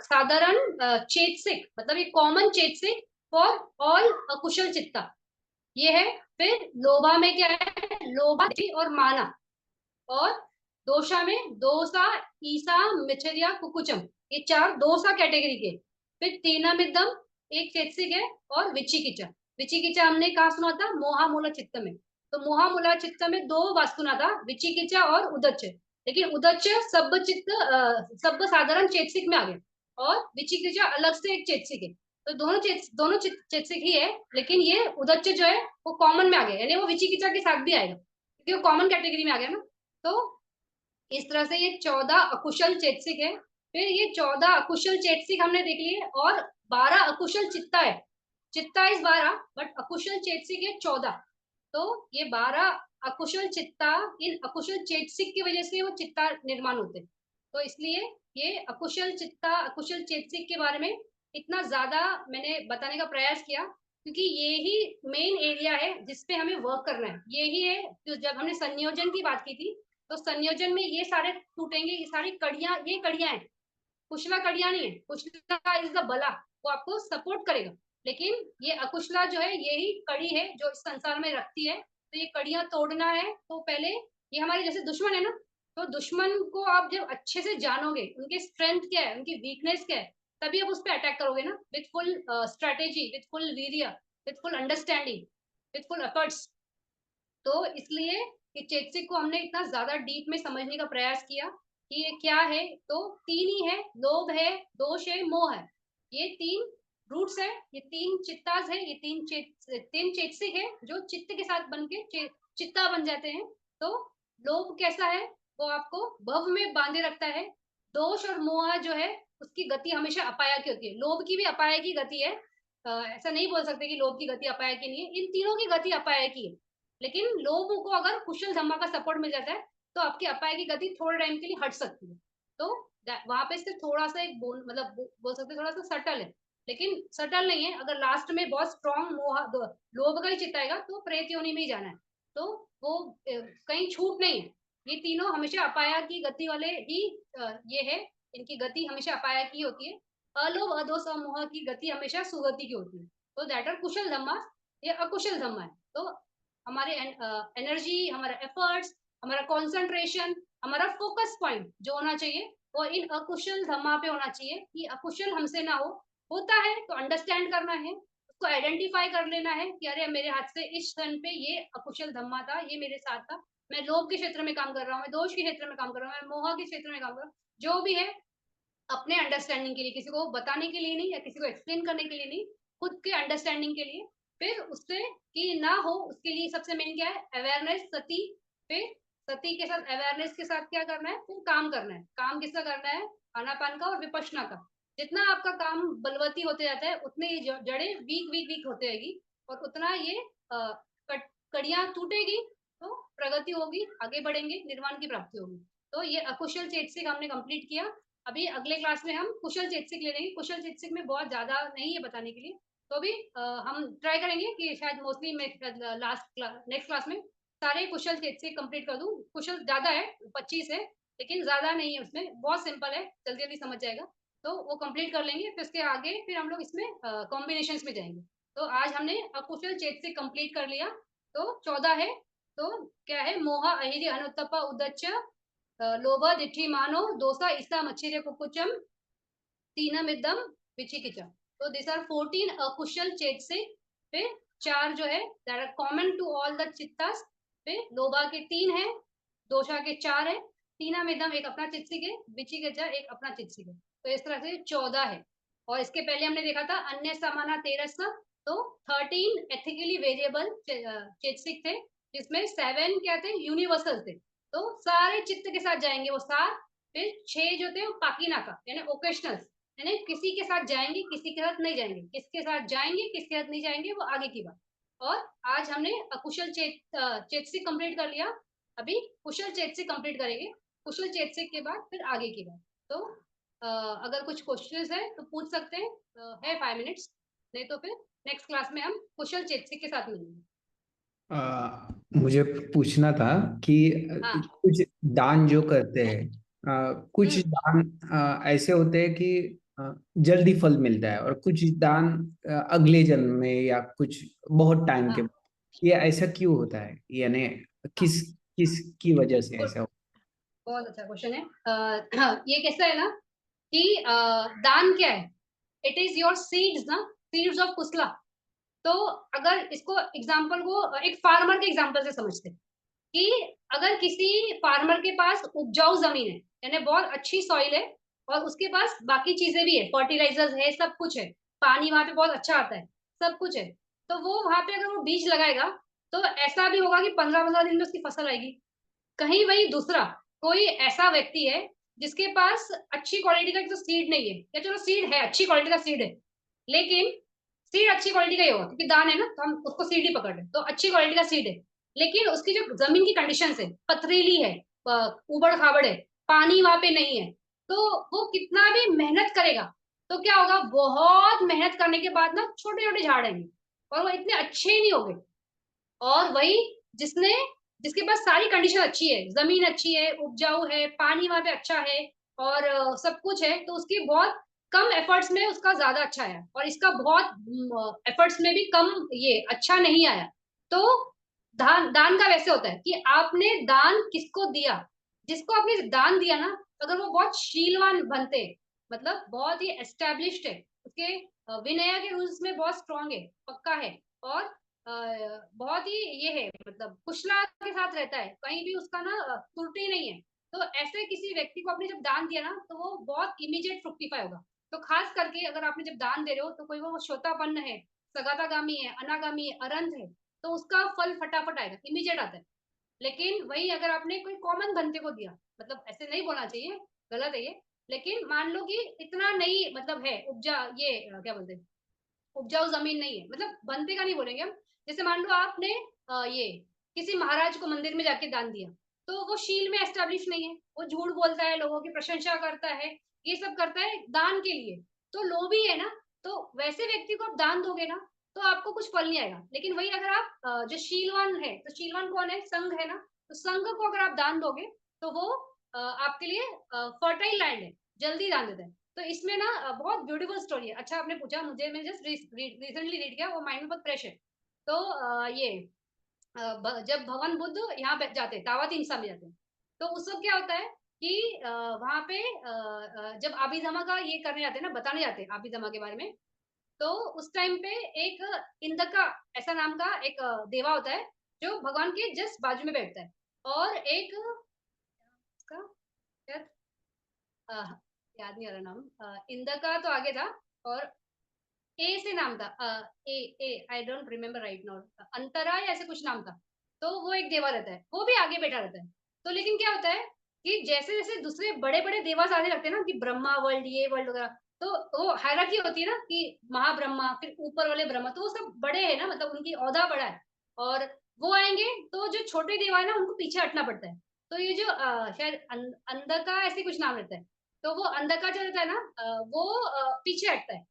साधारण चेतसिक, मतलब ये कॉमन चेतसिक फॉर ऑल अकुशल चित्ता, ये है। फिर लोभा में क्या है, लोभा और माना, और दोषा में दोसा, ईसा, मिथर्या, कुकुचम, ये चार दोसा कैटेगरी के। फिर तीनामिदम एक चेतसिक है, और विचिकिचा, विचिकिचा हमने कहा सुना था, मोहा मूला चित्त में। तो मोहा मूला चित्त में दो वास्तुना था, विचिकिचा और उदच्च, लेकिन उदच्च सब चित्त सब साधारण चेतसिक में आ गया, और विचिकिचा अलग से एक चेतसिक है। तो दोनों चेतसिक ही है, लेकिन ये उदच्च जो है वो कॉमन में आ गया, यानी वो विचिकिचा के साथ भी आएगा क्योंकि वो कॉमन कैटेगरी में आ गया ना। तो इस तरह से ये 14 अकुशल चेतसिक है। फिर ये 14 अकुशल चेतसिक हमने देख लिए, और 12 अकुशल चित्ता है। चित्ता इस 12, बट अकुशल चेतसिक है 14। तो ये 12 अकुशल चित्ता, इन अकुशल चेतसिक की वजह से वो चित्ता निर्माण होते हैं। तो इसलिए ये अकुशल चित्ता अकुशल चेतसिक के बारे में इतना ज्यादा मैंने बताने का प्रयास किया, क्योंकि ये ही मेन एरिया है जिसपे हमें वर्क करना है। यही है जो जब हमने संयोजन की बात की थी, तो संयोजन में ये सारे टूटेंगे, ये सारी कड़ियां, ये कड़ियां हैं, कुशला कड़ियां नहीं है, कुशला इज द बला, वो आपको सपोर्ट करेगा। लेकिन ये अकुशला जो है यही कड़ी है जो इस संसार में रखती है। तो ये कड़ियां तोड़ना है तो पहले, ये हमारे जैसे दुश्मन है ना, तो दुश्मन को आप जब अच्छे से जानोगे उनके स्ट्रेंथ क्या है, उनकी वीकनेस क्या है, तभी आप उस पर अटैक करोगे ना, with full strategy, with full viriya, with full understanding, with full efforts. तो इसलिए कि चेतसिक को हमने इतना ज्यादा डीप में समझने का प्रयास किया कि ये क्या है। तो तीन ही है, लोभ है, दोष है, मोह है, ये तीन रूट्स है, ये तीन चित्ताज है, ये तीन चेतसिक है जो चित्त के साथ बन के चित्ता बन जाते हैं। तो लोभ कैसा है, वो आपको भव में बांधे रखता है, दोष और मोह जो है उसकी गति हमेशा अपाया की होती है। लोभ की भी अपाया की गति है। ऐसा नहीं बोल सकते कि लोभ की गति अपाया की नहीं है, इन तीनों की गति अपाया की है। लेकिन लोभ को अगर कुशल धम्मा का सपोर्ट मिल जाता है तो आपकी अपाया की गति थोड़े टाइम के लिए हट सकती है। तो वहां पे सिर्फ थोड़ा सा एक मतलब बोल सकते हैं थोड़ा सा सटल है, लेकिन सटल नहीं है। अगर लास्ट में बहुत स्ट्रॉन्ग मोह लोभ का ही चित्त आएगा तो प्रेत योनि में ही जाना है। तो वो कहीं छूट नहीं है। ये तीनों हमेशा अपाया की गति वाले ही ये है, इनकी गति हमेशा अपाया की होती है। अलोभ अदोष और मोह की गति हमेशा सुगति की होती है। तो दैट आर कुशल धम्मा, ये अकुशल धम्मा है। तो हमारे एनर्जी, हमारा एफर्ट्स, हमारा कॉन्सेंट्रेशन, हमारा फोकस पॉइंट जो होना चाहिए वो इन अकुशल धम्मा पे होना चाहिए कि अकुशल हमसे ना हो। होता है तो अंडरस्टैंड करना है, उसको आइडेंटिफाई कर लेना है कि अरे मेरे हाथ से इस क्षण पे ये अकुशल धम्मा था, ये मेरे साथ था। मैं लोभ के क्षेत्र में काम कर रहा हूँ, मैं दोष के क्षेत्र में काम कर रहा हूँ, मैं मोह के क्षेत्र में काम कर रहा हूँ। जो भी है अपने अंडरस्टैंडिंग के लिए, किसी को बताने के लिए नहीं या किसी को एक्सप्लेन करने के लिए नहीं, खुद के अंडरस्टैंडिंग के लिए। फिर उससे कि ना हो उसके लिए सबसे मेन क्या है, अवेयरनेस, सती। फिर सती के साथ अवेयरनेस के साथ क्या करना है, फिर काम करना है। काम किसका करना है, आनापान का और विपश्यना का। जितना आपका काम बलवती होते जाता है उतने ये जड़े वीक वीक वीक होते रहेगी और उतना ये कड़ियां टूटेगी तो प्रगति होगी, आगे बढ़ेंगे, निर्वाण की प्राप्ति होगी। तो ये अकुशल चेतसिक हमने कंप्लीट किया। अभी अगले क्लास में हम कुशल चेतसिक ले लेंगे। कुशल चेतसिक में बहुत ज्यादा नहीं है बताने के लिए, तो अभी हम ट्राई करेंगे कि शायद मोस्टली मैं लास्ट नेक्स्ट क्लास में सारे कुशल चेतसिक कंप्लीट कर दूं। कुशल ज्यादा है, 25 है, लेकिन ज्यादा नहीं है, उसमें बहुत सिंपल है, जल्दी जल्दी समझ जाएगा। तो वो कंप्लीट कर लेंगे, फिर उसके आगे फिर हम लोग इसमें कॉम्बिनेशन में जाएंगे। तो आज हमने अकुशल चेतसिक कंप्लीट कर लिया। तो 14 है। तो क्या है, मोहा अहिरी अनुत्तपा उदच्च लोभ दिठी मानो दोसा ईसा मच्छिरे कुकुचम तीनम इदम विचिकिचा। तो दिस आर 14 अकुशल चेतसिक। फिर 4 जो है that are common to all the chittas. फिर लोभा के 3 है, दोषा के 4 है, तीनम इदम एक अपना चित्सिक है, विचिकिचा एक अपना चित्सिक है। तो इस तरह से 14 है। और इसके पहले हमने देखा था अन्य समाना 13। तो 13 एथिकली वेरिएबल चेतसिक थे, जिसमें 7 क्या थे, यूनिवर्सल थे। तो सारे चित्त के साथ जाएंगे वो 7। फिर 6 जो थे वो पाकीना का यानी ओकेशनल, यानी किसी के साथ जाएंगे किसी के साथ नहीं जाएंगे, किसके साथ जाएंगे किसके साथ नहीं जाएंगे वो आगे की बात। और आज हमने अकुशल चेतसिक कंप्लीट कर लिया। अभी कुशल चेतसिक कंप्लीट करेंगे। कुशल चेतसिक के बाद फिर आगे की बात। तो अगर कुछ क्वेश्चंस है तो पूछ सकते हैं, है 5 मिनट्स, नहीं तो फिर नेक्स्ट क्लास में हम कुशल चेतसिक के साथ मिलेंगे। मुझे पूछना था कि हाँ। कुछ दान जो करते हैं, कुछ हम्म। दान ऐसे होते हैं कि जल्दी फल मिलता है, और कुछ दान अगले जन्म में या कुछ बहुत टाइम के हाँ। बाद। ये ऐसा क्यों होता है, यानी हाँ। किस किस की वजह से गुड। ऐसा होता बहुत अच्छा क्वेश्चन है। ये कैसा है ना कि दान क्या है, इट इज योर सीड्स ना, सीड्स ऑफ कुसला। तो अगर इसको एग्जाम्पल को एक फार्मर के एग्जाम्पल से समझते हैं कि अगर किसी फार्मर के पास उपजाऊ जमीन है, यानी बहुत अच्छी सॉइल है, और उसके पास बाकी चीजें भी है, फर्टिलाइजर्स है, सब कुछ है, पानी वहां पे बहुत अच्छा आता है, सब कुछ है, तो वो वहां पे अगर वो बीज लगाएगा तो ऐसा भी होगा कि 15-15 दिन में उसकी फसल आएगी। कहीं वही दूसरा कोई ऐसा व्यक्ति है जिसके पास अच्छी क्वालिटी का जो सीड नहीं है, या चलो सीड है, अच्छी क्वालिटी का सीड है, लेकिन सीड अच्छी क्वालिटी का ही होगा क्योंकि दान है ना, तो हम उसको सीड ही पकड़ रहे हैं, तो अच्छी क्वालिटी का सीड है। लेकिन उसकी जो जमीन की कंडीशन है, पथरीली है, उबड़ खाबड़ है, पानी वहां पे नहीं है, तो वो कितना भी मेहनत करेगा तो क्या होगा, बहुत मेहनत करने के बाद ना छोटे छोटे झाड़ आएंगे और वो इतने अच्छे नहीं होंगे। और वही जिसने जिसके पास सारी कंडीशन अच्छी है, जमीन अच्छी है, उपजाऊ है, पानी वहां पे अच्छा है, और सब कुछ है, तो उसकी बहुत कम एफर्ट्स में उसका ज्यादा अच्छा आया, और इसका बहुत एफर्ट्स में भी कम ये अच्छा नहीं आया। तो दान दान का वैसे होता है कि आपने दान किसको दिया, जिसको आपने दान दिया ना, अगर वो बहुत शीलवान बनते, मतलब बहुत ही एस्टेब्लिश्ड है, उसके विनय के रूल्स में बहुत स्ट्रांग है, पक्का है, और बहुत ही ये है, मतलब कुशला के साथ रहता है, कहीं भी उसका ना त्रुटि नहीं है, तो ऐसे किसी व्यक्ति को आपने जब दान दिया ना तो वो बहुत इमीडिएट फ्रुक्टिफाई होगा। तो खास करके अगर आपने जब दान दे रहे हो तो कोई वो श्रोतापन्न है, सगातागामी है, अनागामी है, अरंत है, तो उसका फल फटाफट आएगा, इमीडिएट आता है। लेकिन वही अगर आपने कोई कॉमन बंदे को दिया, मतलब ऐसे नहीं बोलना चाहिए, गलत है ये, लेकिन मान लो कि इतना नहीं मतलब है उपजा, ये क्या बोलते हैं, उपजाऊ जमीन नहीं है, मतलब बनते का नहीं बोलेंगे हम। जैसे मान लो आपने ये किसी महाराज को मंदिर में जाके दान दिया, तो वो शील में एस्टेब्लिश नहीं है, वो झूठ बोलता है, लोगों की प्रशंसा करता है, ये सब करता है दान के लिए, तो लोभी है ना। तो वैसे व्यक्ति को आप दान दोगे ना, तो आपको कुछ फल नहीं आएगा। लेकिन वही अगर आप जो शीलवान है, तो शीलवान कौन है, संघ है ना, तो संघ को अगर आप दान दोगे, तो वो आपके लिए फर्टाइल लैंड है, जल्दी दान देता है। तो इसमें ना बहुत ब्यूटीफुल स्टोरी है। अच्छा आपने पूछा मुझे, मैंने जस्ट रिसेंटली रीड किया, वो माइंड में बहुत फ्रेश है। तो ये जब भगवान बुद्ध यहाँ पे जाते हैं, तावा तिनसा में जाते हैं, तो उस वक्त क्या होता है कि वहां पे जब आबिदमा का ये करने जाते हैं ना, बताने जाते हैं आबिदमा के बारे में, तो उस टाइम पे एक इंदका ऐसा नाम का एक देवा होता है, जो भगवान के जस्ट बाजू में बैठता है। और एक उसका शायद, अ, याद नहीं आ रहा नाम, इंदका तो आगे था, और ए से नाम था, uh uh I don't remember right now, Antara या ऐसे कुछ नाम था। तो वो एक देवा रहता है, वो भी आगे बैठा रहता है। तो लेकिन क्या होता है कि जैसे जैसे दूसरे बड़े बड़े देवास आने लगते हैं ना, कि ब्रह्मा वर्ल्ड, ये वर्ल्ड वगैरह, तो वो हायरार्की होती है ना, कि महाब्रह्मा, फिर ऊपर वाले ब्रह्मा, तो वो सब बड़े हैं ना, मतलब उनकी औहदा बड़ा है। और वो आएंगे तो जो छोटे देवा है ना, उनको पीछे हटना पड़ता है। तो ये जो शायद अंधका ऐसे कुछ नाम रहता है, तो वो अंधका जो रहता है ना, वो पीछे हटता है।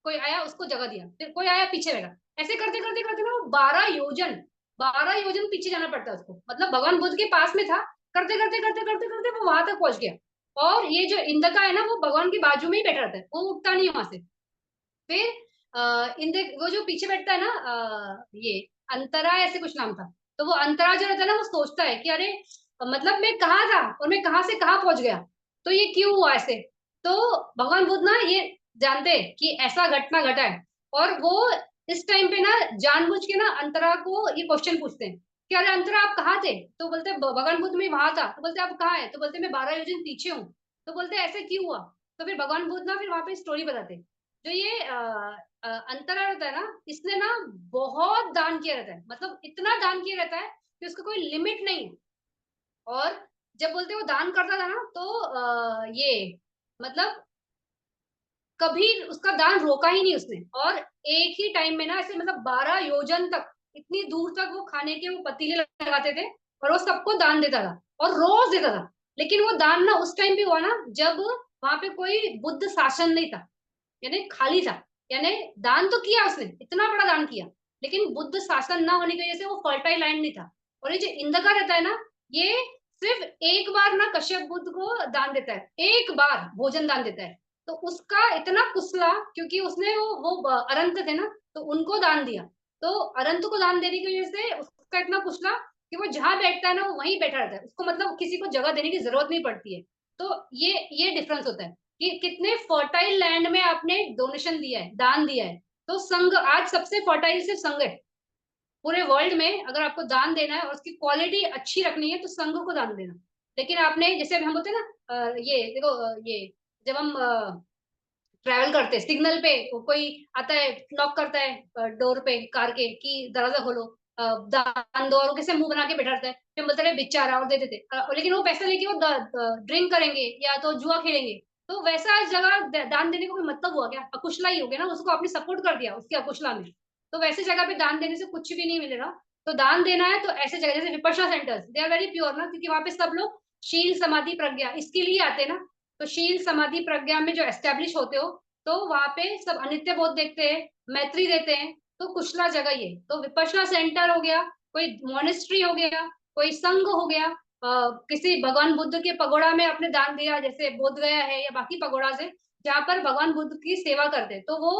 कोई आया उसको जगह दिया, फिर कोई आया पीछे बैठा, ऐसे करते करते करते ना वो 12 योजन, 12 योजन पीछे जाना पड़ता है उसको, मतलब भगवान बुद्ध के पास में था, करते करते करते करते करते वो वहां तक पहुंच गया। और ये जो इंद्र का है ना, वो भगवान के बाजू में ही बैठा रहता है, वो उठता नहीं है वहां से। फिर इंद्र वो जो पीछे बैठता है ना, ये अंतरा ऐसे कुछ नाम था। तो वो अंतरा जो रहता है ना, वो सोचता है कि अरे मतलब मैं कहाँ था और मैं कहाँ से कहाँ पहुंच गया, तो ये क्यों हुआ ऐसे। तो भगवान बुद्ध ना ये जानते हैं कि ऐसा घटना घटा है, और वो इस टाइम पे ना जानबूझ के ना अंतरा को ये क्वेश्चन पूछते हैं कि अरे अंतरा आप कहाँ थे, तो बोलते हैं भगवान बुद्ध मैं वहां था, तो बोलते हैं आप कहाँ है, तो बोलते हैं मैं 12 योजन पीछे हूँ। तो बोलते हैं ऐसे क्यों हुआ। तो फिर भगवान बुद्ध ना फिर वहां पे स्टोरी बताते हैं। जो ये अंतरा रहता है ना, इसने ना बहुत दान किया रहता है, मतलब इतना दान किया रहता है कि उसका कोई लिमिट नहीं है। और जब बोलते हैं वो दान करता था ना, तो ये मतलब कभी उसका दान रोका ही नहीं उसने। और एक ही टाइम में ना ऐसे मतलब 12 योजन तक, इतनी दूर तक वो खाने के वो पतीले लगाते थे, और वो सबको दान देता था, और रोज देता था। लेकिन वो दान ना उस टाइम पे हुआ ना, जब वहां पे कोई बुद्ध शासन नहीं था, यानी खाली था। यानी दान तो किया उसने, इतना बड़ा दान किया, लेकिन बुद्ध शासन ना होने की वजह से वो फर्टाइल लैंड नहीं था। और ये जो इंदका रहता है ना, ये सिर्फ एक बार ना कश्यप बुद्ध को दान देता है, एक बार भोजन दान देता है। तो उसका इतना कुसला, क्योंकि उसने वो अरंत थे ना, तो उनको दान दिया। तो अरंत को दान देने की वजह से उसका इतना कुसला कि वो जहां बैठता है ना, वो वहीं बैठा रहता है, उसको मतलब किसी को जगह देने की जरूरत नहीं पड़ती है। तो ये डिफरेंस होता है कि कितने फर्टाइल लैंड में आपने डोनेशन दिया है, दान दिया है। तो संघ आज सबसे फर्टाइल सिर्फ संघ है पूरे वर्ल्ड में। अगर आपको दान देना है और उसकी क्वालिटी अच्छी रखनी है, तो संघ को दान देना। लेकिन आपने जैसे अभी हम बोलते हैं ना, ये देखो, ये जब हम ट्रैवल करते हैं, सिग्नल पे कोई आता है, नॉक करता है डोर पे कार के कि दरवाजा खोलो, दान दो, और वो कैसे मुंह बना के बैठा रहता है, फिर बोलते रहे बेचारा, और दे देते लेकिन वो पैसा लेके वो ड्रिंक करेंगे या तो जुआ खेलेंगे। तो वैसा जगह दान देने का कोई मतलब हुआ क्या, अकुशला ही हो गया ना, उसको आपने सपोर्ट कर दिया उसकी अकुशला में। तो वैसे जगह पे दान देने से कुछ भी नहीं मिलेगा। तो दान देना है तो ऐसे जगह जैसे Vipassana centres, they are very pure ना, क्योंकि वहां पे सब लोग शील समाधि प्रज्ञा इसके लिए आते हैं ना। तो शील समाधि प्रज्ञा में जो एस्टेब्लिश होते हो, तो वहां पे सब अनित्य बोध देखते हैं, मैत्री देते हैं। तो कुशला जगह ये तो विपश्यना सेंटर हो गया, कोई मोनेस्ट्री हो गया, कोई संघ हो गया, किसी भगवान बुद्ध के पगोड़ा में आपने दान दिया, जैसे बोध गया है या बाकी पगोड़ा से, जहाँ पर भगवान बुद्ध की सेवा करते हैं, तो वो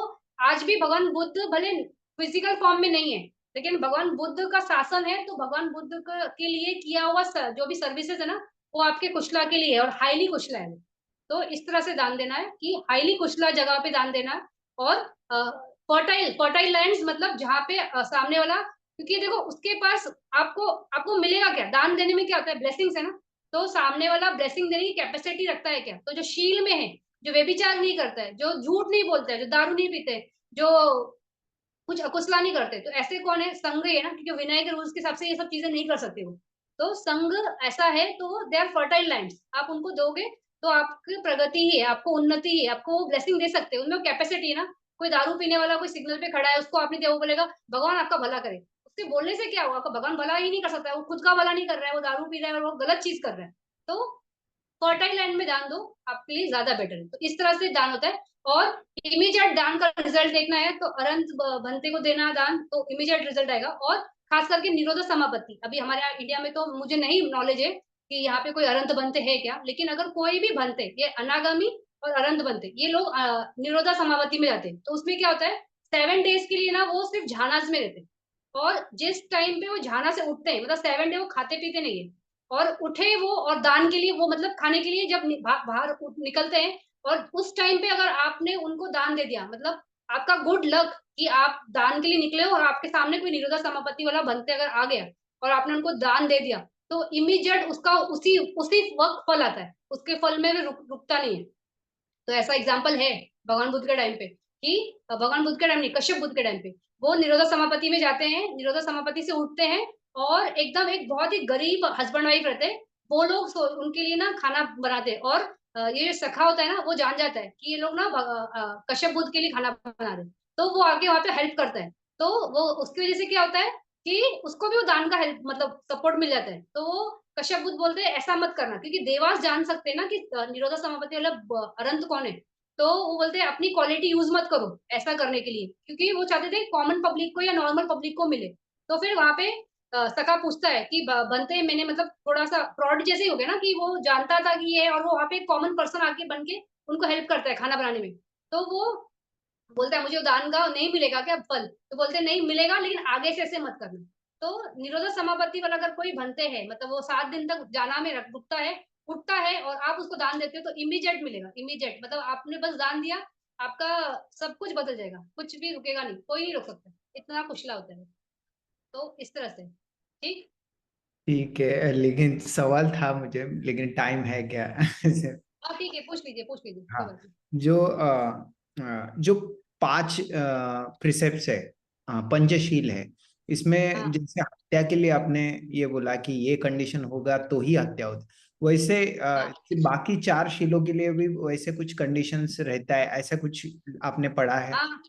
आज भी भगवान बुद्ध भले फिजिकल फॉर्म में नहीं है, लेकिन भगवान बुद्ध का शासन है, तो भगवान बुद्ध के लिए किया हुआ जो भी सर्विसेज है ना, वो आपके कुशला के लिए है, और हाईली कुशला है। तो इस तरह से दान देना है कि हाईली कुशला जगह पे दान देना है। और फर्टाइल फर्टाइल लैंड्स, मतलब जहाँ पे सामने वाला, क्योंकि देखो उसके पास आपको आपको मिलेगा क्या, दान देने में क्या होता है, ब्लेसिंग्स है ना। तो सामने वाला ब्लेसिंग देने की कैपेसिटी रखता है क्या, तो जो शील में है, जो व्यभिचार नहीं करता है, जो झूठ नहीं बोलता है, जो दारू नहीं पीते, जो कुछ अकुसला नहीं करते, तो ऐसे कौन है, संघ ही है ना, क्योंकि विनय के रूल्स के हिसाब से ये सब चीजें नहीं कर सकते वो। तो संघ ऐसा है, तो दे आर फर्टाइल लैंड्स, आप उनको दोगे तो आपकी प्रगति ही है, आपको उन्नति ही है, आपको वो ब्लेसिंग दे सकते हैं, उनमें कैपेसिटी है ना। कोई दारू पीने वाला कोई सिग्नल पे खड़ा है, उसको आपने दिया, वो बोलेगा भगवान आपका भला करे। उससे बोलने से क्या होगा, आपका भगवान भला ही नहीं कर सकता है, वो खुद का भला नहीं कर रहा है, वो दारू पी रहा है और वो गलत चीज कर रहा है। तो फर्टाइल लैंड में दान दो, आपके लिए ज्यादा बेटर है। तो इस तरह से दान होता है। और इमीडिएट दान का रिजल्ट देखना है तो अरंत भंते को देना दान, तो इमीडिएट रिजल्ट आएगा। और खास करके निरोधा समापत्ति, अभी हमारे यहाँ इंडिया में तो मुझे नहीं नॉलेज है कि यहाँ पे कोई अरंत बनते हैं क्या, लेकिन अगर कोई भी बनते, ये अनागामी और अरंत बनते, ये लोग निरोधा समापत्ति में जाते हैं। तो उसमें क्या होता है, 7 डेज के लिए ना वो सिर्फ झानास में रहते हैं। और जिस टाइम पे वो झाना से उठते हैं, मतलब 7 डे वो खाते पीते नहीं है, और उठे वो और दान के लिए वो मतलब खाने के लिए जब बाहर निकलते हैं, और उस टाइम पे अगर आपने उनको दान दे दिया, मतलब आपका गुड लक कि आप दान के लिए निकले हो और आपके सामने कोई निरोधा समापत्ति वाला बनते अगर आ गया और आपने उनको दान दे दिया, तो इमीडिएट उसका उसी उसी वक्त फल आता है, उसके फल में भी रुकता नहीं है। तो ऐसा एग्जाम्पल है भगवान बुद्ध के टाइम पे कि भगवान बुद्ध के टाइम नहीं, कश्यप बुद्ध के टाइम पे वो निरोधा समापत्ति में जाते हैं, निरोधा समापत्ति से उठते हैं, और एकदम एक बहुत ही गरीब हस्बैंड वाइफ रहते हैं, वो लोग उनके लिए ना खाना बनाते हैं। और ये जो सखा होता है ना, वो जान जाता है कि ये लोग ना कश्यप बुद्ध के लिए खाना बना रहे हैं, तो वो आके वहां पे हेल्प करता है। तो वो उसकी वजह से क्या होता है कि उसको भी वो दान का हेल्प मतलब सपोर्ट मिल जाता है। तो वो कश्यप बुद्ध बोलते हैं ऐसा मत करना, क्योंकि देवास जान सकते हैं ना कि निरोधा समापत्ति वाला अरंत कौन है। तो वो बोलते हैं अपनी क्वालिटी यूज मत करो ऐसा करने के लिए, क्योंकि वो चाहते थे कॉमन पब्लिक को या नॉर्मल पब्लिक को मिले। तो फिर वहां पे सखा पूछता है कि बनते मैंने मतलब थोड़ा सा फ्रॉड जैसे ही हो गया ना, कि वो जानता था कि ये, और वो वहां पे कॉमन पर्सन आके बन के उनको हेल्प करता है खाना बनाने में। तो वो बोलता है मुझे दान का नहीं मिलेगा क्या फल, तो बोलते हैं नहीं मिलेगा, लेकिन आगे से ऐसे मत करना। तो निरोधा समापत्ति वाला अगर कोई बनते हैं, मतलब वो 7 दिन तक जाना में रुकता है, उठता है, और आप उसको दान देते हो तो इमीडिएट मिलेगा, इमीडिएट, मतलब आपने बस दान दिया, आपका सब कुछ बदल जाएगा, कुछ भी रुकेगा नहीं, कोई नहीं रोक सकता, इतना कुशला होता है। तो इस तरह से ठीक। ठीक है, लेकिन सवाल था मुझे, लेकिन टाइम है क्या? हाँ ठीक है, पूछ लीजिए, कोई हाँ, बात नहीं। जो 5 प्रिसेप्ट्स है, पंचशील है, इसमें हाँ जैसे हत्या के लिए आपने ये बोला कि ये कंडीशन होगा तो ही हत्या होती, वैसे हाँ बाकी 4 शीलों के लिए भी वैसे कुछ कंडीशंस रहता है, ऐसा कुछ आपने पढ़ा है? हाँ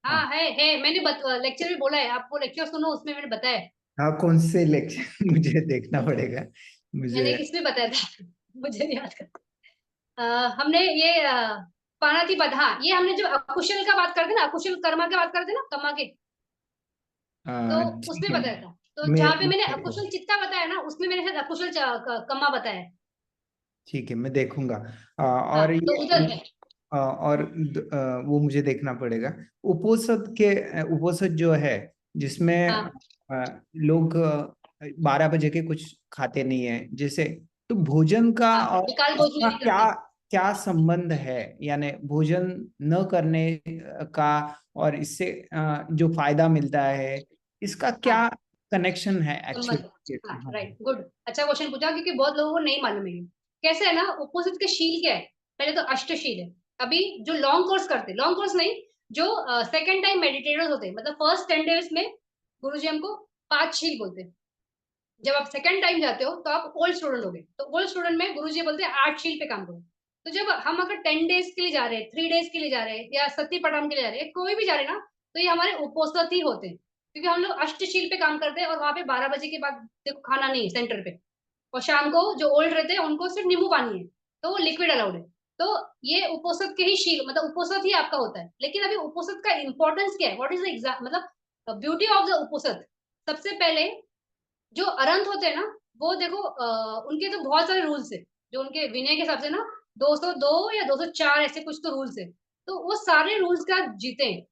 हाँ। हाँ, है मैंने लेक्चर में बोला है, आपको लेक्चर सुनो उसमें मैंने बताया है। हाँ, कौन से लेक्चर? मुझे देखना पड़ेगा मैंने मुझे। किसमें बताया था मुझे नहीं याद कर। हमने ये पाणातिपात, हाँ ये हमने जो अकुशल का बात करते ना, अकुशल कर्मा की बात करते ना, कमा के, तो ठीक उसमें है, बताया था। तो मैं जहाँ पे मैंने अकुशल चित्ता बताया ना, उसमें मैंने शायद अकुशल कमा बताया है। ठीक है, मैं देखूंगा। हाँ और तो ये उधर है। और वो मुझे देखना पड़ेगा। उपोषद जो है, जिसमें हाँ लोग 12 बजे के कुछ खाते नहीं है जैसे, तो भोजन का हाँ, और विकाल भोजन इसका नहीं क्या करते। क्या संबंध है? यानी भोजन न करने का और इससे जो फायदा मिलता है, इसका क्या हाँ कनेक्शन है संबंध, एक्चुअली? हाँ हाँ। राइट, गुड, अच्छा क्वेश्चन पूछा, क्योंकि बहुत लोगों को नहीं मालूम है ये। कैसे है ना, ऑपोजिट के शील क्या है, पहले तो अष्टशील है। अभी जो लॉन्ग कोर्स करते, लॉन्ग कोर्स नहीं, जो सेकंड टाइम मेडिटेटर्स होते हैं, मतलब फर्स्ट 10 डेज में गुरुजी हमको 5 शील बोलते हैं। जब आप सेकंड टाइम जाते हो तो आप ओल्ड स्टूडेंट हो गए, तो ओल्ड स्टूडेंट में गुरुजी बोलते हैं 8 शील पे काम करो। तो जब हम अगर 10 डेज के लिए जा रहे हैं, 3 डेज के लिए जा रहे हैं, या सती पटाम के लिए जा रहे हैं, कोई भी जा रहे हैं ना, तो ये हमारे उपोषित ही होते हैं, क्योंकि हम लोग अष्टशील पे काम करते हैं, और वहां पे 12 बजे के बाद देखो खाना नहीं है सेंटर पे। और शाम को जो ओल्ड रहते हैं उनको सिर्फ नींबू पानी है, तो वो लिक्विड अलाउड है। तो ये उपोषित के ही शील, मतलब उपोषित ही आपका होता है। लेकिन अभी उपोषित का इंपॉर्टेंस क्या है, व्हाट इज द एग्जाम, मतलब ब्यूटी ऑफ द उपोषित। सबसे पहले जो अरंत होते हैं ना, वो देखो उनके तो बहुत सारे रूल्स है, जो उनके विनय के हिसाब से ना 202 या 204 ऐसे कुछ तो रूल्स है। तो वो सारे रूल्स का जीते हैं,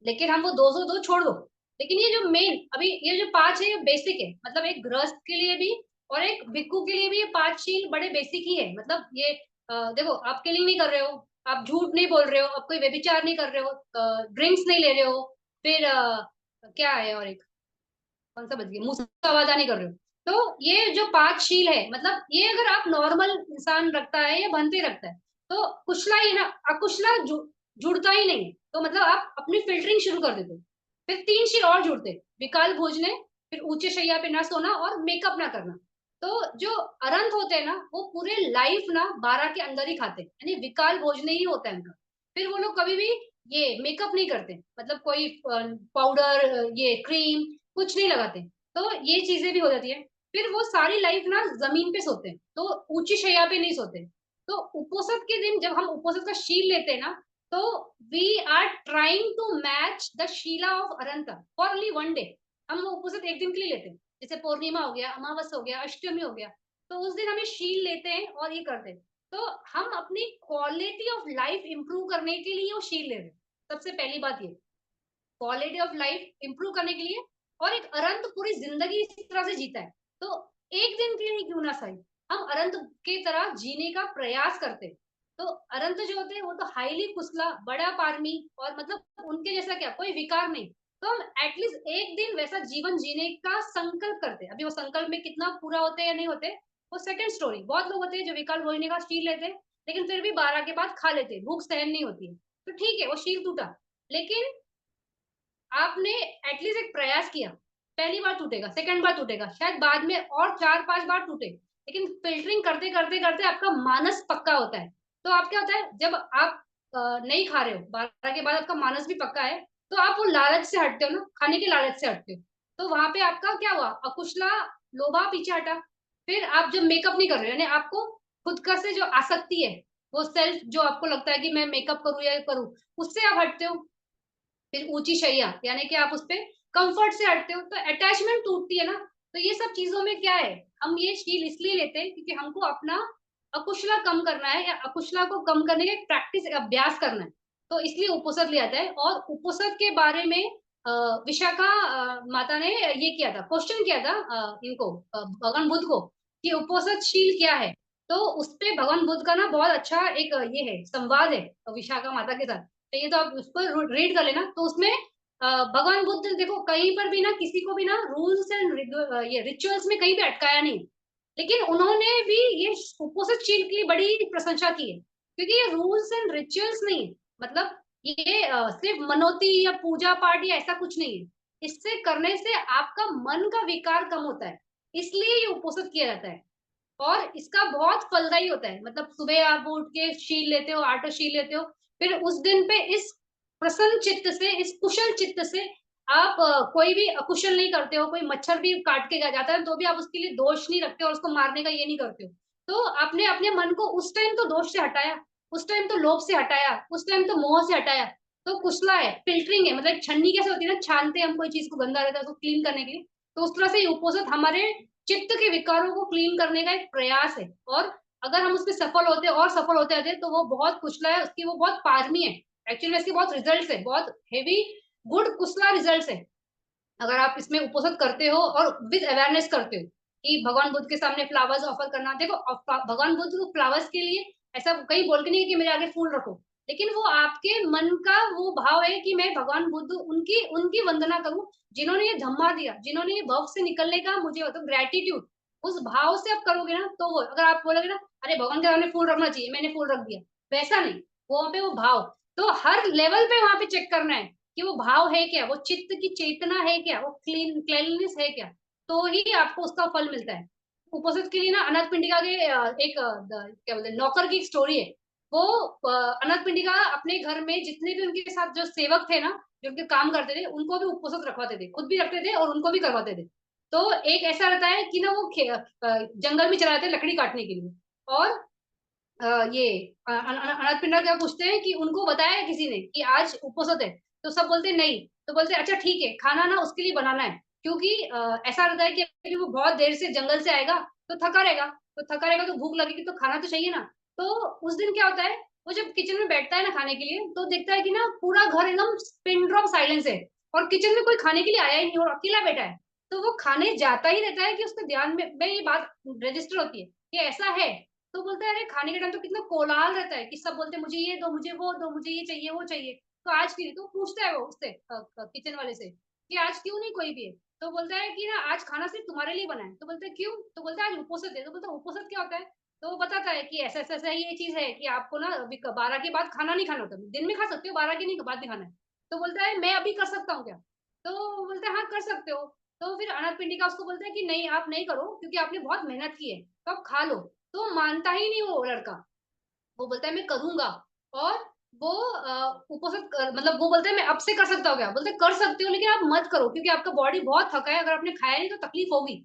लेकिन हम वो 202 छोड़ दो। लेकिन ये जो मेन अभी ये जो 5 है, ये बेसिक है, मतलब एक गृहस्थ के लिए भी और एक भिक्खु के लिए भी ये 5 शील बड़े बेसिक ही है। मतलब ये देखो, आप किलिंग नहीं कर रहे हो, आप झूठ नहीं बोल रहे हो, आप कोई व्यभिचार नहीं कर रहे हो, ड्रिंक्स नहीं ले रहे हो, फिर क्या है और एक कौन सा बच गया, मुसावादा नहीं कर रहे हो। तो ये जो 5 शील है, मतलब ये अगर आप नॉर्मल इंसान रखता है या बनते रखता है, तो कुशला ही ना, अकुशला जुड़ता ही नहीं है। तो मतलब आप अपनी फिल्टरिंग शुरू कर देते हो। फिर 3 शील और जुड़ते, विकाल भोजने, फिर ऊंचे शैया पे ना सोना और मेकअप ना करना। तो जो अरंत होते हैं ना, वो पूरे लाइफ ना 12 के अंदर ही खाते हैं, यानी विकाल भोजन ही होता है उनका। फिर वो लोग कभी भी ये मेकअप नहीं करते, मतलब कोई पाउडर, ये क्रीम कुछ नहीं लगाते। तो ये चीजें भी हो जाती है। फिर वो सारी लाइफ ना जमीन पे सोते हैं, तो ऊंची शैया पे नहीं सोते। तो उपोषद के दिन जब हम उपोषद का शील लेते हैं ना, तो we are trying to match the sila of Arahanta for only one day. हम वो उपोषद एक दिन के लिए लेते हैं, जैसे पूर्णिमा हो गया, अमावस हो गया, अष्टमी हो गया। तो उस दिन हमें शील लेते हैं और ये करते हैं। तो हम अपनी क्वालिटी ऑफ लाइफ इंप्रूव करने के लिए वो शील ले रहे हैं। सबसे पहली बात ये, क्वालिटी ऑफ लाइफ इंप्रूव करने के लिए। और एक अरंत पूरी जिंदगी इसी तरह से जीता है, तो एक दिन के लिए क्यों ना सही, हम अरंत के तरह जीने का प्रयास करते हैं। तो अरंत जो होते हैं वो तो हाईली कुशला, बड़ा पारमी, और मतलब उनके जैसा क्या कोई विकार नहीं। तो हम एटलीस्ट एक दिन वैसा जीवन जीने का संकल्प करते हैं। अभी वो संकल्प में कितना पूरा होते हैं या नहीं होते, वो सेकंड स्टोरी। बहुत लोग होते हैं जो विकल्प भोजने का शील लेते हैं, लेकिन फिर भी 12 के बाद खा लेते हैं, भूख सहन नहीं होती है, तो ठीक है वो शील टूटा। लेकिन आपने एटलीस्ट एक प्रयास किया। पहली बार टूटेगा, सेकंड बार टूटेगा, शायद बाद में और 4-5 बार टूटे, लेकिन फिल्टरिंग करते करते करते आपका मानस पक्का होता है। तो आप क्या होता है, जब आप नहीं खा रहे हो 12 के बाद, आपका मानस भी पक्का है, तो आप वो लालच से हटते हो ना, खाने के लालच से हटते हो। तो वहां पे आपका क्या हुआ, अकुशला लोभा पीछे हटा। फिर आप जब मेकअप नहीं कर रहे हो, यानी आपको खुद का से जो आसक्ति है, वो सेल्फ जो आपको लगता है कि मैं मेकअप करूँ या करूँ, उससे आप हटते हो। फिर ऊंची शैया, यानी कि आप उस पे कंफर्ट से हटते हो, तो अटैचमेंट टूटती है ना। तो ये सब चीजों में क्या है, हम ये शील इसलिए लेते हैं क्योंकि हमको अपना अकुशला कम करना है, या अकुशला को कम करने का एक प्रैक्टिस, अभ्यास करना है। तो इसलिए उपोषद लिया जाता है। और उपोषद के बारे में अ, विशाखा माता ने ये किया था, क्वेश्चन किया था इनको, भगवान बुद्ध को, कि उपोषद शील क्या है। तो उस पे भगवान बुद्ध का ना बहुत अच्छा एक ये है, संवाद है विशाखा माता के साथ। चाहिए तो आप उसको रीड कर लेना। तो उसमें भगवान बुद्ध देखो कहीं पर भी ना किसी को भी ना रूल्स एंड ये रिचुअल्स में कहीं भी अटकाया नहीं, लेकिन उन्होंने भी ये उपोषित शील की बड़ी प्रशंसा की है, क्योंकि ये रूल्स एंड रिचुअल्स नहीं है, मतलब ये सिर्फ मनोती या पूजा पाठ या ऐसा कुछ नहीं है। इससे करने से आपका मन का विकार कम होता है, इसलिए ये उपोषित किया जाता है। और इसका बहुत फलदायी होता है, मतलब सुबह आप उठ के शील लेते हो, आटा शील लेते हो, फिर उस दिन पे इस प्रसन्न चित्त से, इस कुशल चित्त से आप कोई भी अकुशल नहीं करते हो। कोई मच्छर भी काट के जाता है तो भी आप उसके लिए दोष नहीं रखते हो और उसको मारने का ये नहीं करते हो। तो आपने अपने मन को उस टाइम तो दोष से हटाया, उस टाइम तो लोभ से हटाया, उस टाइम तो मोह से हटाया। तो कुशला है, फिल्टरिंग है, मतलब एक छन्नी कैसे होती है ना, छानते हैं हम कोई चीज को, गंदा रहता है उसको क्लीन करने के लिए। तो उस तरह से उपोषित हमारे चित्त के विकारों को क्लीन करने का एक प्रयास है। और अगर हम उसमें सफल होते हैं और सफल होते रहते हैं, तो वो बहुत कुशला है, उसकी वो बहुत पारमी है। एक्चुअली इसके बहुत रिजल्ट है, बहुत हेवी गुड कुशला रिजल्ट है, अगर आप इसमें उपोषित करते हो और विद अवेयरनेस करते हो कि भगवान बुद्ध के सामने फ्लावर्स ऑफर करना। देखो भगवान बुद्ध को फ्लावर्स के लिए ऐसा कहीं बोल के नहीं है कि मेरे आगे फूल रखो, लेकिन वो आपके मन का वो भाव है कि मैं भगवान बुद्ध उनकी उनकी वंदना करूं, जिन्होंने ये धम्मा दिया, जिन्होंने ये भव से निकलने का मुझे तो ग्रेटिट्यूड, उस भाव से आप करोगे ना, तो वो अगर आप बोलोगे ना अरे भगवान के सामने फूल रखना चाहिए, मैंने फूल रख दिया, वैसा नहीं, वहां पे वो भाव। तो हर लेवल पे वहां पे चेक करना है कि वो भाव है क्या, वो चित्त की चेतना है क्या, वो क्लीननेस है क्या, तो ही आपको उसका फल मिलता है। उपोषित के लिए ना अनाथ पिंडिका के क्या बोलते हैं, नौकर की एक स्टोरी है। वो अनाथ पिंडिका अपने घर में जितने भी उनके साथ जो सेवक थे ना, जो उनके काम करते थे, उनको भी उपोषित रखवाते थे, खुद भी रखते थे और उनको भी करवाते थे। तो एक ऐसा रहता है कि ना वो जंगल में चला जाते हैं लकड़ी काटने के लिए। और ये अनाथ पिंडा क्या पूछते हैं कि उनको बताया है किसी ने कि आज उपवास है, तो सब बोलते हैं नहीं। तो बोलते हैं अच्छा ठीक है, खाना ना उसके लिए बनाना है, क्योंकि ऐसा रहता है कि अभी वो बहुत देर से जंगल से आएगा, तो थका रहेगा, तो भूख लगेगी, तो खाना तो चाहिए ना। तो उस दिन क्या होता है, वो जब किचन में बैठता है ना खाने के लिए, तो देखता है कि ना पूरा घर एकदम पिन ड्रॉप साइलेंस है, और किचन में कोई खाने के लिए आया ही नहीं और अकेला बैठा है। तो वो खाने जाता ही रहता है कि उसके ध्यान में ये बात रजिस्टर होती है कि ऐसा है। तो बोलता है अरे खाने के टाइम तो कितना कोलाहल रहता है कि सब बोलते हैं मुझे ये दो, मुझे वो दो, मुझे ये चाहिए वो चाहिए, तो आज क्यों नहीं? तो पूछता है वो उससे किचन वाले से कि आज क्यों नहीं कोई भी है। तो बोलता है कि ना आज खाना सिर्फ तुम्हारे लिए बना है। तो बोलते हैं क्यों? तो बोलता है आज उपोषित है। तो बोलता है उपोषित क्या होता है? तो वो बताता है कि ऐसा ऐसा ऐसा ये चीज है कि आपको ना अभी 12 के बाद खाना नहीं खाना होता, दिन में खा सकते हो, 12 के नहीं बाद नहीं खाना है। तो बोलता है मैं अभी कर सकता हूँ क्या? तो बोलता है हाँ कर सकते हो। तो फिर अनाथ पिंडिका उसको बोलता है कि नहीं आप नहीं करो क्योंकि आपने बहुत मेहनत की है, तो आप खा लो। तो मानता ही नहीं वो लड़का, वो बोलता है मैं करूँगा। और वो उपवास मतलब वो बोलता है मैं अब से कर सकता हूँ क्या? बोलते हैं कर सकते हो लेकिन आप मत करो क्योंकि आपका बॉडी बहुत थका है, अगर आपने खाया नहीं तो तकलीफ होगी।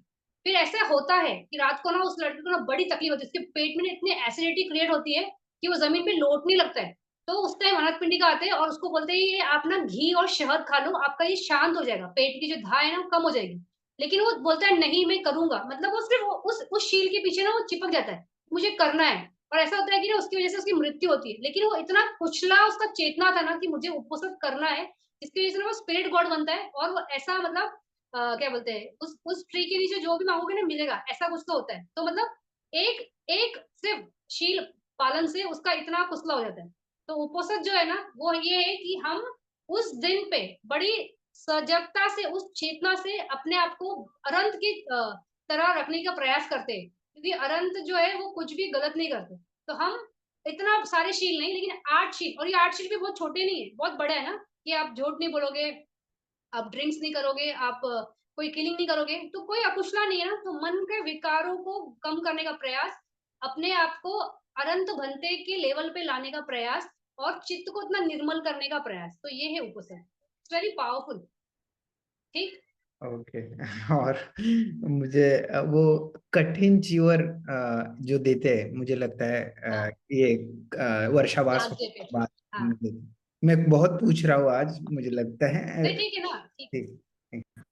फिर ऐसा होता है कि रात को ना उस लड़के को ना बड़ी तकलीफ होती है, उसके पेट में ना इतनी एसिडिटी क्रिएट होती है कि वो ज़मीन पे लौटने लगता है। तो उस टाइम अनाथ पिंडिका आते हैं और उसको बोलते हैं ये आप ना घी और शहद खा लो, आपका ये शांत हो जाएगा, पेट की जो धा है ना वो कम हो जाएगी। लेकिन वो बोलता है नहीं मैं करूँगा, मतलब वो सिर्फ़ उस शील के पीछे ना वो चिपक जाता है, मुझे करना है। और ऐसा होता है कि ना उसकी वज़ह से उसकी मृत्यु होती है। लेकिन वो इतना कुचला उसका चेतना था ना कि मुझे उपवास करना है, जिसकी वज़ह से ना वो स्पिरिट गॉड बनता है और वो ऐसा मतलब क्या बोलते हैं उस ट्री के नीचे जो भी माँगोगे ना मिलेगा, ऐसा कुछ तो होता है। तो मतलब एक एक सिर्फ़ शील पालन से उसका इतना कुचला हो जाता है। तो उपवास जो है ना वो ये है कि हम उस दिन पे बड़ी सजगता से, उस चेतना से अपने आप को अरंत की तरह रखने का प्रयास करते हैं। क्योंकि अरंत जो है वो कुछ भी गलत नहीं करते। तो हम इतना सारे शील नहीं लेकिन 8 शील, और ये 8 शील भी बहुत छोटे नहीं है, बहुत बड़े हैं ना कि आप झूठ नहीं बोलोगे, आप ड्रिंक्स नहीं करोगे, आप कोई किलिंग नहीं करोगे, तो कोई अकुशला नहीं है ना, तो मन के विकारों को कम करने का प्रयास, अपने आप को अनंत भंते के लेवल पे लाने का प्रयास और चित्त को इतना निर्मल करने का प्रयास, तो ये है उपवास। It's very powerful. ठीक? ओके। और मुझे वो कठिन चीवर जो देते हैं, मुझे लगता है हाँ, ये वर्षावास लास्ट डे पे। बाद हाँ, मुझे- मैं बहुत पूछ रहा हूँ आज, मुझे लगता है। नहीं ठीक है ना, ठीक है। ठीक। ठीक।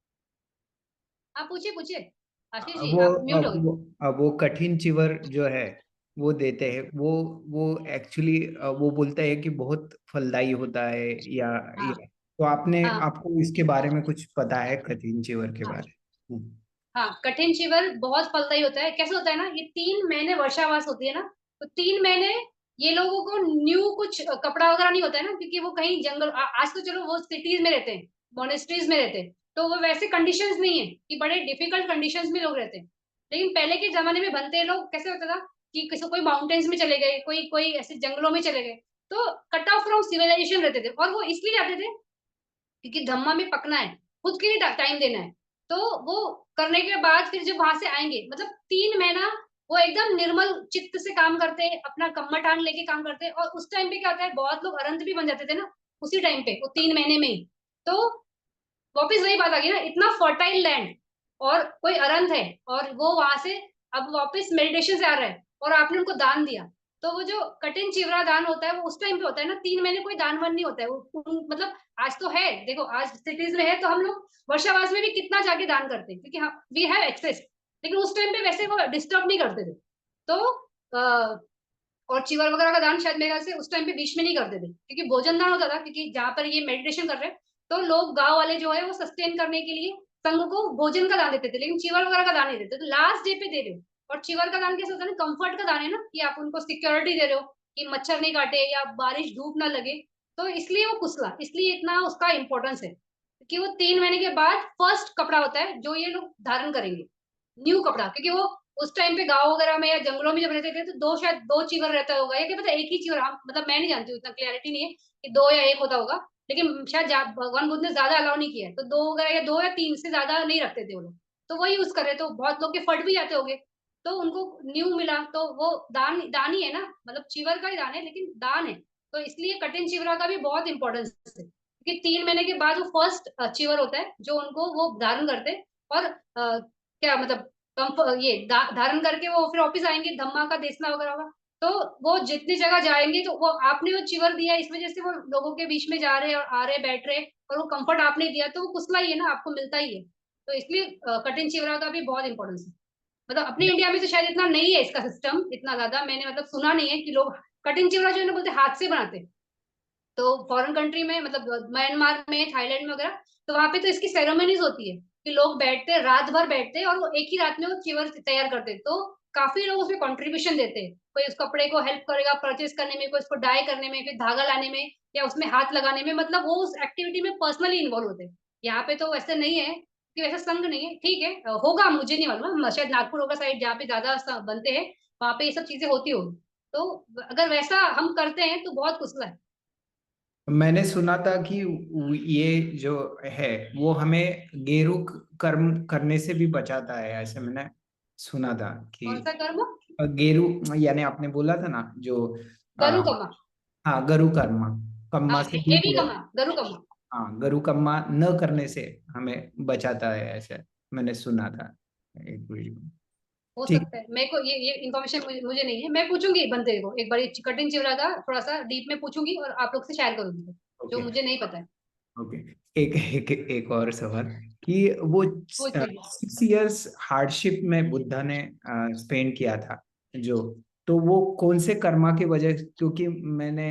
आप पूछिए, पूछिए। आशीष जी, वो आप म्यूट हो गए। वो कठिन चीवर जो है वो देते हैं, वो एक्चुअली वो बोलता है कि बहुत फलदायी होता है, हाँ, या तो आपने हाँ, आपको इसके बारे में कुछ पता है, कठिन चीवर के हाँ। बारे में? हाँ, कठिन चीवर बहुत फलदायी होता है। कैसे होता है ना, ये 3 महीने वर्षावास होती है ना, तो 3 महीने ये लोगों को न्यू कुछ कपड़ा वगैरह नहीं होता है ना, क्योंकि वो कहीं जंगल आज तो चलो वो सिटीज़ में रहते हैं, मोनेस्ट्रीज़ में रहते हैं, तो वो वैसे कंडीशंस नहीं है कि बड़े डिफिकल्ट कंडीशंस में लोग रहते हैं। लेकिन पहले के ज़माने में बनते लोग कैसे होता था कि किसी कोई माउंटेन्स में चले गए, कोई कोई ऐसे जंगलों में चले गए, तो कट ऑफ फ्रॉम सिविलाइजेशन रहते थे और वो इसलिए जाते थे क्योंकि धम्मा में पकना है, खुद के लिए टाइम देना है। तो वो करने के बाद फिर जब वहाँ से आएँगे, मतलब 3 महीना वो एकदम निर्मल चित्त से काम करते हैं, अपना कम्मठ-आन लेके काम करते हैं और उस टाइम पे क्या होता है, बहुत लोग अरंत भी बन जाते थे ना, उसी टाइम पे, वो 3 महीने में ही। तो वापिस वही बात आ गई ना, इतना फर्टाइल लैंड और कोई अरंत है और वो वहाँ से अब वापिस मेडिटेशन से आ रहा है और आपने उनको दान दिया। तो वो जो कठिन चिवरा दान होता है, वो उस टाइम पे होता है ना, 3 महीने कोई दान-वान नहीं होता है। वो मतलब आज तो है, देखो आज सिटीज़ में है तो हम लोग वर्षावास में भी कितना जाके दान करते हैं क्योंकि वी हैव एक्सेस। लेकिन उस टाइम पे वैसे वो डिस्टर्ब नहीं करते थे। तो और चिवर वगैरह का दान शायद मेरे ख्याल से उस टाइम पे बीच में नहीं करते थे क्योंकि भोजन दान होता था, क्योंकि जहाँ पर ये मेडिटेशन कर रहे हैं तो लोग गाँव वाले जो है वो सस्टेन करने के लिए संघ को भोजन का दान देते थे, लेकिन चिवर वगैरह का दान नहीं देते। तो लास्ट डे पे दे रहे हो। और चिवर का दान कैसे होता है ना, कंफर्ट का दान है ना कि आप उनको सिक्योरिटी दे रहे हो कि मच्छर नहीं काटे या बारिश धूप ना लगे। तो इसलिए वो कुसला, इसलिए इतना उसका इम्पोर्टेंस है कि वो 3 महीने के बाद फर्स्ट कपड़ा होता है जो ये लोग धारण करेंगे, न्यू कपड़ा, क्योंकि वो उस टाइम पे गाँव वगैरह में या जंगलों में जब रहते थे तो 2 शायद 2 चीवर रहता होगा या क्या पता 1 ही चीवर, हम मतलब मैं नहीं जानती हूँ, इतना क्लैरिटी नहीं है कि 2 या 1 होता होगा। लेकिन शायद भगवान बुद्ध ने ज़्यादा अलाउ नहीं किया है, तो 2 वगैरह या 2 या 3 से ज़्यादा नहीं रखते थे वो लोग। तो वो यूज़ कर रहे, तो बहुत लोग के फट भी जाते होंगे। तो उनको न्यू मिला तो वो दान दान ही है ना, मतलब चीवर का ही दान है लेकिन दान है। तो इसलिए कठिन चिवरा का भी बहुत इम्पोर्टेंस है, क्योंकि 3 महीने के बाद वो फर्स्ट चीवर होता है जो उनको वो धारण करते हैं और क्या मतलब ये धारण करके वो फिर वापिस आएँगे, धम्मा का देसना वगैरह होगा। तो वो जितनी जगह जाएँगे तो वो आपने वो चिवर दिया इस वज़ह से वो लोगों के बीच में जा रहे हैं और आ रहे, बैठ रहे और वो कम्फर्ट आपने दिया तो वो कुसला ही है ना, आपको मिलता ही है। तो इसलिए कठिन चिवरा का भी बहुत इम्पोर्टेंस है। मतलब अपने इंडिया में तो शायद इतना नहीं है इसका सिस्टम, इतना ज़्यादा मैंने मतलब सुना नहीं है कि लोग कठिन चिवरा जो है ना बोलते हैं हाथ से बनाते हैं। तो फॉरेन कंट्री में मतलब म्यांमार में, थाईलैंड में वगैरह, तो वहाँ पे तो इसकी सेरेमनीज़ होती है कि लोग बैठते हैं, रात भर बैठते हैं और वो एक ही रात में वो चिवर तैयार करते हैं। तो काफ़ी लोग उसमें कंट्रीब्यूशन देते हैं। कोई उस कपड़े को हेल्प करेगा परचेज़ करने में, कोई उसको डाई करने में, फिर धागा लाने में या उसमें हाथ लगाने में, मतलब वो उस एक्टिविटी में पर्सनली इन्वॉल्व होते हैं। यहाँ पे तो वैसे नहीं है कि वैसा संघ नहीं है, ठीक है होगा मुझे नहीं मालूम, शायद नागपुर होगा साइड जहाँ पे ज़्यादा स बनते हैं, वहाँ पे ये सब चीज़ें होती होंगी। तो अगर वैसा हम करते हैं तो बहुत कुशल है। मैंने सुना था कि ये जो है वो हमें गेरु कर्म करने से भी बचाता है, ऐसे मैंने सुना था कि कौन सा कर्म? गेरु यानी आपने बोला था ना जो आ, गरु कमा। हाँ गरु कर्मा, कम्मा हाँ, से भी हेवी कमा, गरु कमा। हाँ गरु कम्मा न करने से हमें बचाता है, ऐसे मैंने सुना था एक वीडियो में। हो ठीक। सकता है, मेरे को ये इन्फॉर्मेशन मुझे नहीं है। मैं पूछूंगी बंदे को, एक बड़ी कटिंग चिवड़ा का थोड़ा सा डीप में पूछूंगी और आप लोग से शेयर करूंगी जो ओके। मुझे नहीं पता है। ओके। एक एक एक और सवाल कि वो पूछ लीजिए। 6 इयर्स हार्डशिप में बुद्धा ने स्पेंड किया था जो, तो वो कौन से कर्मा की वजह, क्योंकि मैंने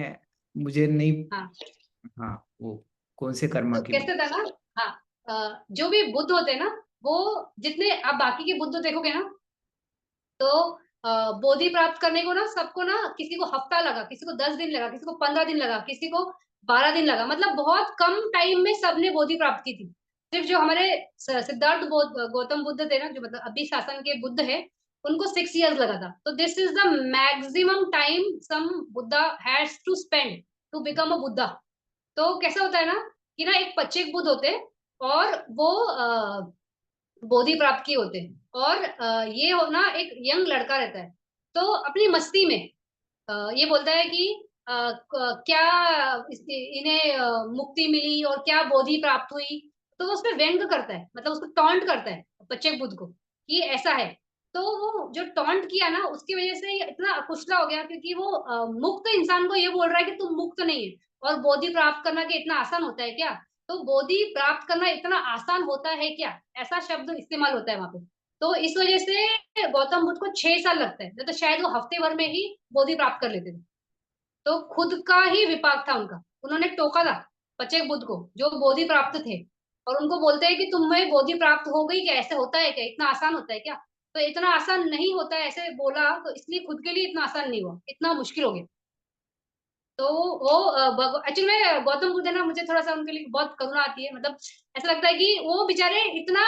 मुझे नहीं, हाँ, हाँ वो कौन से कर्मा तो की कैसे था ना। हाँ, जो भी बुद्ध होते हैं ना, वो जितने आप बाकी के बुद्ध देखोगे ना, तो बोधि प्राप्त करने को ना सबको ना, किसी को हफ्ता लगा, किसी को 10 दिन लगा, किसी को 15 दिन लगा, किसी को 12 दिन लगा। मतलब बहुत कम टाइम में सबने बोधि प्राप्त की थी। सिर्फ जो हमारे सिद्धार्थ गौतम बुद्ध थे ना, जो मतलब अभी शासन के बुद्ध है, उनको 6 इयर्स लगा था। तो this is the maximum time some Buddha has to spend to become a Buddha. तो कैसा होता है ना, कि ना एक पच्चीक बुद्ध होते हैं, और वो बोधि प्राप्त किए होते हैं। और ये हो ना, एक यंग लड़का रहता है, तो अपनी मस्ती में ये बोलता है कि क्या इन्हें मुक्ति मिली और क्या बोधि प्राप्त हुई। तो वो उस पर व्यंग करता है, मतलब उसको टॉन्ट करता है बच्चे बुद्ध को, कि ऐसा है। तो वो जो टॉन्ट किया ना, उसकी वजह से ये इतना अकुशला हो गया, क्योंकि वो मुक्त इंसान को ये बोल रहा है कि तुम मुक्त नहीं है, और बोधि प्राप्त करना कि इतना आसान होता है क्या। तो बोधि प्राप्त करना इतना आसान होता है क्या, ऐसा शब्द इस्तेमाल होता है वहां पे। तो इस वजह से गौतम बुद्ध को 6 साल लगता है, तो शायद वो हफ्ते भर में ही बोधि प्राप्त कर लेते थे। तो खुद का ही विपाक था उनका, उन्होंने टोका था पचेक बुद्ध को जो बोधि प्राप्त थे, और उनको बोलते हैं कि तुम्हें बोधि प्राप्त हो गई क्या, ऐसे होता है क्या, इतना आसान होता है क्या। तो इतना आसान नहीं होता है ऐसे बोला, तो इसलिए खुद के लिए इतना आसान नहीं हुआ, इतना मुश्किल हो गया। तो वो एक्चुअली में गौतम बुद्ध है ना, मुझे थोड़ा सा उनके लिए बहुत करुणा आती है। मतलब ऐसा लगता है कि वो बेचारे इतना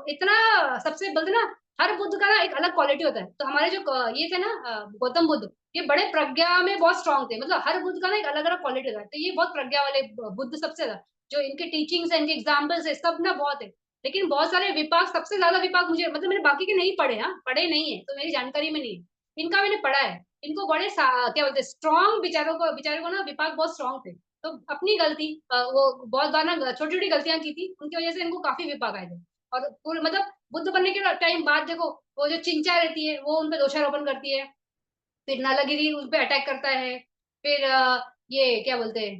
इतना सबसे बोलते ना, हर बुद्ध का ना एक अलग क्वालिटी होता है। तो हमारे जो ये थे ना गौतम बुद्ध, ये बड़े प्रज्ञा में बहुत स्ट्रांग थे। मतलब हर बुद्ध का ना एक अलग अलग क्वालिटी होता है, तो ये बहुत प्रज्ञा वाले बुद्ध सबसे ज्यादा, जो इनके टीचिंग्स है, इनके एग्जाम्पल्स है, सब ना बहुत है। लेकिन बहुत सारे विपाक, सबसे ज्यादा विपाक मुझे, मतलब मैंने बाकी के नहीं पढ़े, हाँ पढ़े नहीं है तो मेरी जानकारी में नहीं है, इनका मैंने पढ़ा है। इनको बड़े क्या बोलते हैं, स्ट्रॉन्ग बेचारों को ना विपाक बहुत स्ट्रॉन्ग थे। तो अपनी गलती वो बहुत बार ना छोटी छोटी गलतियां की थी, उनकी वजह से इनको काफी विपाक आए थे। और पूरे मतलब बुद्ध बनने के टाइम बाद देखो, वो जो चिंचा रहती है वो उनपे दोषारोपण करती है, फिर नलगिरी उन पे अटैक करता है। फिर ये क्या बोलते हैं,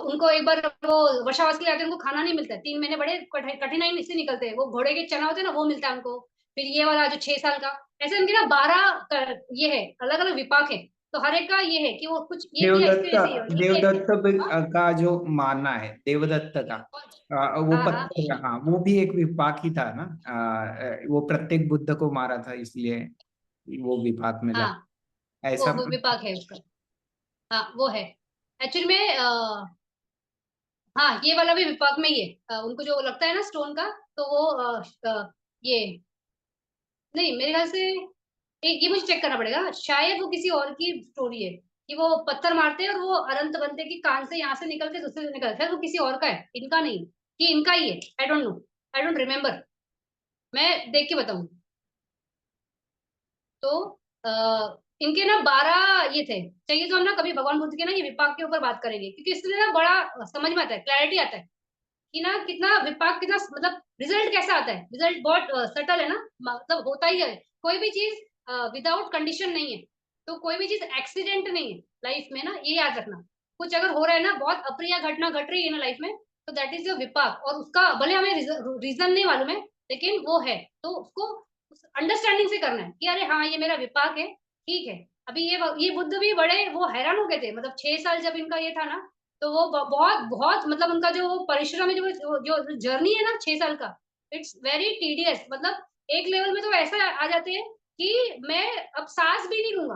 उनको एक बार वो वर्षावास के लिए आते हैं, उनको खाना नहीं मिलता है, 3 महीने बड़े कठिनाई से निकलते हैं। वो घोड़े के चना होते हैं ना, वो मिलता है उनको। फिर ये वाला जो 6 साल का, ऐसे उनके ना 12 ये है, अलग अलग विपाक है। तो हर एक का ये है कि वो कुछ ये किया इसके देवदत्त, वजह से ये हुआ, ये किया इसके। देवदत्त हाँ, का जो मानना है, देवदत्त का वो हाँ, हाँ, पत्थर, हाँ वो भी एक विपाक ही था ना, वो प्रत्येक बुद्ध को मारा था इसलिए वो विपाक मिला, हाँ, ऐसा। वो विपाक है उसका। हाँ, वो है एक्चुअली में हाँ, ये वाला भी विपाक में ही है। उनको जो लगता है ना स्टोन का, तो वो ये नहीं, मेरे ख्याल से एक ये मुझे चेक करना पड़ेगा, शायद वो किसी और की स्टोरी है, कि वो पत्थर मारते हैं और वो अनंत बनते कि कान से यहाँ से निकलते दूसरे से निकलते, शायद वो किसी और का है, इनका नहीं, कि इनका ही है। I don't know, I don't remember, मैं देख के बताऊंगी। तो इनके ना 12 ये थे। चाहिए तो हम ना कभी भगवान बुद्ध के ना ये विपाक के ऊपर बात करेंगे, क्योंकि इससे ना बड़ा समझ में आता है, क्लैरिटी आता है कि ना कितना विपाक, कितना मतलब रिजल्ट कैसा आता है। रिजल्ट बहुत सटल है ना, मतलब होता ही है। कोई भी चीज विदाउट कंडीशन नहीं है, तो कोई भी चीज एक्सीडेंट नहीं है लाइफ में ना, ये याद रखना। कुछ अगर हो रहा है ना, बहुत अप्रिय घटना घट रही है ना लाइफ में, तो दैट इज योर विपाक, और उसका भले हमें रीजन नहीं मालूम है, लेकिन वो है, तो उसको अंडरस्टैंडिंग से करना है कि अरे हाँ ये मेरा विपाक है, ठीक है। अभी ये बुद्ध भी बड़े वो हैरान हो गए थे, मतलब 6 साल जब इनका ये था ना, तो वो बहुत बहुत मतलब उनका जो वो परिश्रम है, जो जर्नी है ना 6 साल का, इट्स वेरी टीडियस। मतलब एक लेवल में तो ऐसा आ जाते हैं कि मैं अब सांस भी नहीं लूंगा,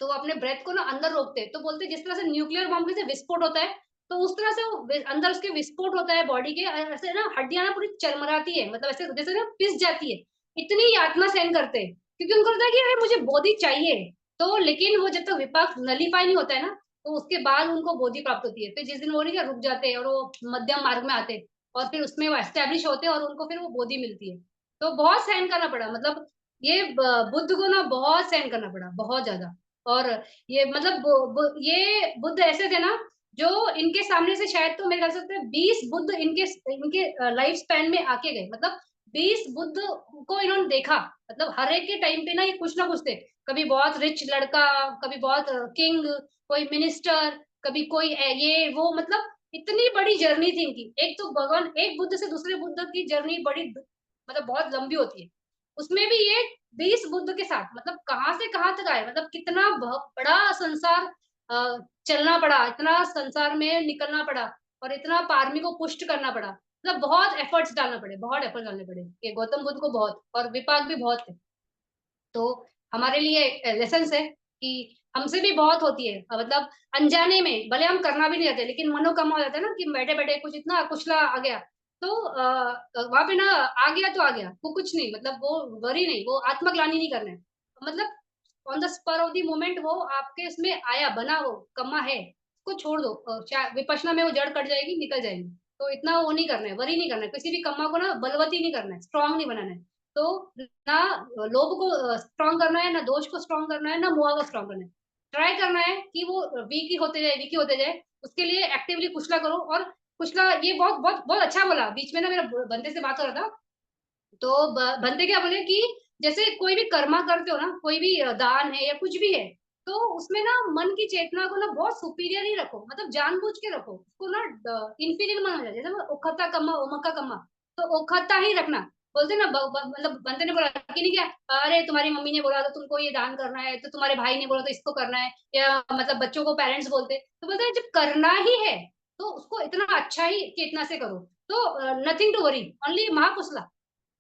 तो वो अपने ब्रेथ को ना अंदर रोकते हैं। तो बोलते हैं जिस तरह से न्यूक्लियर बॉम्ब से विस्फोट होता है, तो उस तरह से वो अंदर उसके विस्फोट होता है बॉडी के, ऐसे ना हड्डियां ना पूरी चरमराती है, मतलब ऐसे जैसे ना पिस जाती है। इतनी यातना सहन करते हैं, क्योंकि उनको लगता है कि अरे मुझे बोधी चाहिए। तो लेकिन वो जब तक विपाक नलीफाई नहीं होता है ना, तो उसके बाद उनको बोधि प्राप्त होती है। फिर जिस दिन वो नहीं क्या रुक जाते हैं और वो मध्यम मार्ग में आते हैं और फिर उसमें वो एस्टेब्लिश होते हैं और उनको फिर वो बोधि मिलती है। तो बहुत सहन करना पड़ा, मतलब ये बुद्ध को ना बहुत सहन करना पड़ा, बहुत ज्यादा। और ये मतलब ये बुद्ध ऐसे थे ना, जो इनके सामने से शायद तो मेरे ख्याल से 20 बुद्ध इनके इनके लाइफ स्पैन में आके गए, मतलब 20 बुद्ध को इन्होंने देखा। मतलब हर एक के टाइम पे ना ये कुछ ना कुछ थे, कभी बहुत रिच लड़का, कभी बहुत किंग, कोई मिनिस्टर, कभी कोई ये वो, मतलब इतनी बड़ी जर्नी थी इनकी। एक तो भगवान, एक बुद्ध से दूसरे बुद्ध की जर्नी बड़ी मतलब बहुत लंबी होती है। उसमें भी ये 20 बुद्ध के साथ मतलब कहाँ से कहाँ तक आए, मतलब कितना बड़ा संसार चलना पड़ा, इतना संसार में निकलना पड़ा और इतना पारमी को पुष्ट करना पड़ा। मतलब बहुत एफर्ट्स डालना पड़े, बहुत एफर्ट डालने पड़े ये गौतम बुद्ध को, बहुत, और विपाक भी बहुत थे। तो हमारे लिए लेसन है कि हमसे भी बहुत होती है, मतलब अनजाने में भले हम करना भी नहीं चाहते, लेकिन मनोकामना हो जाता है ना कि बैठे बैठे कुछ इतना कुचला आ गया, तो वहां पे ना आ गया तो आ गया, वो कुछ नहीं, मतलब वो वरी नहीं, वो आत्मग्लानि नहीं करना है, मतलब on the spur of the moment वो आपके उसमें आया बना, वो कमा है, उसको छोड़ दो। विपश्यना में वो जड़ कट जाएगी, निकल जाएगी। तो इतना वो नहीं करना है, वरी नहीं करना है, किसी भी कमा को ना बलवती नहीं करना है, स्ट्रांग नहीं बनाना है। तो ना लोभ को स्ट्रांग करना है, ना दोष को स्ट्रांग करना है, ना मोह को स्ट्रांग करना है। ट्राई करना है कि वो वीक ही होते जाए, वीक ही होते जाए। उसके लिए एक्टिवली कुशला करो। और कुशला ये बहुत बहुत बहुत अच्छा बोला, बीच में ना मेरा बंदे से बात हो रहा था, तो बंदे क्या बोले कि जैसे कोई भी कर्मा करते हो ना, कोई भी दान है या कुछ भी है, तो उसमें ना मन की चेतना को ना बहुत सुपीरियर ही रखो, मतलब जानबूझ के रखो उसको ना, इंफीरियर मन हो जाए। जैसे ओखता कम्मा ओमका कम्मा, तो ओखता ही रखना। बोलते ना मतलब बंदे ने बोला कि नहीं क्या, अरे तुम्हारी मम्मी ने बोला तो तुमको ये दान करना है, तो तुम्हारे भाई ने बोला तो इसको करना है, या मतलब बच्चों को पेरेंट्स बोलते, तो बोलते हैं जब करना ही है तो उसको इतना अच्छा ही चेतना से करो। तो नथिंग टू वरी, ओनली महाकुशला।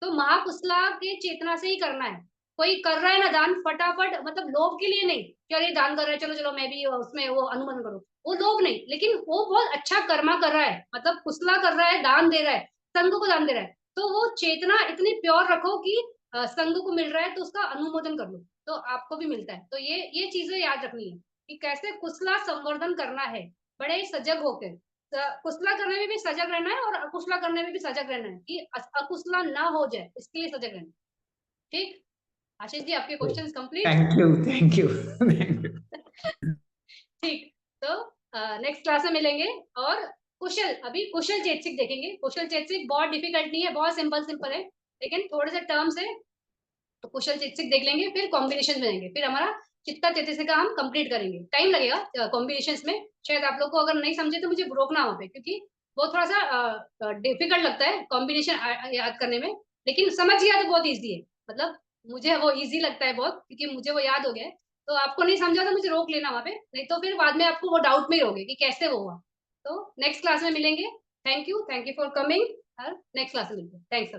तो महाकुशला के चेतना से ही करना है। कोई कर रहा है ना दान फटाफट, मतलब लोभ के लिए नहीं कि अरे दान कर रहा है, चलो चलो मैं भी उसमें वो अनुमान करूं, वो लोभ नहीं, लेकिन वो बहुत अच्छा कर्मा कर रहा है, मतलब कुशला कर रहा है, दान दे रहा है, संघ को दान दे रहा है। तो वो चेतना इतनी प्योर रखो कि संघ को मिल रहा है तो उसका अनुमोदन कर लो, तो आपको भी मिलता है। तो ये चीजें याद रखनी है कि कैसे कुशला संवर्धन करना है, बड़े सजग होकर। कुशला करने में भी सजग रहना है और अकुशला करने में भी सजग रहना है कि अकुशला ना हो जाए, इसके लिए सजग रहना। ठीक, आशीष जी आपके questions complete. Thank you, thank you, thank you. ठीक, तो नेक्स्ट क्लास में मिलेंगे। और कुशल, अभी कुशल चेतसिक देखेंगे। कुशल चेतसिक बहुत डिफिकल्ट नहीं है, बहुत सिंपल सिंपल है, लेकिन थोड़े से टर्म्स है। तो कुशल चेतसिक देख लेंगे, फिर कॉम्बिनेशन में जाएंगे, फिर हमारा चित्ता चेतसिक का हम कंप्लीट करेंगे। टाइम लगेगा कॉम्बिनेशन में, शायद आप लोग को अगर नहीं समझे तो मुझे रोकना वहाँ पे, क्योंकि वो थोड़ा सा डिफिकल्ट लगता है कॉम्बिनेशन याद करने में। लेकिन समझ गया तो बहुत ईजी है, मतलब मुझे वो ईजी लगता है बहुत, क्योंकि मुझे वो याद हो गया है। तो आपको नहीं समझा तो मुझे रोक लेना वहाँ पे, नहीं तो फिर बाद में आपको वो डाउट में ही रहोगे कि कैसे वो हुआ। तो नेक्स्ट क्लास में मिलेंगे। Thank you for coming. Next class में मिलते हैं। थैंक्स।